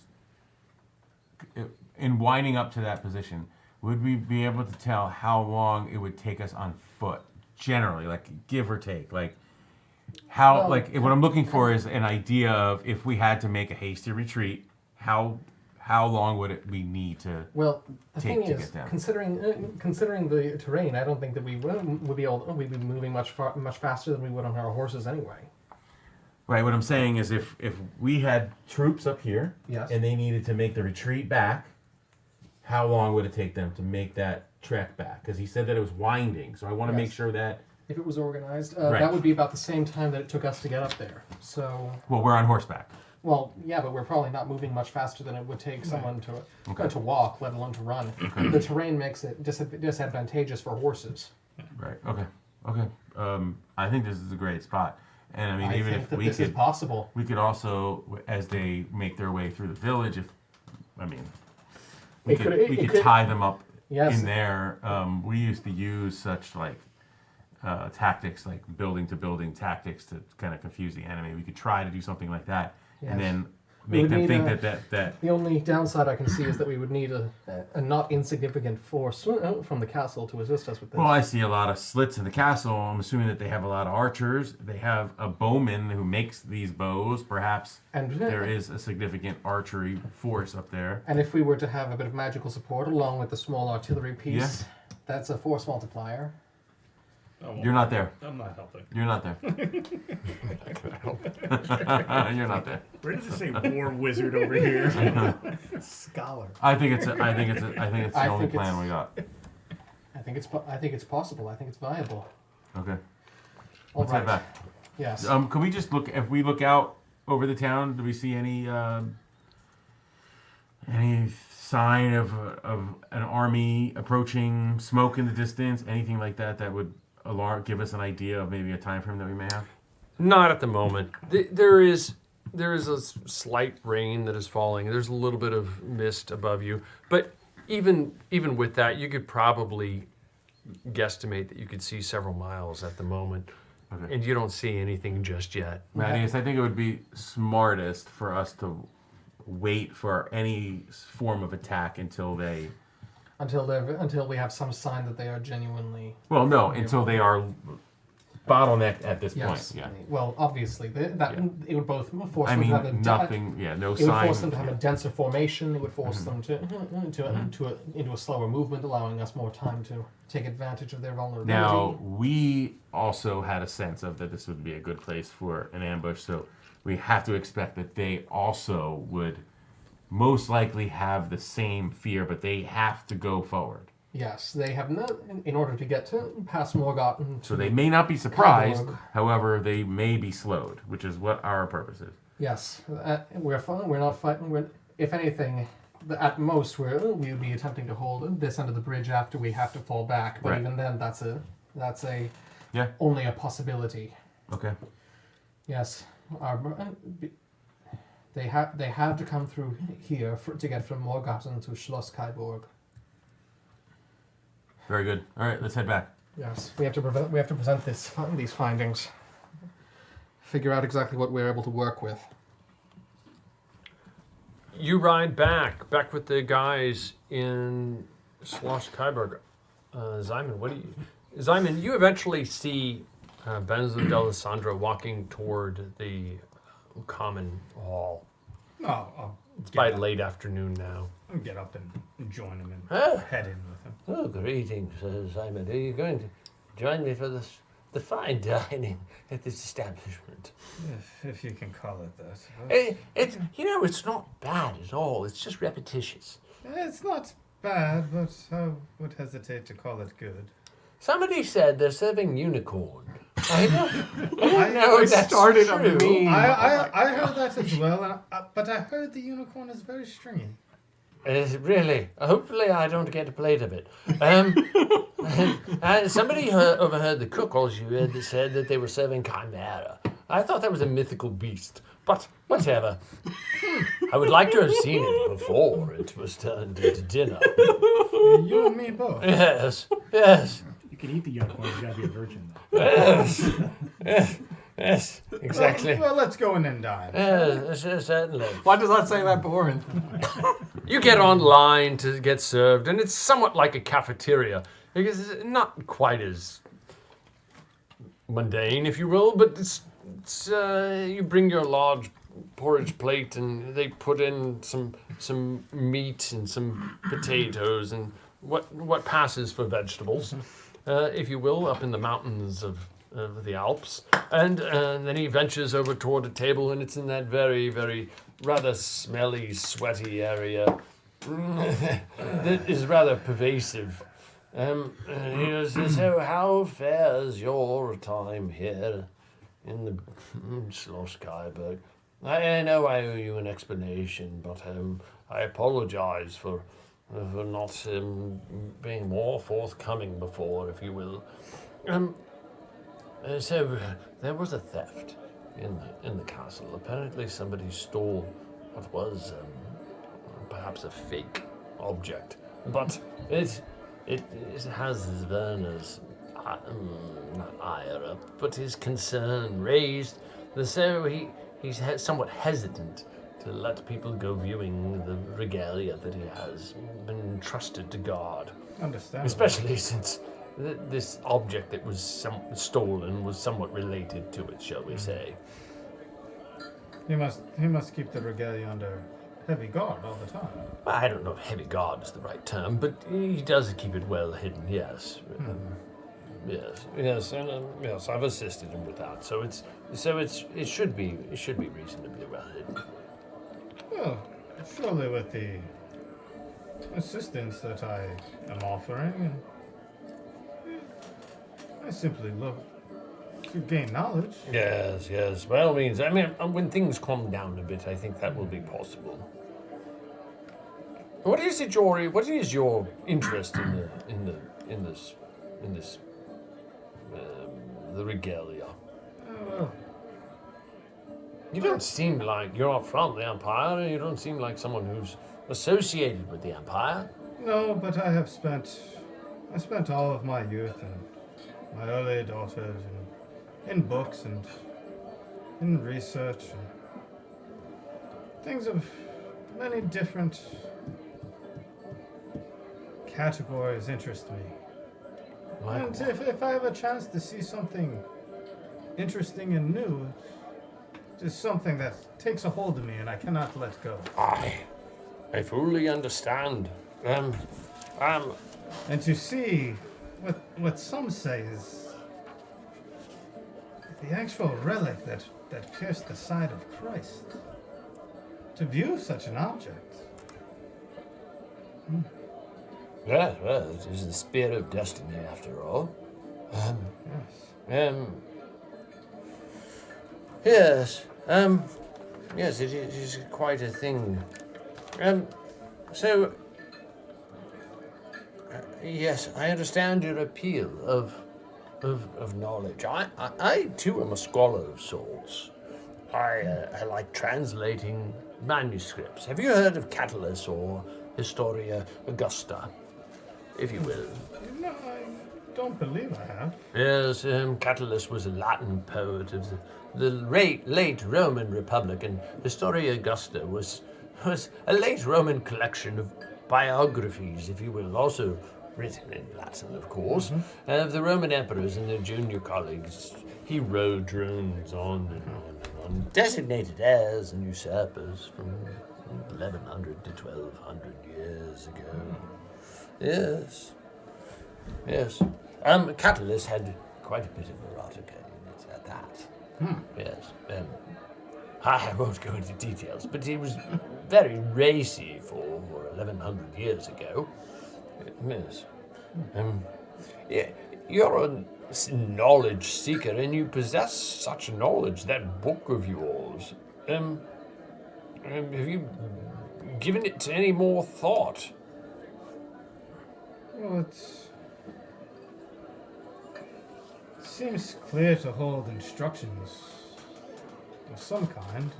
in winding up to that position? Would we be able to tell how long it would take us on foot, generally, like give or take? Like how, what I'm looking for is an idea of if we had to make a hasty retreat, how long would we need to Well, the take thing to is, get down? considering the terrain, I don't think that we'd be moving much faster than we would on our horses anyway. Right. What I'm saying is, if we had troops up here, Yes. and they needed to make the retreat back, how long would it take them to make that trek back? Because he said that it was winding, so I want to make sure that. If it was organized, Right. that would be about the same time that it took us to get up there. So. Well, we're on horseback. Well, yeah, but we're probably not moving much faster than it would take someone to walk, let alone to run. The terrain makes it disadvantageous for horses. Right. Okay. I think this is a great spot, and I mean, even if we this is possible, we could also, as they make their way through the village, we could tie them up in there. We used to use such tactics, like building to building tactics, to kind of confuse the enemy. We could try to do something like that, and then make them think that. The only downside I can see is that we would need a not insignificant force from the castle to assist us with this. Well, I see a lot of slits in the castle. I'm assuming that they have a lot of archers. They have a bowman who makes these bows. Perhaps there is a significant archery force up there. And if we were to have a bit of magical support along with the small artillery piece, that's a force multiplier. You're not there. I'm not helping. You're not there. You're not there. Where does it say war wizard over here? Scholar. I think it's the only plan we got. I think it's possible. I think it's viable. Okay. All Let's head back. Yes. Can we just look? If we look out over the town, do we see any sign of an army approaching? Smoke in the distance? Anything like that that would give us an idea of maybe a time frame that we may have? Not at the moment. There is a slight rain that is falling. There's a little bit of mist above you, but even with that, you could probably guesstimate that you could see several miles at the moment, and you don't see anything just yet. Mattias, I think it would be smartest for us to wait for any form of attack until we have some sign that they are genuinely. Well, no, until they are bottlenecked at this Yes. point. Yeah. Well, obviously, it would both force I them mean, to have a nothing. Yeah, no It would sign. force them to have a denser formation. It would force them into a slower movement, allowing us more time to take advantage of their vulnerability. Now, we also had a sense of that this would be a good place for an ambush, so we have to expect that they also would most likely have the same fear, but they have to go forward. Yes, they have no. In order to get past Morgoth. So they may not be surprised, Kyborg. however, they may be slowed, which is what our purpose is. Yes, we're fine. We're not fighting. If anything, at most we would be attempting to hold this end of the bridge after we have to fall back. But Right. even then, that's Yeah. only a possibility. Okay. Yes, they have to come through here to get from Morgotten to Schloss Kyborg. Very good. All right, let's head back. Yes, we have to present these findings. Figure out exactly what we're able to work with. You ride back with the guys in Schloss Kyborg. Simon, you eventually see Benzo d'Alessandro walking toward the common hall. No, It's by late afternoon now. I'll get up and join him and head in with him. Oh, greetings, Simon. Are you going to join me for the fine dining at this establishment? If you can call it that. It's not bad at all. It's just repetitious. It's not bad, but I would hesitate to call it good. Somebody said they're serving unicorn. I don't know if that's started true. on me. I heard that as well, but I heard the unicorn is very stringy. Really? Hopefully I don't get a plate of it. Somebody overheard the cook all you had that said that they were serving chimera. I thought that was a mythical beast, but whatever. I would like to have seen it before it was turned into dinner. You and me both. Yes. You can eat the unicorn, you gotta be a virgin, though. Yes, exactly. Well, let's go in and dine. Certainly. Why does that say that, Borin? You get online to get served, and it's somewhat like a cafeteria. Because it's not quite as mundane, if you will, but it's you bring your large porridge plate, and they put in some meat and some potatoes and what passes for vegetables, if you will, up in the mountains of the Alps, and then he ventures over toward a table, and it's in that very, very rather smelly, sweaty area that is rather pervasive. He says, "So how fares your time here in the Schloss Kyborg? I know I owe you an explanation, but I apologize for not being more forthcoming before, if you will. So there was a theft in the castle. Apparently somebody stole what was perhaps a fake object, but it has Werner's not ire up, but his concern raised. So he's somewhat hesitant to let people go viewing the regalia that he has been entrusted to guard. Understandable. Especially since this object that was stolen was somewhat related to it, shall we say. He must keep the regalia under heavy guard all the time. I don't know if heavy guard is the right term, but he does keep it well hidden, yes. Yes, I've assisted him with that. It should be reasonably well hidden. Well, surely with the assistance that I am offering, I simply look to gain knowledge. Yes, by all means. I mean, when things calm down a bit, I think that will be possible. What is your interest in this the regalia? Well, You don't seem like you're from the Empire. You don't seem like someone who's associated with the Empire. no, but I spent all of my youth and my early adulthood in books and in research and things of many different categories interest me. And if I have a chance to see something interesting and new. It is something that takes a hold of me and I cannot let go. I fully understand. And to see what some say is the actual relic that pierced the side of Christ. To view such an object. Yes, well, it is the spear of destiny after all. Yes. Yes, it is quite a thing. Yes, I understand your appeal of knowledge. I too am a scholar of sorts. I like translating manuscripts. Have you heard of Catullus or Historia Augusta, if you will? No, I don't believe I have. Yes, Catullus was a Latin poet of the late Roman Republic, and Historia Augusta was a late Roman collection of biographies, if you will, also written in Latin, of course, of the Roman emperors and their junior colleagues, herodrones, on and on and on, designated heirs and usurpers from 1100 to 1200 years ago. Yes. Yes. Catullus had quite a bit of erotica in it at that. Yes. I won't go into details, but he was very racy for 1100 years ago. Yes. Yeah, you're a knowledge seeker and you possess such knowledge, that book of yours. Have you given it any more thought? Well, it seems clear to hold instructions of some kind.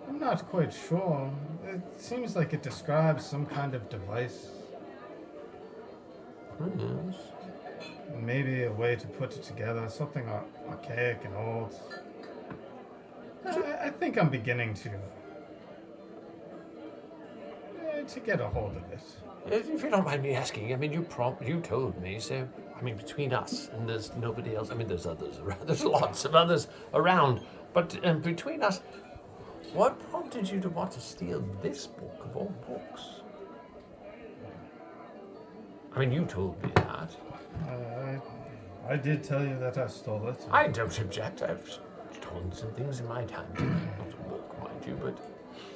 I'm not quite sure. It seems like it describes some kind of device. Yes. Maybe a way to put it together, something archaic and old. I think I'm beginning to get a hold of it. If you don't mind me asking, I mean, you told me, so, I mean, between us, and there's nobody else, I mean, there's others around, there's lots of others around, but between us, what prompted you to want to steal this book of all books? I mean, you told me that. I did tell you that I stole it. I don't object. I've stolen some things in my time, too. Not a book, mind you, but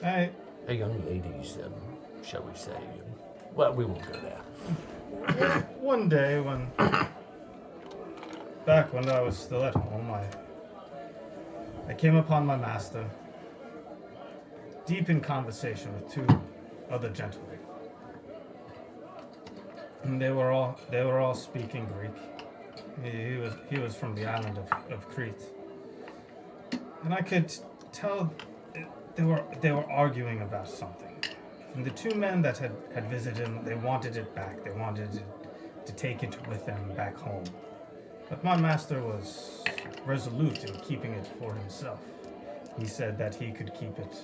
a young lady's, shall we say, well, we won't go there. One day back when I was still at home, I came upon my master, deep in conversation with two other gentlemen. And they were all speaking Greek. He was from the island of Crete. And I could tell they were arguing about something. And the two men that had visited him, they wanted it back. They wanted to take it with them back home. But my master was resolute in keeping it for himself. He said that he could keep it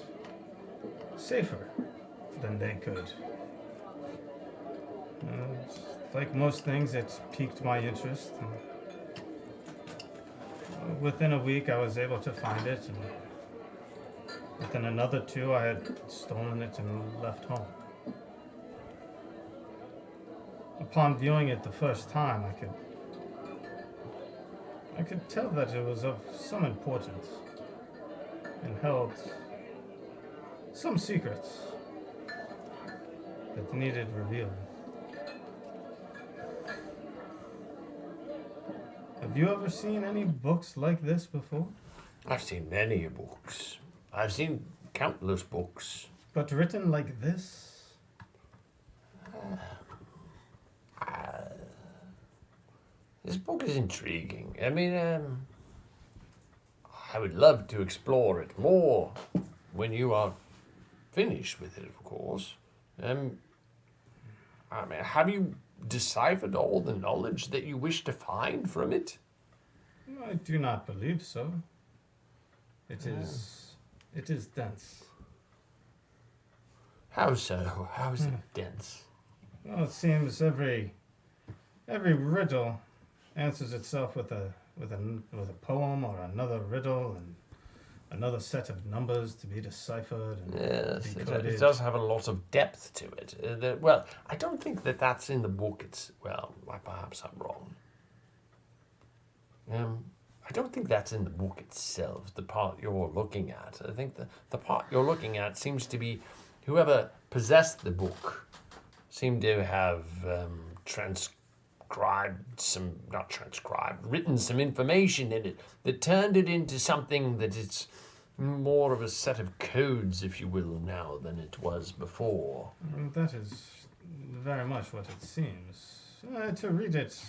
safer than they could. Like most things, it piqued my interest. Within a week, I was able to find it, and within another 2, I had stolen it and left home. Upon viewing it the first time, I could tell that it was of some importance and held some secrets that needed revealing. Have you ever seen any books like this before? I've seen many books. I've seen countless books. But written like this? This book is intriguing. I mean, I would love to explore it more when you are finished with it, of course. I mean, have you deciphered all the knowledge that you wish to find from it? I do not believe so. It is dense. How so? How is it dense? Well, it seems every riddle answers itself with a with a poem or another riddle and another set of numbers to be deciphered and Yes, decoded. it does have a lot of depth to it. Well, I don't think that that's in the book. Perhaps I'm wrong. I don't think that's in the book itself, the part you're looking at. I think the part you're looking at seems to be whoever possessed the book seemed to have written some information in it that turned it into something that it's more of a set of codes, if you will, now than it was before. That is very much what it seems. To read it,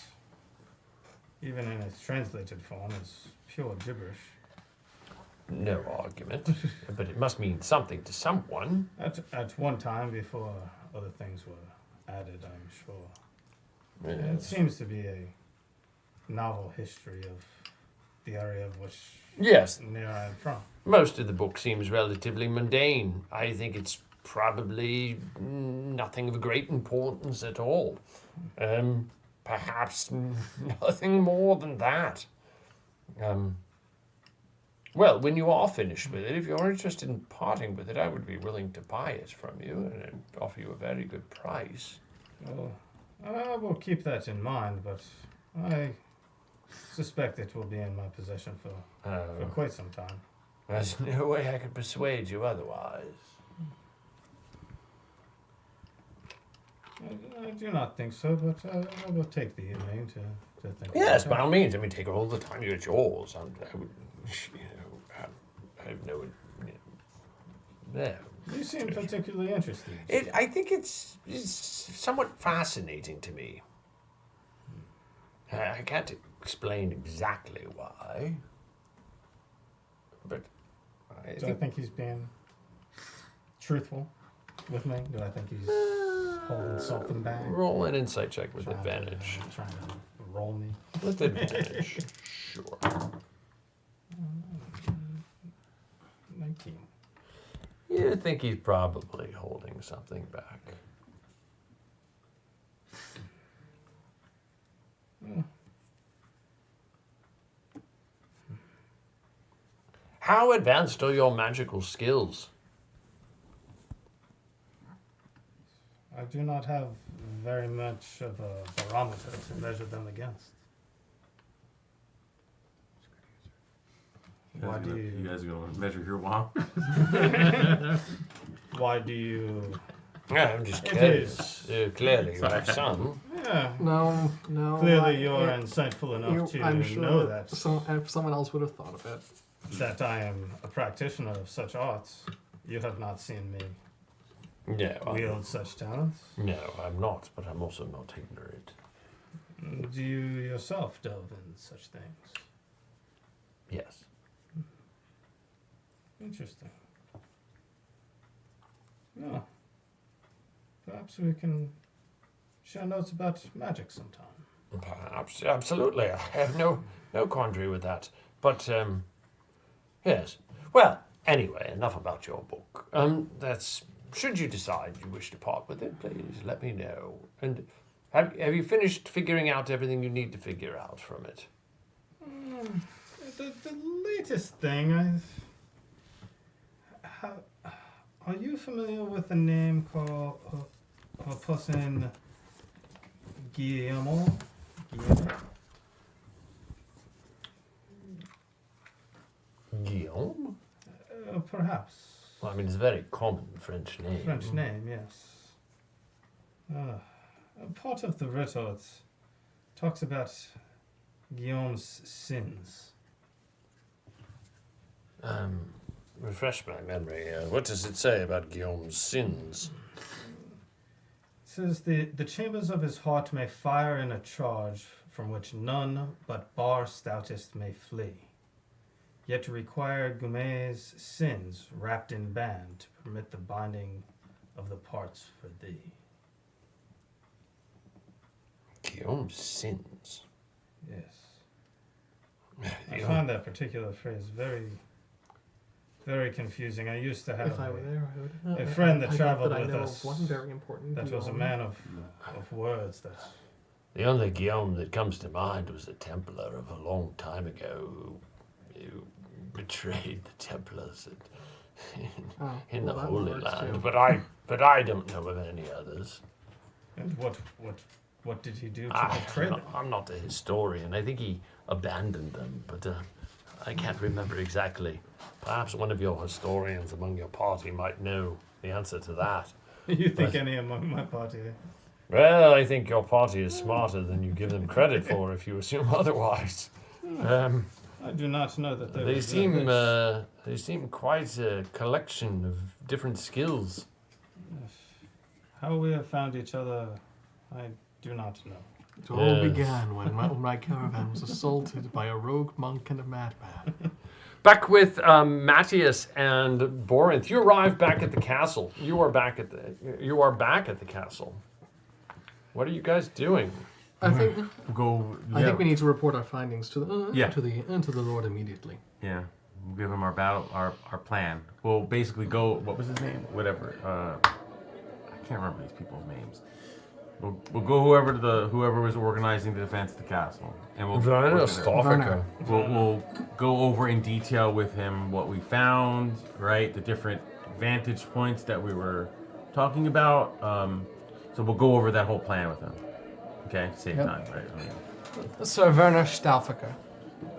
even in its translated form, is pure gibberish. No argument, but it must mean something to someone. At one time, before other things were added, I'm sure. Yes. It seems to be a novel history of the area of which Yes. near I am from. Most of the book seems relatively mundane. I think it's probably nothing of great importance at all. Perhaps nothing more than that. Well, when you are finished with it, if you're interested in parting with it, I would be willing to buy it from you and I'd offer you a very good price. Well, I will keep that in mind, but I suspect it will be in my possession for quite some time. There's no way I could persuade you otherwise. I do not think so, but I will take the evening to think. Yes, about by all means. I mean, take all the time. It's yours. I would, I have no. Yeah. You seem particularly interested. I think it's somewhat fascinating to me. I can't explain exactly why, but I think he's being truthful with me. Do I think he's holding something back? Roll an insight check with advantage. Trying to roll me. With advantage, sure. 19. You think he's probably holding something back. How advanced are your magical skills? I do not have very much of a barometer to measure them against. Why do You guys are going to measure your wow? Why do you? Yeah, I'm just curious. Clearly, you have some. Yeah. No. Clearly, you're insightful enough to I'm sure know that. If someone else would have thought of it. That I am a practitioner of such arts. You have not seen me wield such talents. No, I'm not, but I'm also not ignorant. Do you yourself delve in such things? Yes. Interesting. Well, perhaps we can share notes about magic sometime. Perhaps, absolutely. I have no quandary with that. But, yes. Well, anyway, enough about your book. Should you decide you wish to part with it, please let me know. And have you finished figuring out everything you need to figure out from it? The latest thing, are you familiar with a name called a person Guillermo? Guillaume? Perhaps. Well, I mean, it's a very common French name. French name, yes. A part of the riddle it talks about Guillaume's sins. Refresh my memory. What does it say about Guillaume's sins? It says the chambers of his heart may fire in a charge from which none but bar stoutest may flee. Yet require Gume's sins wrapped in band to permit the binding of the parts for thee. Guillaume's sins? Yes. I find that particular phrase very, very confusing. I used to have If I were there, I would. a friend that I traveled know with of us one very important that was a Guillaume. man of words that The only Guillaume that comes to mind was a Templar of a long time ago who betrayed the Templars in the Holy Land. But I don't know of any others. And what did he do to betray them? I'm not a historian. I think he abandoned them, but I can't remember exactly. Perhaps one of your historians among your party might know the answer to that. You think any among my party? Well, I think your party is smarter than you give them credit for if you assume otherwise. I do not know that they seem quite a collection of different skills. How we have found each other, I do not know. It all began when my caravan was assaulted by a rogue monk and a madman. Back with Matthias and Borinth, you arrive back at the castle. You are back at the castle. What are you guys doing? I think I think we need to report our findings to the to the Lord immediately. Yeah, we'll give him our plan. We'll basically go. What was his name? Whatever. I can't remember these people's names. We'll go whoever was organizing the defense of the castle, and we'll we'll go over in detail with him what we found, right? The different vantage points that we were talking about. So we'll go over that whole plan with him. Okay, save time, right? Sir Werner Stauffacher.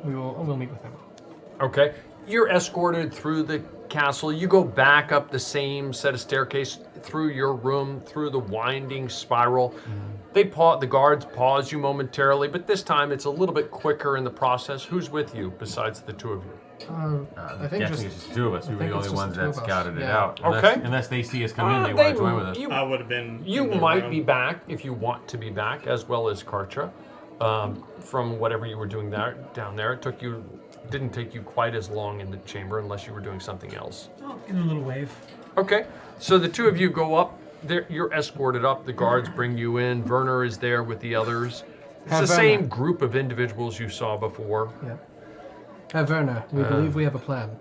We'll meet with him. Okay. You're escorted through the castle. You go back up the same set of staircase through your room, through the winding spiral. The guards pause you momentarily, but this time it's a little bit quicker in the process. Who's with you besides the two of you? I think it's just two of us. We were the only ones that scouted it out. Okay. Unless they see us come in, they want to join with us. I would have been. You might be back if you want to be back, as well as Kartra. From whatever you were doing down there, didn't take you quite as long in the chamber unless you were doing something else. Oh, in a little wave. Okay, so the two of you go up. You're escorted up. The guards bring you in. Werner is there with the others. It's the same group of individuals you saw before. Yeah. Herr Werner, we believe we have a plan.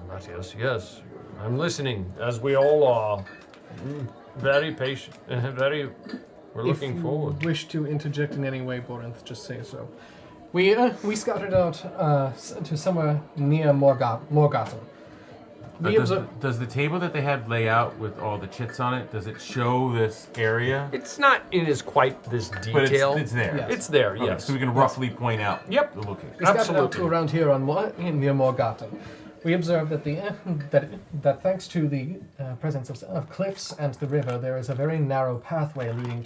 Matthias, yes. I'm listening, as we all are. Very patient. We're looking forward. If you wish to interject in any way, Borinth, just say so. We scouted out to somewhere near Morgarten. Does the table that they had lay out with all the chits on it, does it show this area? It's not in as quite this detail. But it's there. Yes. It's there, Okay, yes. so we can roughly point out the location. We scouted out to around here near Morgarten. We observed that that thanks to the presence of cliffs and the river, there is a very narrow pathway leading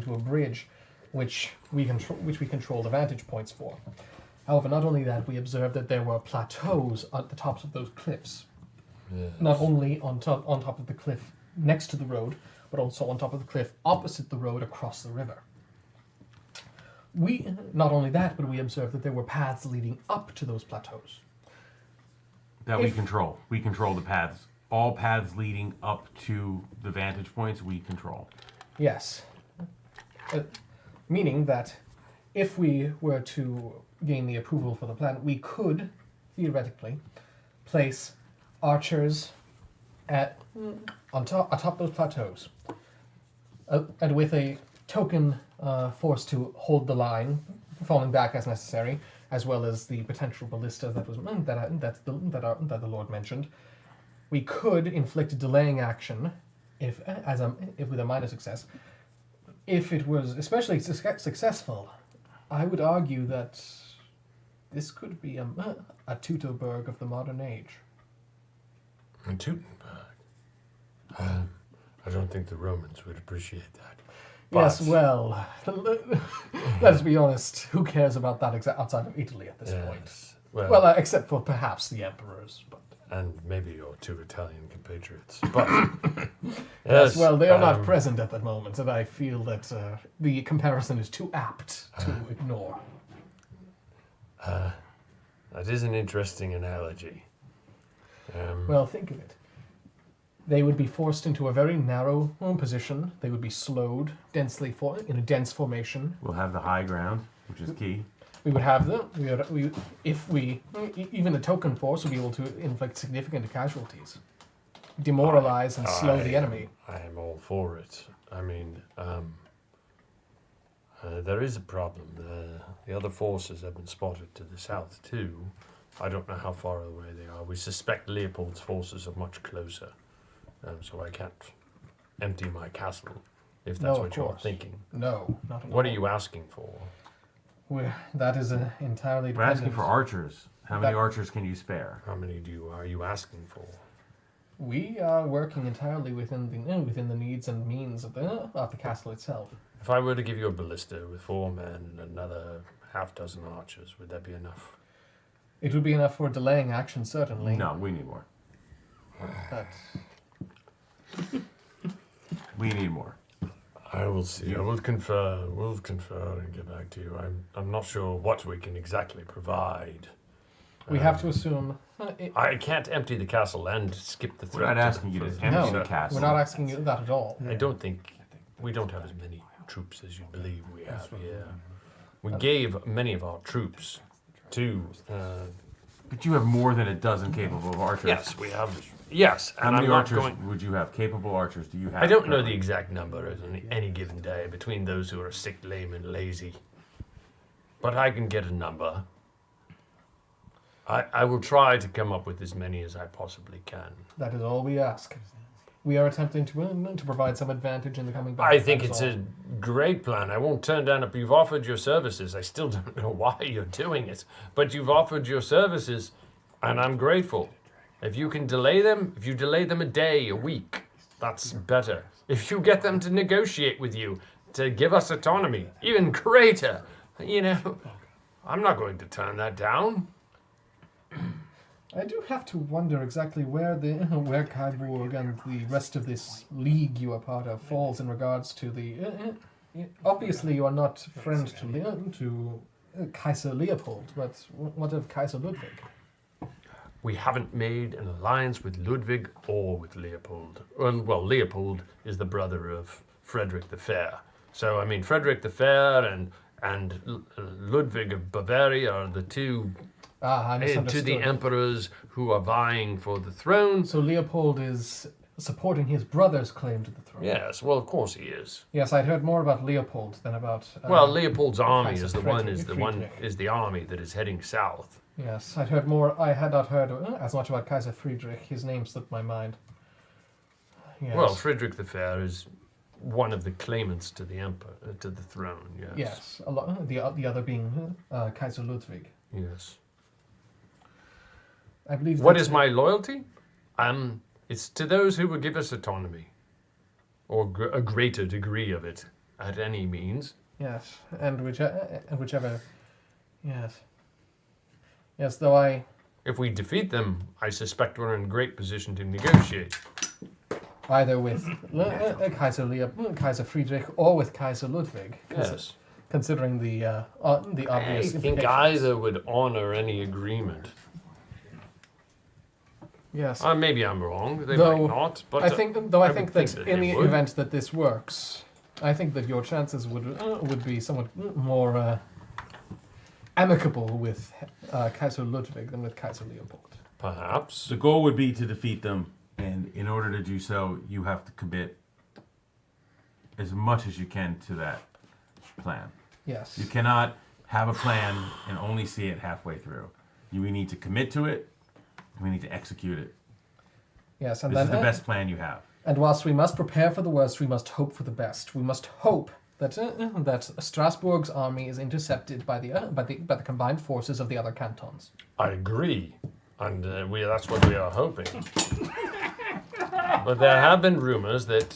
to a bridge, which we control the vantage points for. However, not only that, we observed that there were plateaus at the tops of those cliffs. Yes. Not only on top of the cliff next to the road, but also on top of the cliff opposite the road across the river. Not only that, but we observed that there were paths leading up to those plateaus. That we control. We control the paths. All paths leading up to the vantage points, we control. Yes. Meaning that if we were to gain the approval for the plan, we could, theoretically, place archers atop those plateaus, and with a token force to hold the line, falling back as necessary, as well as the potential ballista that the Lord mentioned. We could inflict a delaying action, if with a minor success. If it was especially successful, I would argue that this could be a Teutoburg of the modern age. A Teutoburg? I don't think the Romans would appreciate that. Yes, well, let's be honest. Who cares about that outside of Italy at this point? Well, except for perhaps the emperors, but and maybe your two Italian compatriots. But yes, well, they are not present at the moment, and I feel that the comparison is too apt to ignore. That is an interesting analogy. Well, think of it. They would be forced into a very narrow position. They would be slowed densely in a dense formation. We'll have the high ground, which is key. We would have even the token force would be able to inflict significant casualties, demoralize and slow the enemy. I am all for it. I mean, There is a problem. The other forces have been spotted to the south too. I don't know how far away they are. We suspect Leopold's forces are much closer, so I can't empty my castle, if that's No, what of you're course. thinking. No, not at What all. are you asking for? That is entirely We're asking dependent. for archers. How many That- archers can you spare? How many are you asking for? We are working entirely within the needs and means of the castle itself. If I were to give you a ballista with 4 men and another half dozen archers, would that be enough? It would be enough for delaying action, certainly. No, we need more. But We need more. I will see. I will confer. We'll confer and get back to you. I'm not sure what we can exactly provide. we have to assume. I can't empty the castle and skip the threat. We're not asking you to empty No, the castle. we're not asking you that at all. I don't think we don't have as many troops as you believe we have here. We gave many of our troops to. But you have more than a dozen capable of archers. Yes, we have. Yes, How and many I'm not archers going. would you have? Capable archers do you have? I don't know the currently? exact number at any given day between those who are sick, lame, and lazy. But I can get a number. I will try to come up with as many as I possibly can. That is all we ask. We are attempting to provide some advantage in the coming battle. I think that is it's all. a great plan. I won't turn down if you've offered your services. I still don't know why you're doing it, but you've offered your services, and I'm grateful. If you can delay them, if you delay them a day, a week, that's better. If you get them to negotiate with you, to give us autonomy, even greater, I'm not going to turn that down. I do have to wonder exactly where Kaiburg and the rest of this league you are part of falls in regards to the. Obviously, you are not friend to Kaiser Leopold, but what of Kaiser Ludwig? We haven't made an alliance with Ludwig or with Leopold. Well, Leopold is the brother of Frederick the Fair. So, I mean, Frederick the Fair and Ludwig of Bavaria are the two I to misunderstood. the emperors who are vying for the throne. So Leopold is supporting his brother's claim to the throne. Yes, well, of course he is. Yes, I'd heard more about Leopold than about. Well, Leopold's army Kaiser is the army that is heading south. Yes, I'd heard more. I had not heard as much about Kaiser Friedrich. His name slipped my mind. Yes. Well, Frederick the Fair is one of the claimants to the to the throne. Yes. Yes, the other being Kaiser Ludwig. Yes. I believe. What is my loyalty? It's to those who will give us autonomy, or a greater degree of it, at any means. Yes, and whichever. Yes. Yes, though I. If we defeat them, I suspect we're in great position to negotiate. Either with Kaiser Friedrich or with Kaiser Ludwig. Yes. Considering the obvious. I think implications. either would honor any agreement. Yes. Maybe I'm wrong. They Though, might not. But I think would that in they the would. event that this works, I think that your chances would be somewhat more amicable with Kaiser Ludwig than with Kaiser Leopold. Perhaps. The goal would be to defeat them, and in order to do so, you have to commit as much as you can to that plan. Yes. You cannot have a plan and only see it halfway through. We need to commit to it, and we need to execute it. Yes, and This then is the best plan you have. And whilst we must prepare for the worst, we must hope for the best. We must hope that that Strasbourg's army is intercepted by the combined forces of the other cantons. I agree, and that's what we are hoping. But there have been rumors that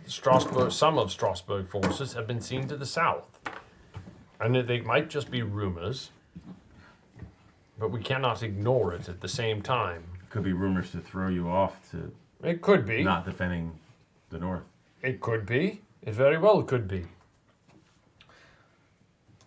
some of Strasbourg forces have been seen to the south, and they might just be rumors. But we cannot ignore it at the same time. Could be rumors to throw you off to. It could be. Not defending the north. It could be. It very well could be.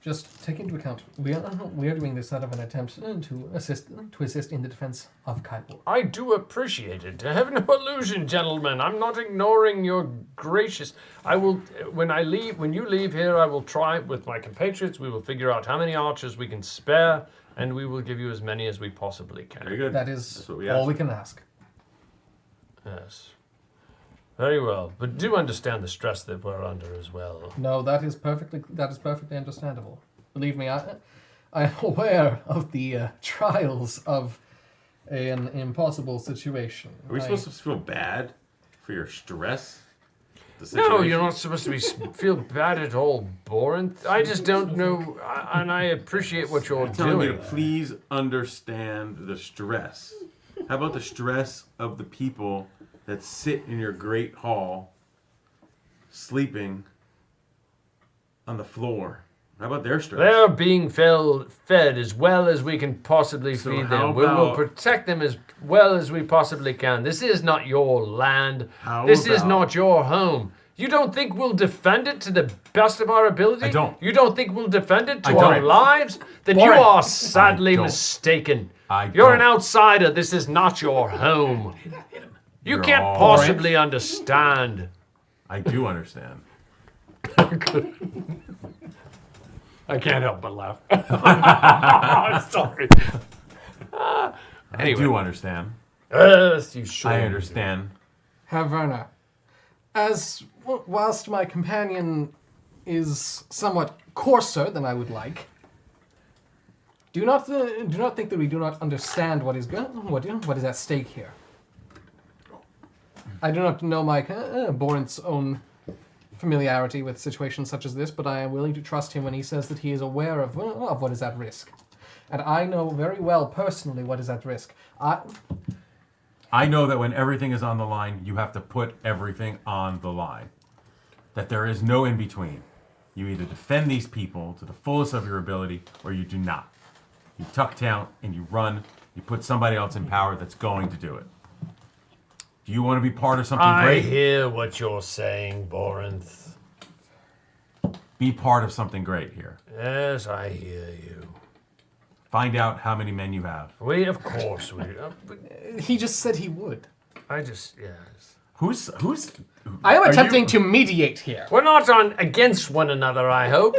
Just take into account we are doing this out of an attempt to assist in the defense of Kaiburg. I do appreciate it. Have no illusion, gentlemen. I'm not ignoring your gracious. I will when you leave here, I will try with my compatriots. We will figure out how many archers we can spare, and we will give you as many as we possibly can. Very good. That is what we all ask. we can ask. Yes. Very well, but do understand the stress that we're under as well. No, that is perfectly understandable. Believe me, I am aware of the trials of an impossible situation. Are we supposed to feel bad for your stress? No, you're not supposed to feel bad at all, Boren. I just don't know, and I appreciate what you're telling doing. me to please understand the stress. How about the stress of the people that sit in your great hall, sleeping on the floor? How about their stress? They're being fed as well as we can possibly feed them. We will protect them as well as we possibly can. This is not your land. This is not your home. You don't think we'll defend it to the best of our ability? I don't. You don't think we'll defend it to our lives? Then you are sadly mistaken. You're an outsider. This is not your home. You can't possibly understand. I do understand. I can't help but laugh. I'm sorry. I do understand. Yes, you should. I understand. Herr Werner, whilst my companion is somewhat coarser than I would like, do not think that we do not understand what is at stake here. I do not know my Boren's own familiarity with situations such as this, but I am willing to trust him when he says that he is aware of what is at risk. And I know very well personally what is at risk. I know that when everything is on the line, you have to put everything on the line. That there is no in between. You either defend these people to the fullest of your ability, or you do not. You tuck down and you run. You put somebody else in power that's going to do it. Do you want to be part of something great? I hear what you're saying, Borenth. Be part of something great here. Yes, I hear you. Find out how many men you have. Of course we. He just said he would. Yes. Who's? I am attempting to mediate here. We're not against one another, I hope.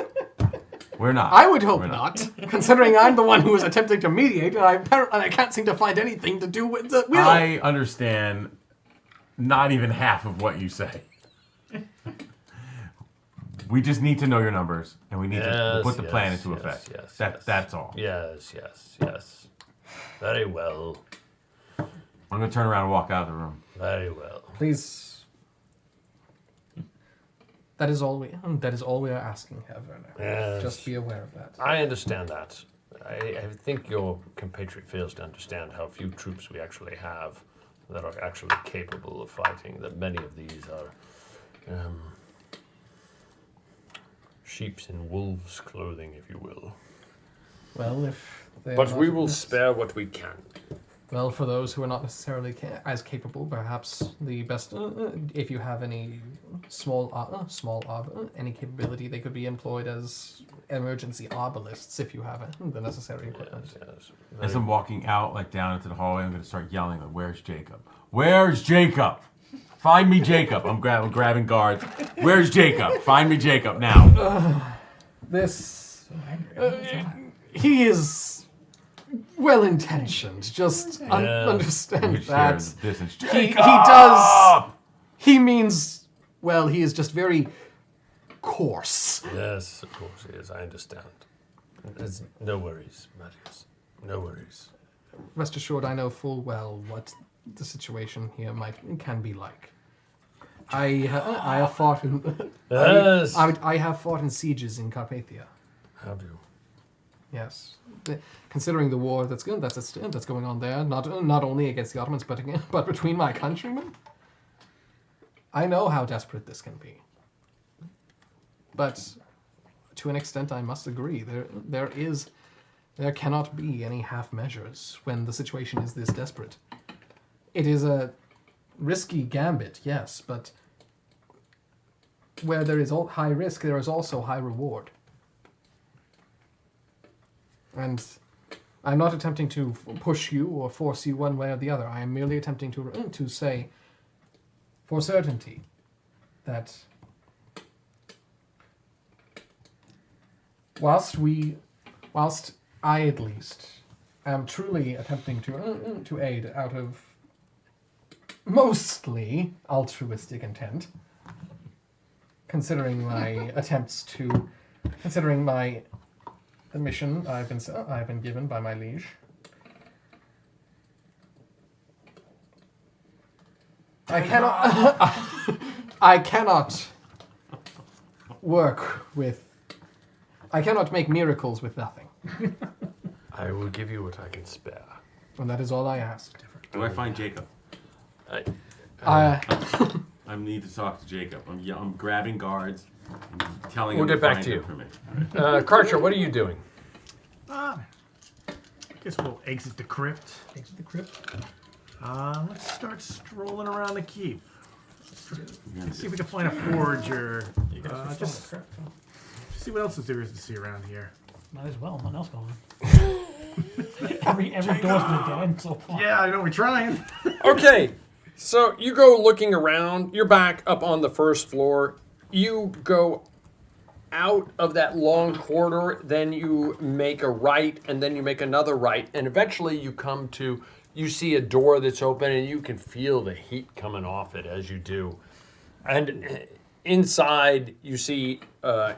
We're not. I would hope not, considering I'm the one who is attempting to mediate, and I can't seem to find anything to do with the will. I understand not even half of what you say. We just need to know your numbers, and we need to put the plan into effect. That's all. Yes. Very well. I'm going to turn around and walk out of the room. Very well. Please. That is all we are asking, Herr Werner. Yes. Just be aware of that. I understand that. I think your compatriot fails to understand how few troops we actually have that are actually capable of fighting. That many of these are sheep's in wolves' clothing, if you will. Well, if they but are we not will spare what we can. Well, for those who are not necessarily as capable, perhaps the best, if you have any any capability, they could be employed as emergency arbalists if you have the necessary equipment. Yes. As I'm walking out, like down into the hallway, I'm going to start yelling, like, "Where's Jacob? Where's Jacob? Find me Jacob!" I'm grabbing guards. Where's Jacob? Find me Jacob now. He is well-intentioned. Just understand that he does. He means well. He is just very coarse. Yes, of course he is. I understand. There's no worries, Marius. No worries. Rest assured, I know full well what the situation here can be like. I have fought in. Yes. I have fought in sieges in Carpathia. Have you? Yes. Considering the war that's going on there, not only against the Ottomans, but between my countrymen, I know how desperate this can be. But to an extent, I must agree. There cannot be any half measures when the situation is this desperate. It is a risky gambit, yes, but where there is high risk, there is also high reward. And I'm not attempting to push you or force you one way or the other. I am merely attempting to say for certainty that whilst I at least am truly attempting to aid out of mostly altruistic intent, considering my the mission I've been given by my liege. I cannot make miracles with nothing. I will give you what I can spare. And that is all I ask. Do I find Jacob? I need to talk to Jacob. I'm grabbing guards. I'm telling We'll him get to back find to you. information. Karcher, what are you doing? I guess we'll exit the crypt. Exit the crypt. Let's start strolling around the keep. Let's see if we can find a forge or just see what else there is to see around here. Might as well. Nothing else going on. every door's been a dead end so far. Yeah, I know we're trying. Okay, so you go looking around. You're back up on the first floor. You go out of that long corridor, then you make a right, and then you make another right, and eventually you see a door that's open, and you can feel the heat coming off it as you do. And inside, you see,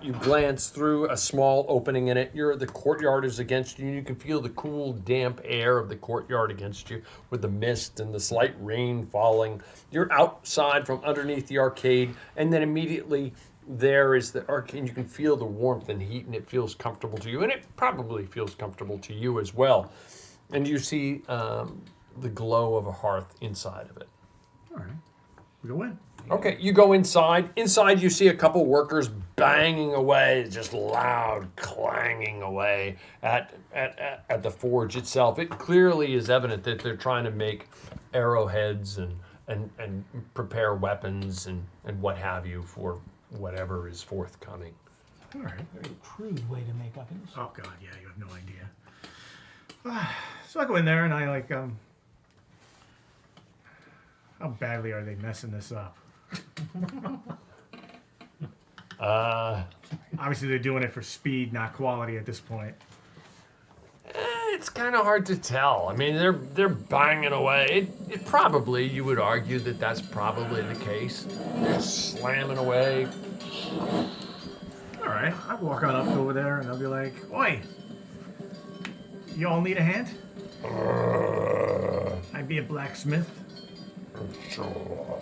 you glance through a small opening in it. The courtyard is against you, and you can feel the cool, damp air of the courtyard against you with the mist and the slight rain falling. You're outside from underneath the arcade, and then immediately there is the arcade. You can feel the warmth and heat, and it feels comfortable to you, and it probably feels comfortable to you as well. And you see the glow of a hearth inside of it. All right, we go in. Okay, you go inside. Inside, you see a couple workers banging away, just loud clanging away at the forge itself. It clearly is evident that they're trying to make arrowheads and prepare weapons and what have you for whatever is forthcoming. All right. Very crude way to make weapons. Oh God, yeah, you have no idea. So I go in there and I like, how badly are they messing this up? Obviously they're doing it for speed, not quality at this point. It's kind of hard to tell. I mean, they're banging away. It probably, you would argue that that's probably the case. They're slamming away. All right, I walk on up over there and I'll be like, "Oi, you all need a hand? I'd be a blacksmith." Sure.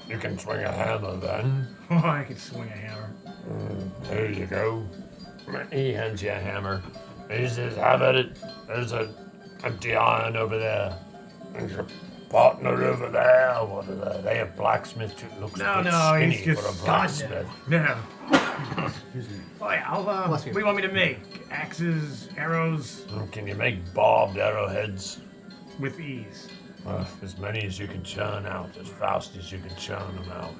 You can swing a hammer then. Oh, I can swing a hammer. There you go. He hands you a hammer. He says, "Have at it. There's a empty iron over there. There's your partner over there. What are they? They have blacksmith too. Looks a bit skinny he's just for a blacksmith." No. Excuse me. Oh yeah, what do you want me to make? Axes, arrows? Can you make barbed arrowheads? With ease. As many as you can churn out, as fast as you can churn them out.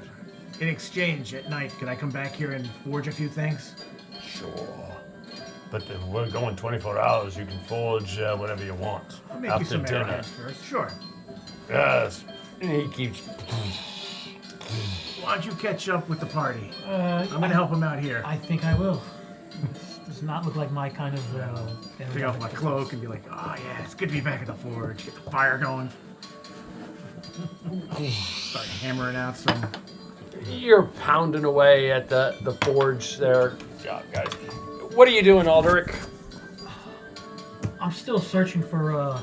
In exchange, at night, can I come back here and forge a few things? Sure. But if we're going 24 hours, you can forge whatever you want. I'll make after you some dinner. arrowheads first. Sure. Yes. And he keeps. Why don't you catch up with the party? I'm gonna help him out here. I think I will. Does not look like my kind of. Take off my cloak and be like, "Oh yeah, it's good to be back at the forge. Get the fire going." Start hammering out some. You're pounding away at the forge there. Good job, guys. What are you doing, Alderic? I'm still searching for a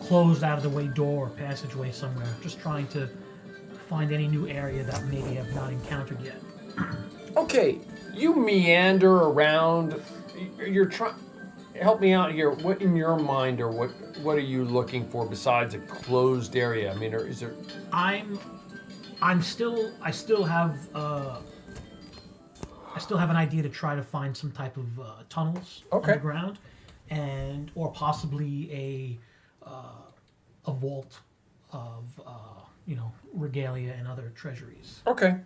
closed out of the way door or passageway somewhere. Just trying to find any new area that maybe I have not encountered yet. Okay, you meander around. You're trying. Help me out here. What in your mind, or what are you looking for besides a closed area? I mean, or is there? I still have an idea to try to find some type of tunnels underground, or possibly a vault of regalia and other treasuries. Okay.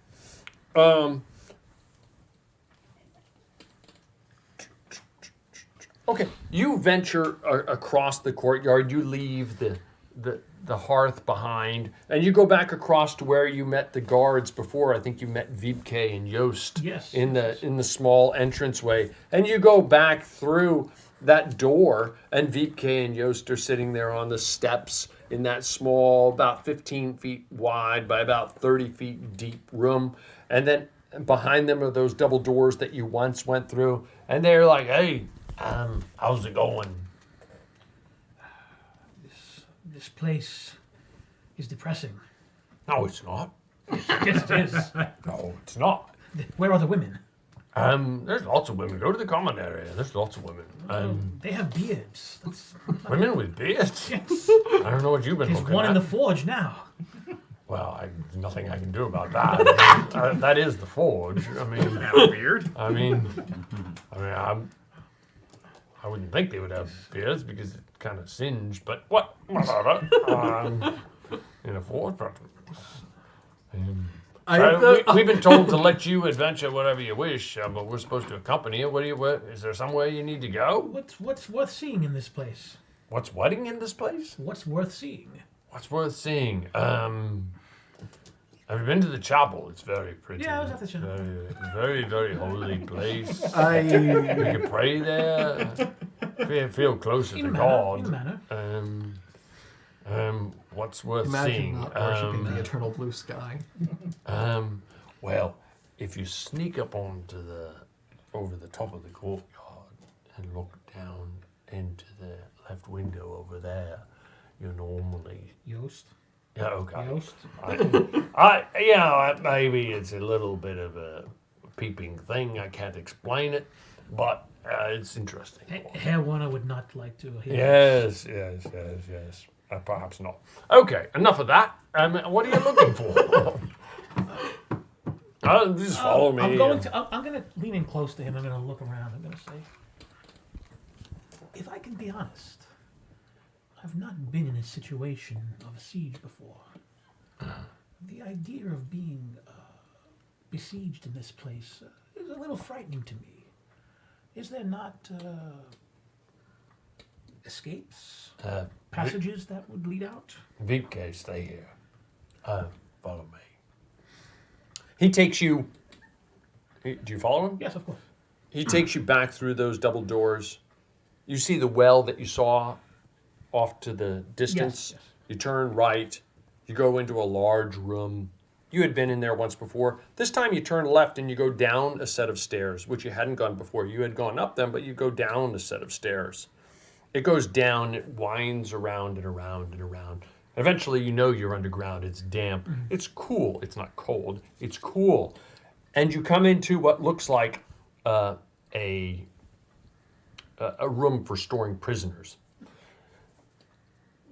Okay. You venture across the courtyard. You leave the hearth behind, and you go back across to where you met the guards before. I think you met Vipke and Yost in the small entranceway, and you go back through that door, and Vipke and Yost are sitting there on the steps in that small, about 15 feet wide by about 30 feet deep room. And then behind them are those double doors that you once went through. And they're like, hey, how's it going? This place is depressing. No, it's not. Yes, it is. No, it's not. Where are the women? There's lots of women. Go to the common area. There's lots of women. They have beards. Women with beards? Yes. I don't know what you've been There's looking one at. in the forge now. Well, there's nothing I can do about that. That is the forge. I mean, Doesn't have a beard. I wouldn't think they would have beards because it's kind of singed. But whatever. In a forge, we've been told to let you adventure wherever you wish, but we're supposed to accompany you. Is there somewhere you need to go? What's worth seeing in this place? What's wedding in this place? What's worth seeing? What's worth seeing? Have you been to the chapel? It's very pretty. Yeah, I was at the chapel. Very, very holy place. You can pray there. Feel closer to God. In a manner. What's worth Imagine seeing? not worshiping the eternal blue sky. Well, if you sneak up over the top of the courtyard and look down into the left window over there, you're normally Yost. Yeah, okay. Yost. Maybe it's a little bit of a peeping thing. I can't explain it, but it's interesting. Herr Warner would not like to hear. Yes. Perhaps not. Okay, enough of that. What are you looking for? Just follow me. I'm going to lean in close to him. I'm going to look around. I'm going to say, if I can be honest, I've not been in a situation of a siege before. The idea of being besieged in this place is a little frightening to me. Is there not escapes, passages that would lead out? Vipke, stay here. Follow me. He takes you. Do you follow him? Yes, of course. He takes you back through those double doors. You see the well that you saw off to the distance. Yes. You turn right. You go into a large room. You had been in there once before. This time you turn left and you go down a set of stairs, which you hadn't gone before. You had gone up them, but you go down a set of stairs. It goes down, it winds around and around and around. Eventually you know you're underground. It's damp. It's cool. It's not cold. It's cool. And you come into what looks like a room for storing prisoners.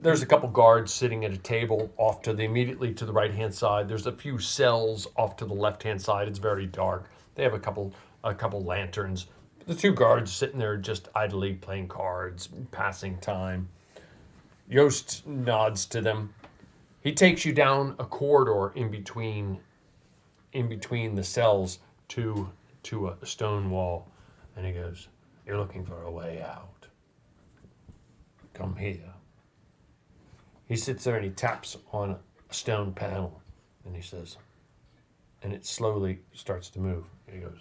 There's a couple guards sitting at a table off to the immediately to the right-hand side. There's a few cells off to the left-hand side. It's very dark. They have a couple lanterns. The two guards sitting there just idly playing cards, passing time. Yost nods to them. He takes you down a corridor in between the cells to a stone wall, and he goes, "You're looking for a way out. Come here." He sits there and he taps on a stone panel, and he says, and it slowly starts to move. He goes,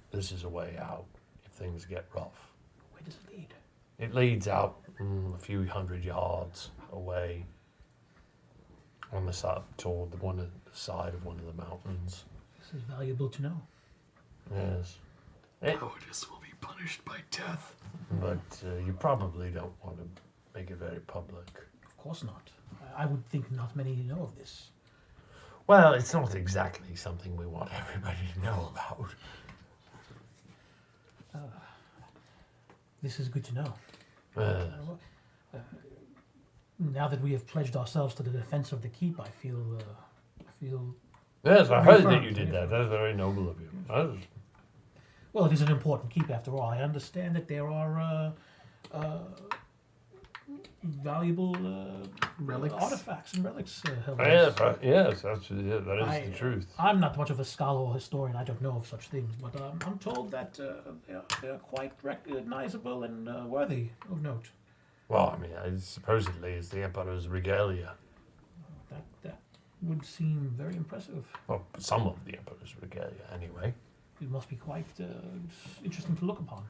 "This is a way out if things get rough." Where does it lead? It leads out a few hundred yards away on the side toward the side of one of the mountains. This is valuable to know. Yes. Cowardice will be punished by death. But you probably don't want to make it very public. Of course not. I would think not many know of this. Well, it's not exactly something we want everybody to know about. This is good to know. Now that we have pledged ourselves to the defense of the keep, I feel. Yes, I heard that you did that. That's very noble of you. Well, it is an important keep after all. I understand that there are valuable relics, artifacts and relics held. Yes, that is the truth. I'm not much of a scholar or historian. I don't know of such things, but I'm told that they are quite recognizable and worthy of note. Well, I mean, supposedly it's the Emperor's regalia. That would seem very impressive. Well, some of the Emperor's regalia, anyway. It must be quite interesting to look upon.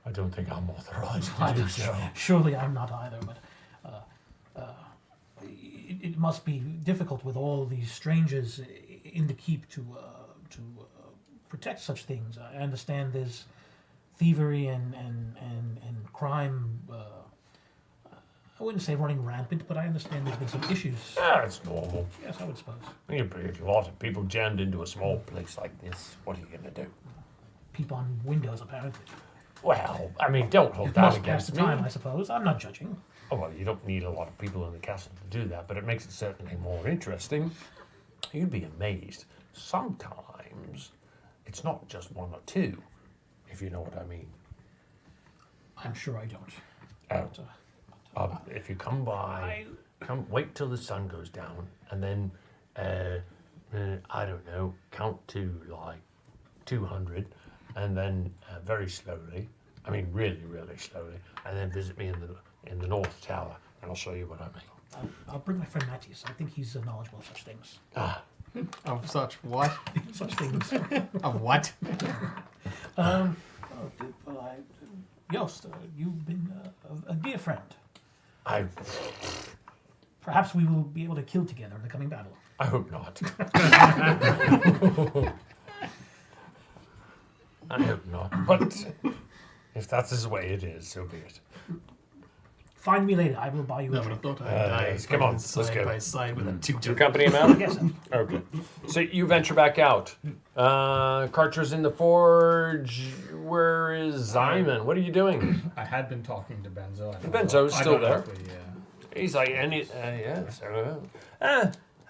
I don't think I'm authorized to do so. Surely I'm not either, but it must be difficult with all these strangers in the keep to protect such things. I understand there's thievery and crime. I wouldn't say running rampant, but I understand there's been some issues. Yeah, it's normal. Yes, I would suppose. You're a lot of people jammed into a small place like this. What are you going to do? Peep on windows, apparently. Well, I mean, don't hold It that must pass against the me. time, I suppose. I'm not judging. Oh, well, you don't need a lot of people in the castle to do that, but it makes it certainly more interesting. You'd be amazed. Sometimes it's not just one or two, if you know what I mean. I'm sure I don't. If you come by, wait till the sun goes down, and then, I don't know, count to like 200, and then very slowly, I mean really, really slowly, and then visit me in the North Tower, and I'll show you what I mean. I'll bring my friend Matthias. I think he's knowledgeable of such things. Of such what? Such things. Of what? Yost, you've been a dear friend. I Perhaps we will be able to kill together in the coming battle. I hope not. I hope not. But if that's his way it is, so be it. Find me later. I will buy you a No, but I drink. thought I'd die. Come on, let's side go. by side with a tutor. Your company him out? Yes, sir. Okay. So you venture back out. Carter's in the forge. Where is Zyman? What are you doing? I had been talking to Benzo. Benzo's still there. Yeah. He's like, yes.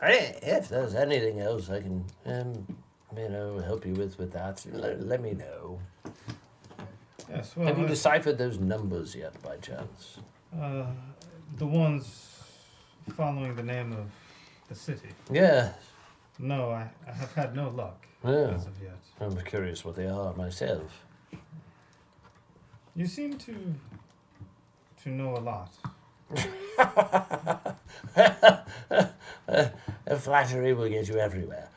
If there's anything else I can, help you with that, let me know. Yes, well, Have you deciphered those numbers yet, by chance? the ones following the name of the city. Yes. No, I have had no luck Yeah. as of yet. I'm curious what they are myself. You seem to know a lot. Flattery will get you everywhere.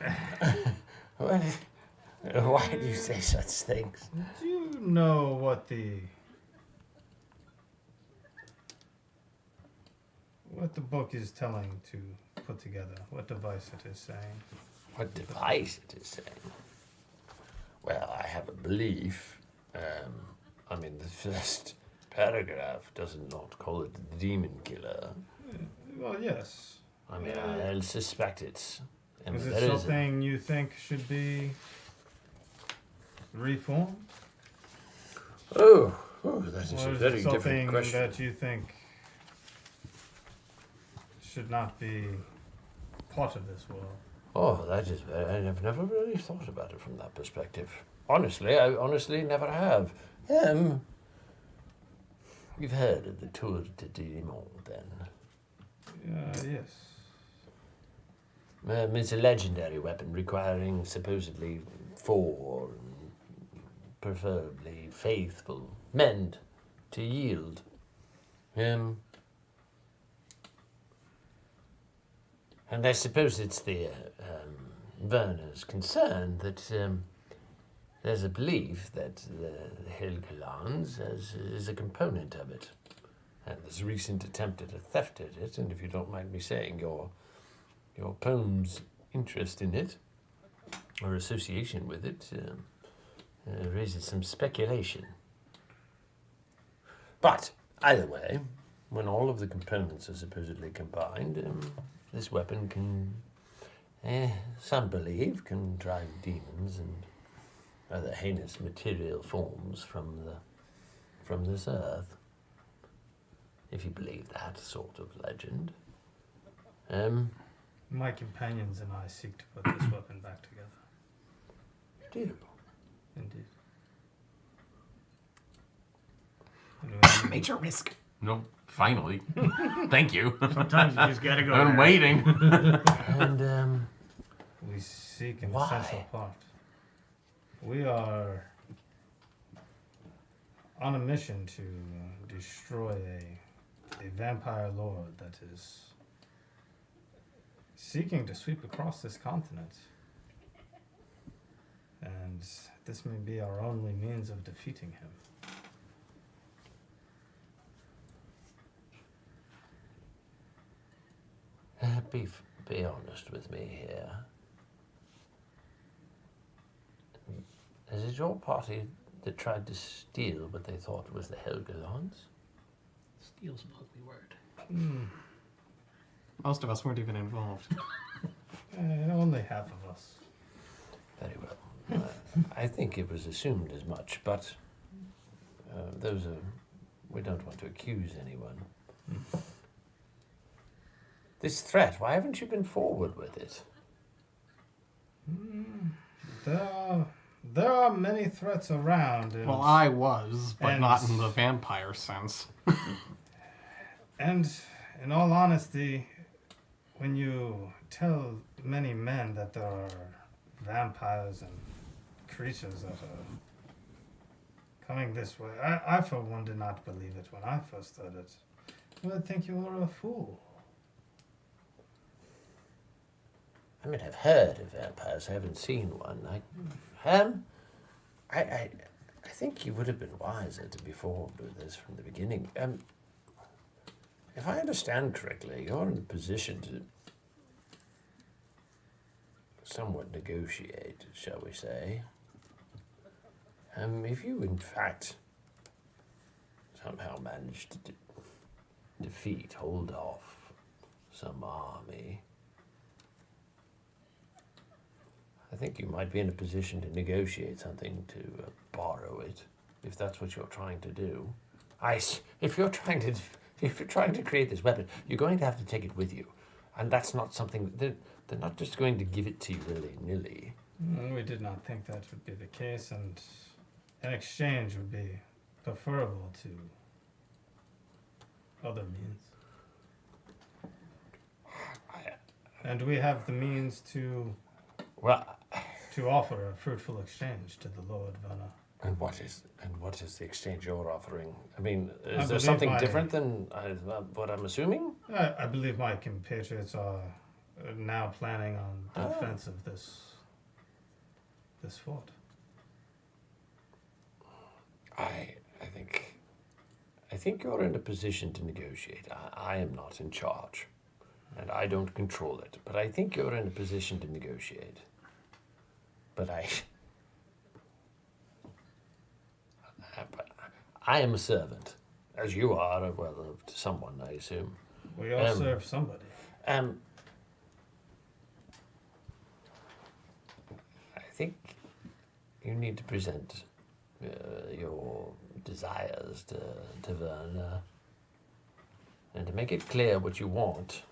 Why do you say such things? Do you know what the book is telling to put together? What device it is saying? What device it is saying? Well, I have a belief. The first paragraph does not call it the demon killer. Well, yes. I'll suspect it's... Is it something you think should be reformed? Oh, that is or a is very it different something question. that you think should not be part of this world? Oh, that is very... I've never really thought about it from that perspective. Honestly, I never have. You've heard of the Tour de Démon, then? Yes. It's a legendary weapon requiring supposedly 4, preferably faithful men to yield. And I suppose it's the Werner's concern that there's a belief that the Helgelans is a component of it. And there's a recent attempt at a theft at it, and if you don't mind me saying, your poem's interest in it, or association with it, raises some speculation. But, either way, when all of the components are supposedly combined, this weapon can, some believe, can drive demons and other heinous material forms from this earth. If you believe that sort of legend. My companions and I seek to put this weapon back together. Do you? Indeed. Major risk. No, finally. Thank you. Sometimes you just gotta go I'm there. waiting. And, we seek an why? essential part. We are on a mission to destroy a vampire lord that is seeking to sweep across this continent. And this may be our only means of defeating him. Be honest with me here. Is it your party that tried to steal what they thought was the Helgelons? Steal's an ugly word. Most of us weren't even involved. Only half of us. Very well. I think it was assumed as much, but we don't want to accuse anyone. This threat, why haven't you been forward with it? There are many threats around. Well, I was, but not in the vampire sense. And in all honesty, when you tell many men that there are vampires and creatures that are coming this way, I for one did not believe it when I first heard it. I would think you were a fool. I mean, I've heard of vampires. I haven't seen one. I think you would have been wiser to be forward with this from the beginning. If I understand correctly, you're in a position to somewhat negotiate, shall we say. If you, in fact, somehow manage to hold off some army, I think you might be in a position to negotiate something to borrow it, if that's what you're trying to do. If you're trying to create this weapon, you're going to have to take it with you, and that's not something they're not just going to give it to you willy-nilly. We did not think that would be the case, and an exchange would be preferable to other means. And we have the means to offer a fruitful exchange to the Lord Vanna. And what is the exchange you're offering? I mean, is there something different than what I'm assuming? I believe my compatriots are now planning on defense of this fort. I think you're in a position to negotiate. I am not in charge, and I don't control it. But I think you're in a position to negotiate. But I am a servant, as you are, well, to someone, I assume. We all serve somebody. I think you need to present your desires to Werner, and to make it clear what you want.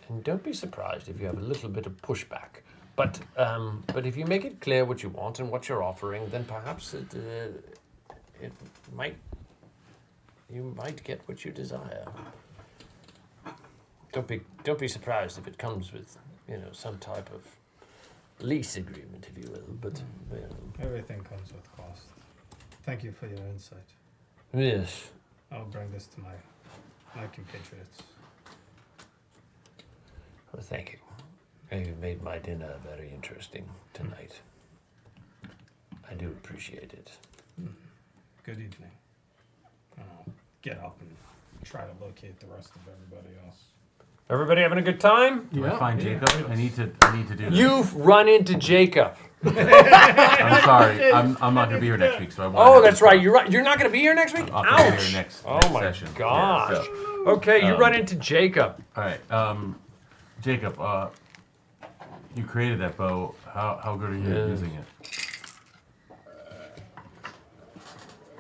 And don't be surprised if you have a little bit of pushback. But if you make it clear what you want and what you're offering, then perhaps you might get what you desire. Don't be surprised if it comes with some type of lease agreement, if you will. But everything comes with cost. Thank you for your insight. Yes. I'll bring this to my compatriots. Well, thank you. You've made my dinner very interesting tonight. I do appreciate it. Good evening. I'll get up and try to locate the rest of everybody else. Everybody having a good time? Do I find Jacob? I need to do this. You've run into Jacob. I'm sorry. I'm not going to be here next week, so I won't. Oh, that's right. You're right. You're not going to be here next week? I'll Ouch. be here next my session. gosh. Yeah, so, okay, you run into Jacob. All right. Jacob, you created that bow. How good are you using it?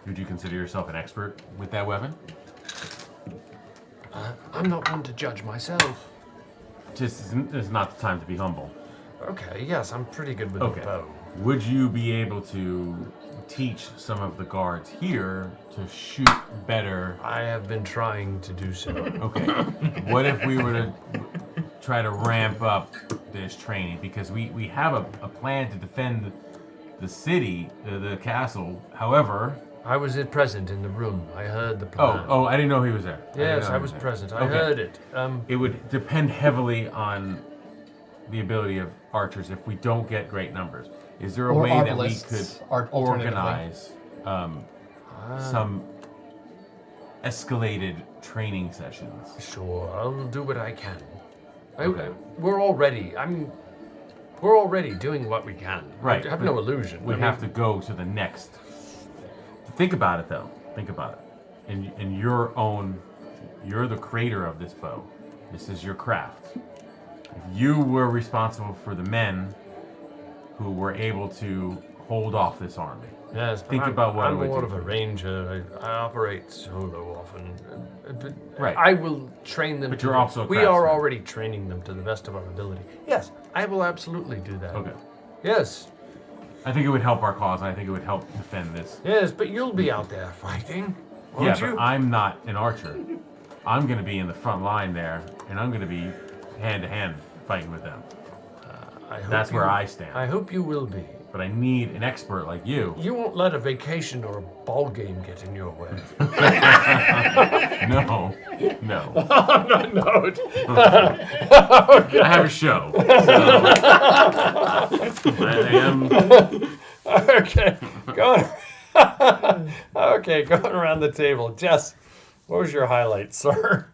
Would you consider yourself an expert with that weapon? I'm not one to judge myself. Just, it's not the time to be humble. Okay, yes, I'm pretty good with the bow. Would you be able to teach some of the guards here to shoot better? I have been trying to do so. Okay. What if we were to try to ramp up this training? Because we have a plan to defend the city, the castle. However... I was present in the room. I heard the plan. Oh, I didn't know he was there. Yes, I was present. I heard it. It would depend heavily on the ability of archers if we don't get great numbers. Is there a way that we could organize some escalated training sessions? Sure, I'll do what I can. We're already. We're already doing what we can. Right. Have no illusion. We have to go to the next. Think about it, though. Think about it. In your own, you're the creator of this bow. This is your craft. If you were responsible for the men who were able to hold off this army. Yes, think about what I'm it would more do of a for you. ranger. I operate solo often. But Right. I will train them. But you're also a We are craftsman. already training them to the best of our ability. Yes, I will absolutely do that. Okay. Yes. I think it would help our cause, and I think it would help defend this. Yes, but you'll be out there fighting, Yeah, won't but you? I'm not an archer. I'm going to be in the front line there, and I'm going to be hand-to-hand fighting with them. That's where I stand. I hope you will be. But I need an expert like you. You won't let a vacation or a ball game get in your way. No. No. On that note. I have a show. So I am. Okay. Okay, going around the table. Jess, what was your highlight, sir?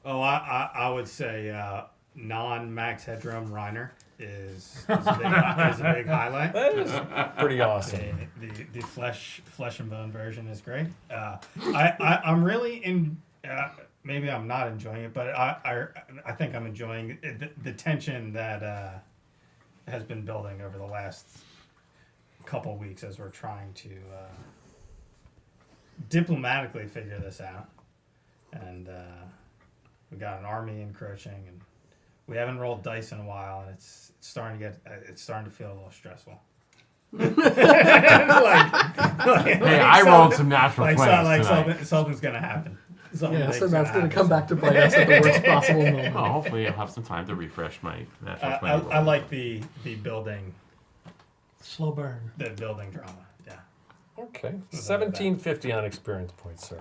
Oh, I would say non-max headroom Reiner is a big highlight. That is pretty awesome. The flesh and bone version is great. I'm really in. Maybe I'm not enjoying it, but I think I'm enjoying the tension that has been building over the last couple weeks as we're trying to diplomatically figure this out, and we got an army encroaching, and we haven't rolled dice in a while, and it's starting to feel a little stressful. I rolled some natural 20s tonight. Something's gonna happen. Yeah, so that's going to come back to bite us at the worst possible moment. Oh, hopefully I'll have some time to refresh my natural 20. I like the building. Slow burn. The building drama. Yeah. Okay. 1750 on experience points, sir.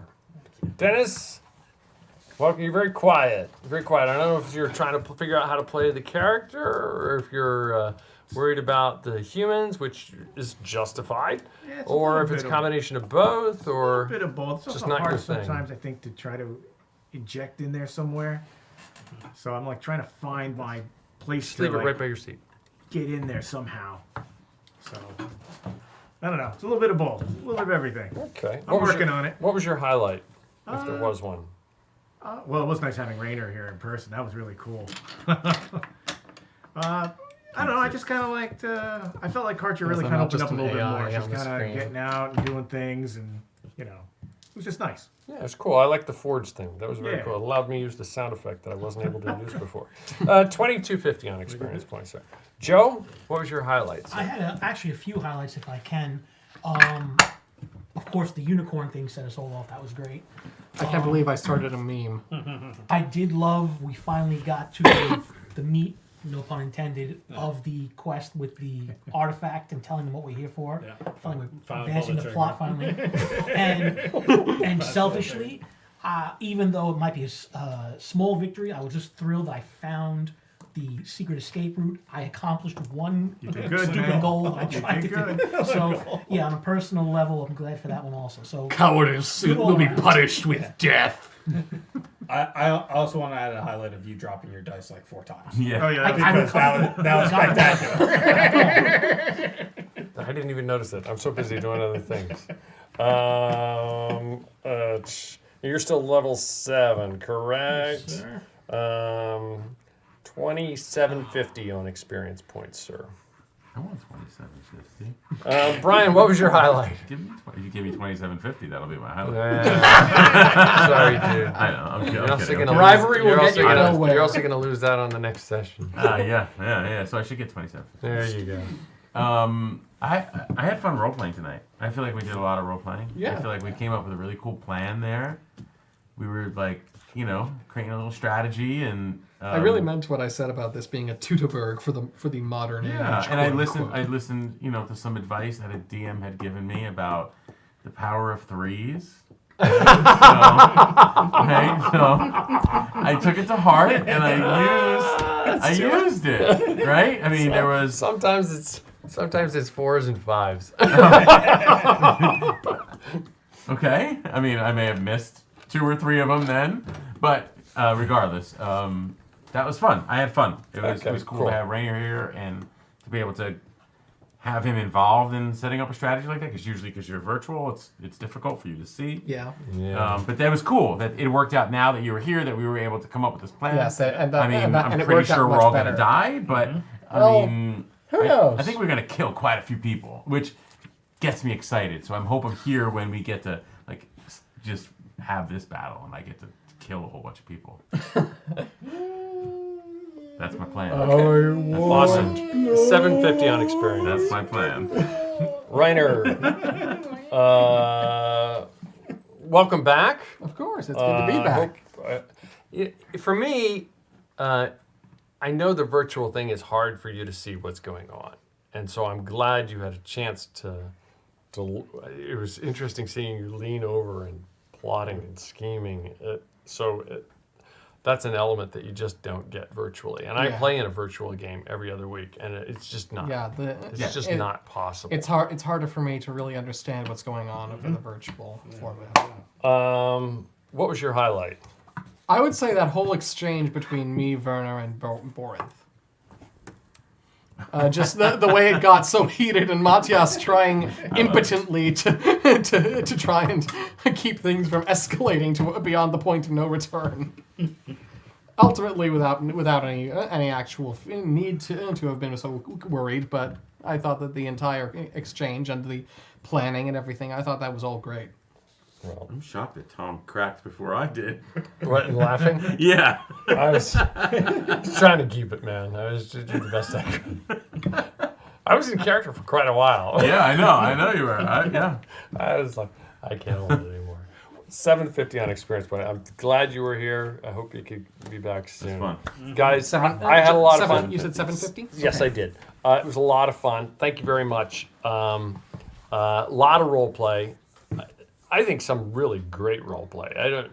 Dennis, well, you're very quiet. Very quiet. I don't know if you're trying to figure out how to play the character or if you're worried about the humans, which is justified, Yeah, or if it's a combination of both, or A bit of both. It's just also not your hard thing. sometimes, I think, to try to inject in there somewhere. So I'm like trying to find my place Just to leave it like, right by your seat. get in there somehow. So I don't know. It's a little bit of both. A little bit of everything. Okay. I'm working on it. What was your highlight, if there was one? Well, it was nice having Rainer here in person. That was really cool. I don't know. I just kind of liked. I felt like Karcher really kind of opened up a little bit more. Just kind of getting out and doing things, and it was just nice. Yeah, it's cool. I like the forge thing. That was very Yeah. cool. It allowed me to use the sound effect that I wasn't able to use before. 2250 on experience points, sir. Joe, what was your highlight, sir? I had actually a few highlights if I can. Of course, the unicorn thing set us all off. That was great. I can't believe I started a meme. I did love. We finally got to the meat, no pun intended, of the quest with the artifact and telling them what we're here for. Yeah. Finally, Finally advancing the pulled the plot. trigger. Finally, and selfishly, even though it might be a small victory, I was just thrilled I found the secret escape route. I accomplished one did good, stupid man. goal I You tried did to do. So yeah, on a personal level, I'm glad for that one also. So Cowardice good all around. punished with death. I also want to add a highlight of you dropping your dice like 4 times. Yeah. Oh yeah. Because that was spectacular. I didn't even notice it. I'm so busy doing other things. You're still level 7, correct? Yes, sir. 2750 on experience points, sir. I want 2750. Brian, what was your highlight? If you give me 2750, that'll be my highlight. Sorry, dude. I know. I'm You're kidding. also I'm gonna kidding. rivalry will get you nowhere. You're also gonna lose that on the next session. Yeah. So I should get 2750. There you go. I had fun role playing tonight. I feel like we did a lot of role playing. Yeah. I feel like we came up with a really cool plan there. We were like, creating a little strategy, and I really meant what I said about this being a Teutoburg for the modern age. and I quote, listened, unquote. to some advice that a DM had given me about the power of threes. So I took it to heart, and I used it. Right? I mean, there was sometimes it's 4s and 5s. Okay. I mean, I may have missed 2 or 3 of them then, but regardless, that was fun. I had fun. It was Okay, cool cool. to have Rainier here and to be able to have him involved in setting up a strategy like that. Because usually, because you're virtual, it's difficult for you to see. Yeah. But that was cool that it worked out now that you were here, that we were able to come up with this plan. Yes, and I mean, I'm it pretty worked out sure we're much all better. going to die, but Well, I mean, who knows? I think we're going to kill quite a few people, which gets me excited. So I'm hoping here when we get to like just have this battle and I get to kill a whole bunch of people. That's my plan. Awesome. 750 on experience. That's my plan. Reiner, welcome back. Of course, it's good to be back. For me, I know the virtual thing is hard for you to see what's going on, and so I'm glad you had a chance to. It was interesting seeing you lean over and plotting and scheming. That's an element that you just don't get virtually. And I play in a virtual game every other week, and it's just not. It's just not possible. It's hard. It's harder for me to really understand what's going on over the virtual format. What was your highlight? I would say that whole exchange between me, Werner, and Borinth. Just the way it got so heated, and Matthias trying impotently to try and keep things from escalating to beyond the point of no return. Ultimately, without any actual need to have been so worried, but I thought that the entire exchange and the planning and everything, I thought that was all great. Well, I'm shocked that Tom cracked before I did. What, and laughing? Yeah. I was trying to keep it, man. I was just doing the best I could. I was in character for quite a while. Yeah, I know you were. I was like, I can't hold it anymore. 750 on experience point. I'm glad you were here. I hope you could be back soon. It's fun. Guys, I had a lot of fun. You said 750? Yes, I did. It was a lot of fun. Thank you very much. A lot of role play. I think some really great role play. I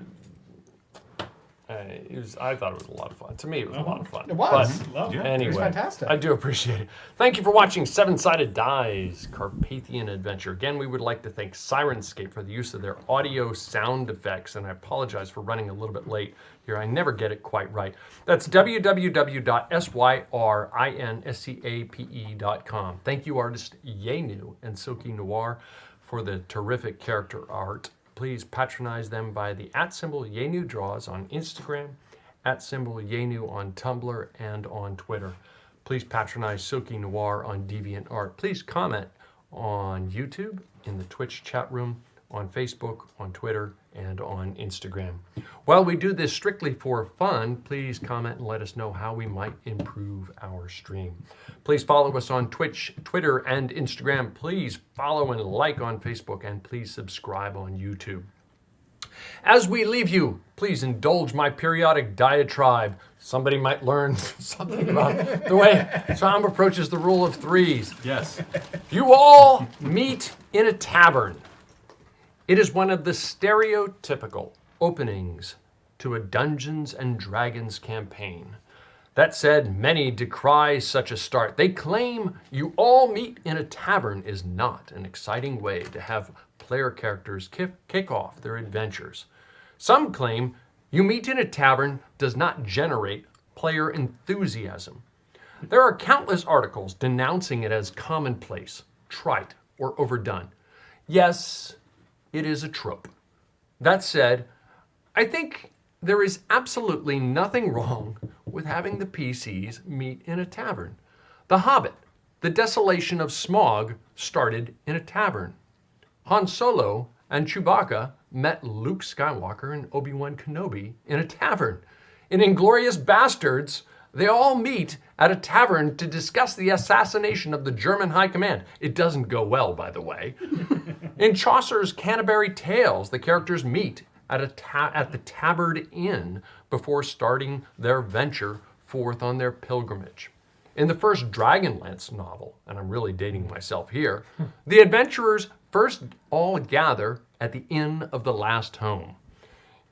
thought it was a lot of fun. To me, it was a lot of fun. It was. But Yeah. anyway, It was fantastic. I do appreciate it. Thank you for watching 7-Sided Dice Carpathian Adventure. Again, we would like to thank Sirenscape for the use of their audio sound effects, and I apologize for running a little bit late here. I never get it quite right. That's www.syrinscape.com. Thank you, artist Yenu and Silky Noir, for the terrific character art. Please patronize them by the @Yenu Draws on Instagram, @Yenu on Tumblr, and on Twitter. Please patronize Silky Noir on DeviantArt. Please comment on YouTube, in the Twitch chat room, on Facebook, on Twitter, and on Instagram. While we do this strictly for fun, please comment and let us know how we might improve our stream. Please follow us on Twitch, Twitter, and Instagram. Please follow and like on Facebook, and please subscribe on YouTube. As we leave you, please indulge my periodic diatribe. Somebody might learn something about the way Tom approaches the rule of threes. Yes. You all meet in a tavern. It is one of the stereotypical openings to a Dungeons and Dragons campaign. That said, many decry such a start. They claim you all meet in a tavern is not an exciting way to have player characters kick off their adventures. Some claim you meet in a tavern does not generate player enthusiasm. There are countless articles denouncing it as commonplace, trite, or overdone. Yes, it is a trope. That said, I think there is absolutely nothing wrong with having the PCs meet in a tavern. The Hobbit, The Desolation of Smaug, started in a tavern. Han Solo and Chewbacca met Luke Skywalker and Obi-Wan Kenobi in a tavern. In Inglourious Bastards, they all meet at a tavern to discuss the assassination of the German High Command. It doesn't go well, by the way. In Chaucer's Canterbury Tales, the characters meet at the Tabard Inn before starting their venture forth on their pilgrimage. In the first Dragonlance novel, and I'm really dating myself here, the adventurers first all gather at the Inn of the Last Home.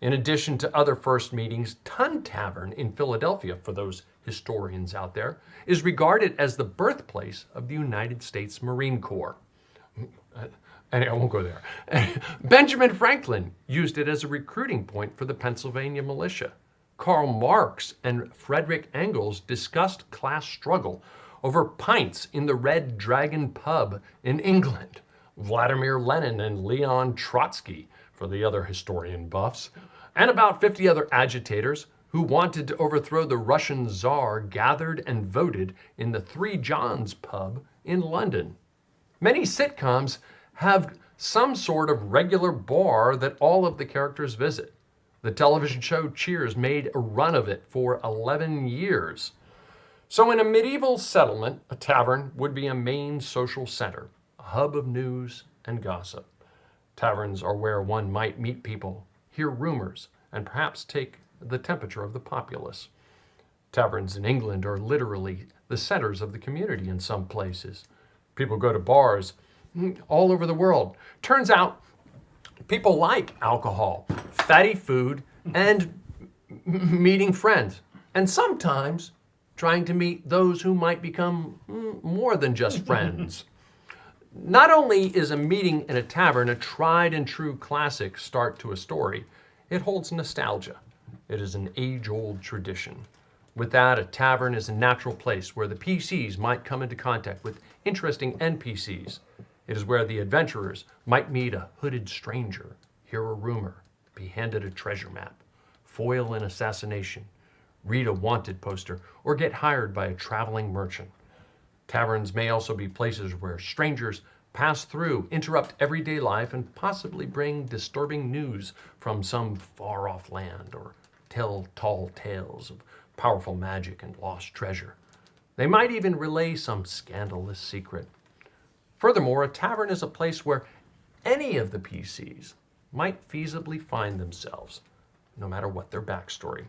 In addition to other first meetings, Tun Tavern in Philadelphia, for those historians out there, is regarded as the birthplace of the United States Marine Corps. And I won't go there. Benjamin Franklin used it as a recruiting point for the Pennsylvania militia. Karl Marx and Friedrich Engels discussed class struggle over pints in the Red Dragon pub in England. Vladimir Lenin and Leon Trotsky, for the other historian buffs, and about 50 other agitators who wanted to overthrow the Russian Tsar gathered and voted in the Three Johns pub in London. Many sitcoms have some sort of regular bar that all of the characters visit. The television show Cheers made a run of it for 11 years. So in a medieval settlement, a tavern would be a main social center, a hub of news and gossip. Taverns are where one might meet people, hear rumors, and perhaps take the temperature of the populace. Taverns in England are literally the centers of the community in some places. People go to bars all over the world. Turns out people like alcohol, fatty food, and meeting friends. And sometimes trying to meet those who might become more than just friends. Not only is a meeting in a tavern a tried and true classic start to a story, it holds nostalgia. It is an age-old tradition. With that, a tavern is a natural place where the PCs might come into contact with interesting NPCs. It is where the adventurers might meet a hooded stranger, hear a rumor, be handed a treasure map, foil an assassination, read a wanted poster, or get hired by a traveling merchant. Taverns may also be places where strangers pass through, interrupt everyday life, and possibly bring disturbing news from some far-off land, or tell tall tales of powerful magic and lost treasure. They might even relay some scandalous secret. Furthermore, a tavern is a place where any of the PCs might feasibly find themselves, no matter what their backstory.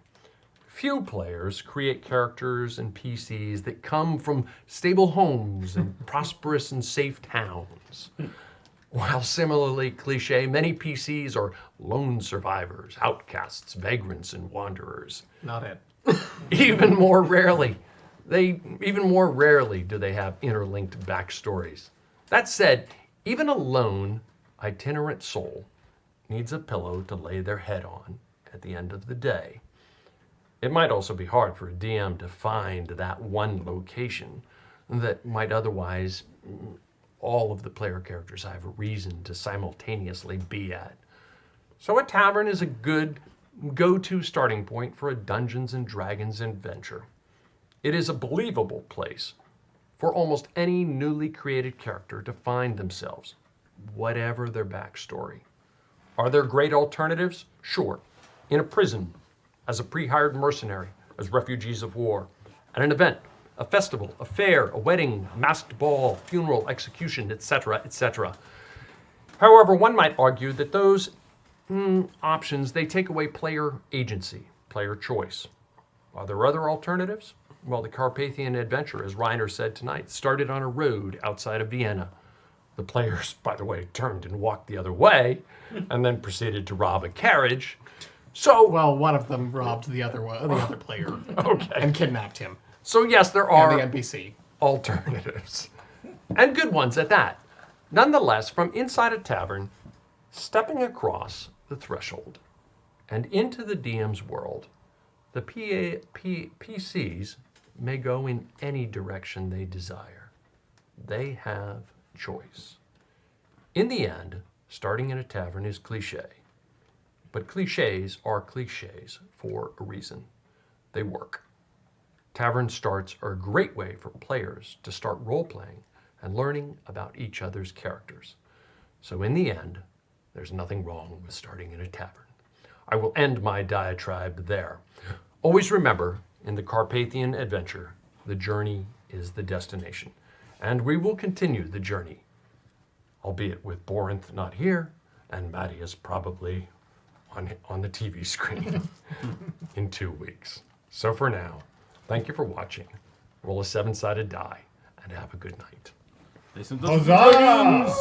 Few players create characters and PCs that come from stable homes and prosperous and safe towns. While similarly cliche, many PCs are lone survivors, outcasts, vagrants, and wanderers. Not it. Even more rarely do they have interlinked backstories. That said, even a lone, itinerant soul needs a pillow to lay their head on at the end of the day. It might also be hard for a DM to find that one location that might otherwise all of the player characters have a reason to simultaneously be at. So a tavern is a good go-to starting point for a Dungeons & Dragons adventure. It is a believable place for almost any newly created character to find themselves, whatever their backstory. Are there great alternatives? Sure. In a prison, as a pre-hired mercenary, as refugees of war, at an event, a festival, a fair, a wedding, a masked ball, funeral, execution, etc., etc. However, one might argue that those options, they take away player agency, player choice. Are there other alternatives? Well, the Carpathian adventure, as Reiner said tonight, started on a road outside of Vienna. The players, by the way, turned and walked the other way, and then proceeded to rob a carriage. So, well, one of them robbed the other player, okay, and kidnapped him. So yes, there are the NPC alternatives, and good ones at that. Nonetheless, from inside a tavern, stepping across the threshold and into the DM's world, the PCs may go in any direction they desire. They have choice. In the end, starting in a tavern is cliche. But cliches are cliches for a reason. They work. Tavern starts are a great way for players to start role-playing and learning about each other's characters. So in the end, there's nothing wrong with starting in a tavern. I will end my diatribe there. Always remember, in the Carpathian adventure, the journey is the destination. And we will continue the journey, albeit with Borinth not here, and Matthias probably on the TV screen in 2 weeks. So for now, thank you for watching. Roll a 7-sided die, and have a good night. Huzzah!